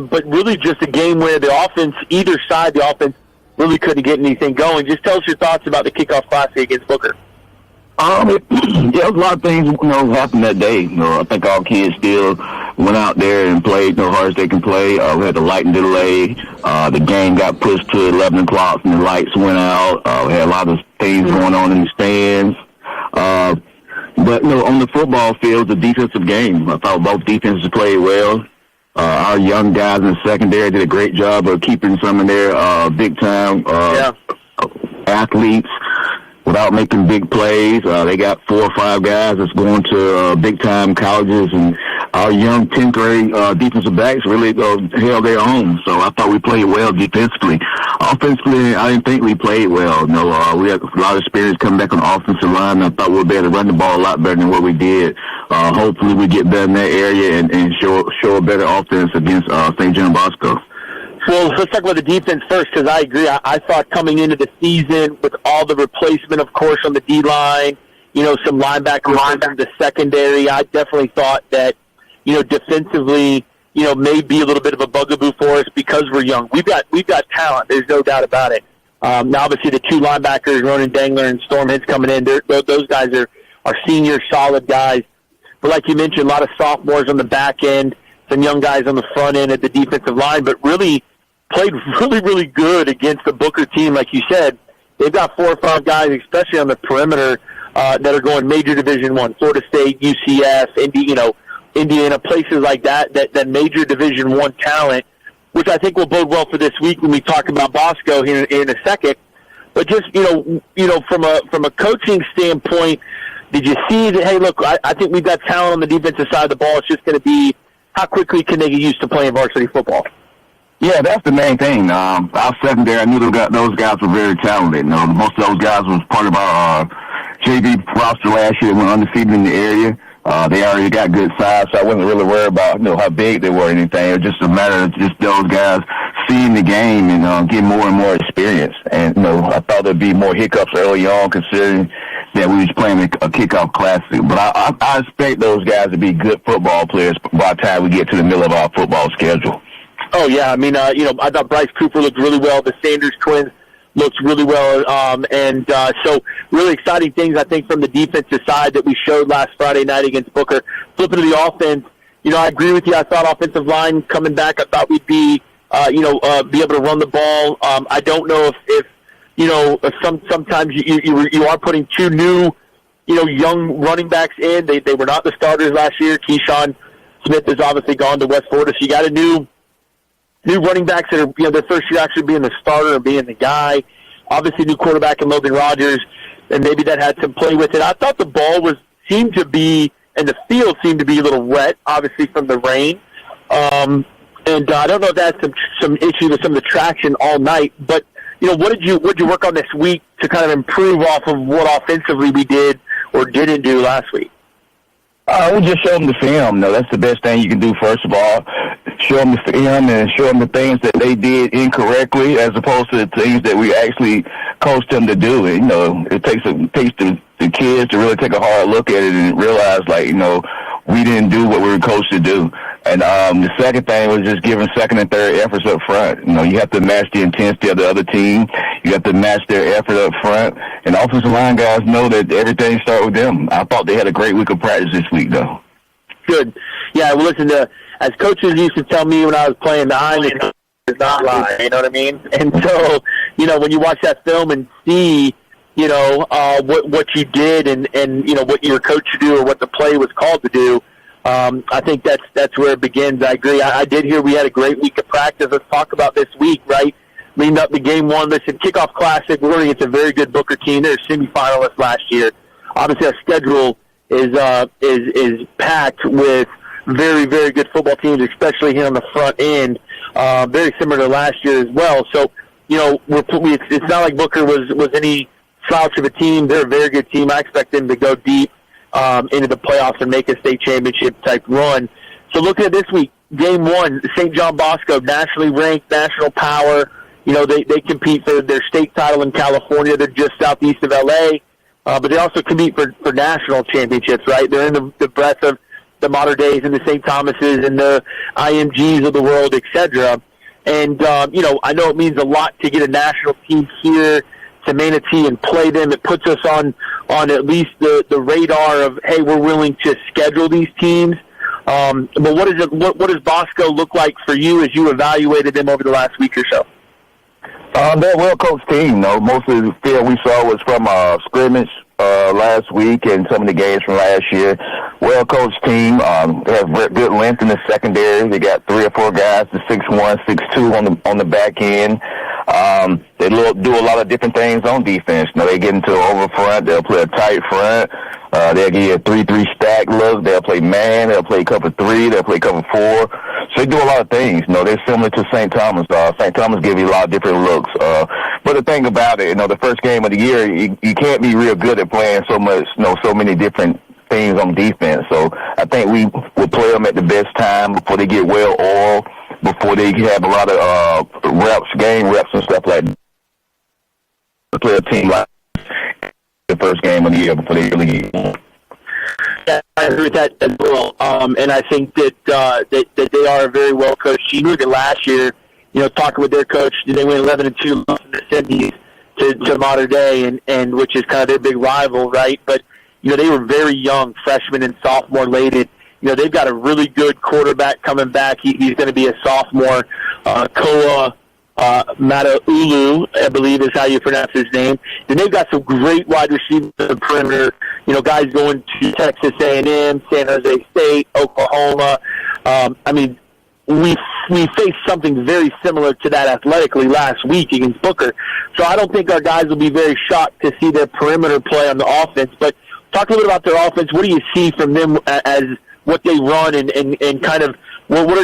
But really just a game where the offense, either side, the offense really couldn't get anything going. Just tell us your thoughts about the Kickoff Classic against Booker. It was a lot of things, happened that day. I think all kids still went out there and played hard as they can play. We had the lighting delay. The game got pushed to 11 o'clock and the lights went out. We had a lot of things going on in the stands. But on the football field, the defensive game, I thought both defenses played well. Our young guys in the secondary did a great job of keeping some of their big-time athletes without making big plays. They got 4 or 5 guys that's going to big-time colleges, and our young 10th grade defensive backs really held their own. So I thought we played well defensively. Offensively, I didn't think we played well. We had a lot of experience coming back on the offensive line. I thought we would be able to run the ball a lot better than what we did. Hopefully we get better in that area and show a better offense against St. John Bosco. Well, let's talk about the defense first, because I agree. I thought coming into the season with all the replacement, of course, on the D-line, some linebackers in the secondary, I definitely thought that, defensively, may be a little bit of a bugaboo for us because we're young. We've got talent. There's no doubt about it. Now, obviously, the 2 linebackers, Ronan Dangler and Storm Hintz coming in, those guys are senior, solid guys. But like you mentioned, a lot of sophomores on the back end, some young guys on the front end at the defensive line, but really played really, really good against the Booker team. Like you said, they've got 4 or 5 guys, especially on the perimeter, that are going major Division I, Florida State, UCF, Indiana, places like that major Division I talent, which I think will bode well for this week when we talk about Bosco here in a second. But just, from a coaching standpoint, did you see that, hey, look, I think we've got talent on the defensive side of the ball. It's just going to be how quickly can they get used to playing varsity football? Yeah, that's the main thing. Our secondary, I knew those guys were very talented. Most of those guys was part of our JV roster last year. Went undefeated in the area. They already got good size, so I wasn't really worried about how big they were or anything. It was just a matter of just those guys seeing the game and getting more and more experience. And I thought there'd be more hiccups early on, considering that we was playing a Kickoff Classic. But I expect those guys to be good football players by the time we get to the middle of our football schedule. Oh, yeah. I mean, I thought Bryce Cooper looked really well. The Sanders twins looked really well. So really exciting things, I think, from the defensive side that we showed last Friday night against Booker. Flipping to the offense, I agree with you. I thought offensive line coming back, I thought we'd be able to run the ball. I don't know if sometimes you are putting 2 new, young running backs in. They were not the starters last year. Keyshawn Smith has obviously gone to West Florida, so you got a new running backs that are, their first year actually being the starter or being the guy. Obviously, new quarterback in Logan Rogers, and maybe that had some play with it. I thought the ball seemed to be, and the field seemed to be a little wet, obviously from the rain. And I don't know if that's some issue with some of the traction all night. But what did you work on this week to kind of improve off of what offensively we did or didn't do last week? We just show them the film. That's the best thing you can do, first of all. Show them the film and show them the things that they did incorrectly as opposed to the things that we actually coached them to do. It takes the kids to really take a hard look at it and realize, we didn't do what we were coached to do. And the second thing was just giving second and third efforts up front. You have to match the intensity of the other team. You have to match their effort up front. And offensive line guys know that everything starts with them. I thought they had a great week of practice this week, though. Good. Yeah, well, listen, as coaches used to tell me when I was playing, the eye is not lie, you know what I mean? And so, when you watch that film and see, what you did and what you were coached to do or what the play was called to do. I think that's where it begins. I agree. I did hear we had a great week of practice. Let's talk about this week, right? Leading up to game one. Listen, Kickoff Classic, we're going against a very good Booker team. They're semifinalists last year. Obviously, our schedule is packed with very, very good football teams, especially here on the front end. Very similar to last year as well. So, it's not like Booker was any slouch of a team. They're a very good team. I expect them to go deep into the playoffs and make a state championship type run. So looking at this week, game one, St. John Bosco, nationally ranked, national power. They compete for their state title in California. They're just southeast of L.A., but they also compete for national championships, right? They're in the breadth of the Modern Days and the St. Thomases and the IMGs of the world, etc. And, I know it means a lot to get a national team here to Manatee and play them. It puts us on at least the radar of, hey, we're willing to schedule these teams. But what does Bosco look like for you as you evaluated them over the last week or so? They're a well-coached team. Most of the film we saw was from scrimmage last week and some of the games from last year. Well-coached team. They have good length in the secondary. They got 3 or 4 guys, the 6'1", 6'2" on the back end. They do a lot of different things on defense. They get into over front. They'll play a tight front. They'll give you a 3-3 stack look. They'll play man. They'll play cover 3. They'll play cover 4. So they do a lot of things. They're similar to St. Thomas. St. Thomas give you a lot of different looks. But the thing about it, the first game of the year, you can't be real good at playing so many different things on defense. So I think we will play them at the best time before they get well oiled, before they have a lot of game reps and stuff like that. Play a team like the first game of the year before they really get going. Yeah, I agree with that as well. And I think that they are a very well coached team. Look at last year, talking with their coach, they went 11-2 in the semis to Modern Day, and which is kind of their big rival, right? But they were very young, freshman and sophomore laden. They've got a really good quarterback coming back. He's going to be a sophomore, Koa Mataulu, I believe is how you pronounce his name. And they've got some great wide receivers in the perimeter. Guys going to Texas A&M, San Jose State, Oklahoma. We faced something very similar to that athletically last week against Booker. So I don't think our guys will be very shocked to see their perimeter play on the offense. But talk a little bit about their offense. What do you see from them as what they run and kind of what are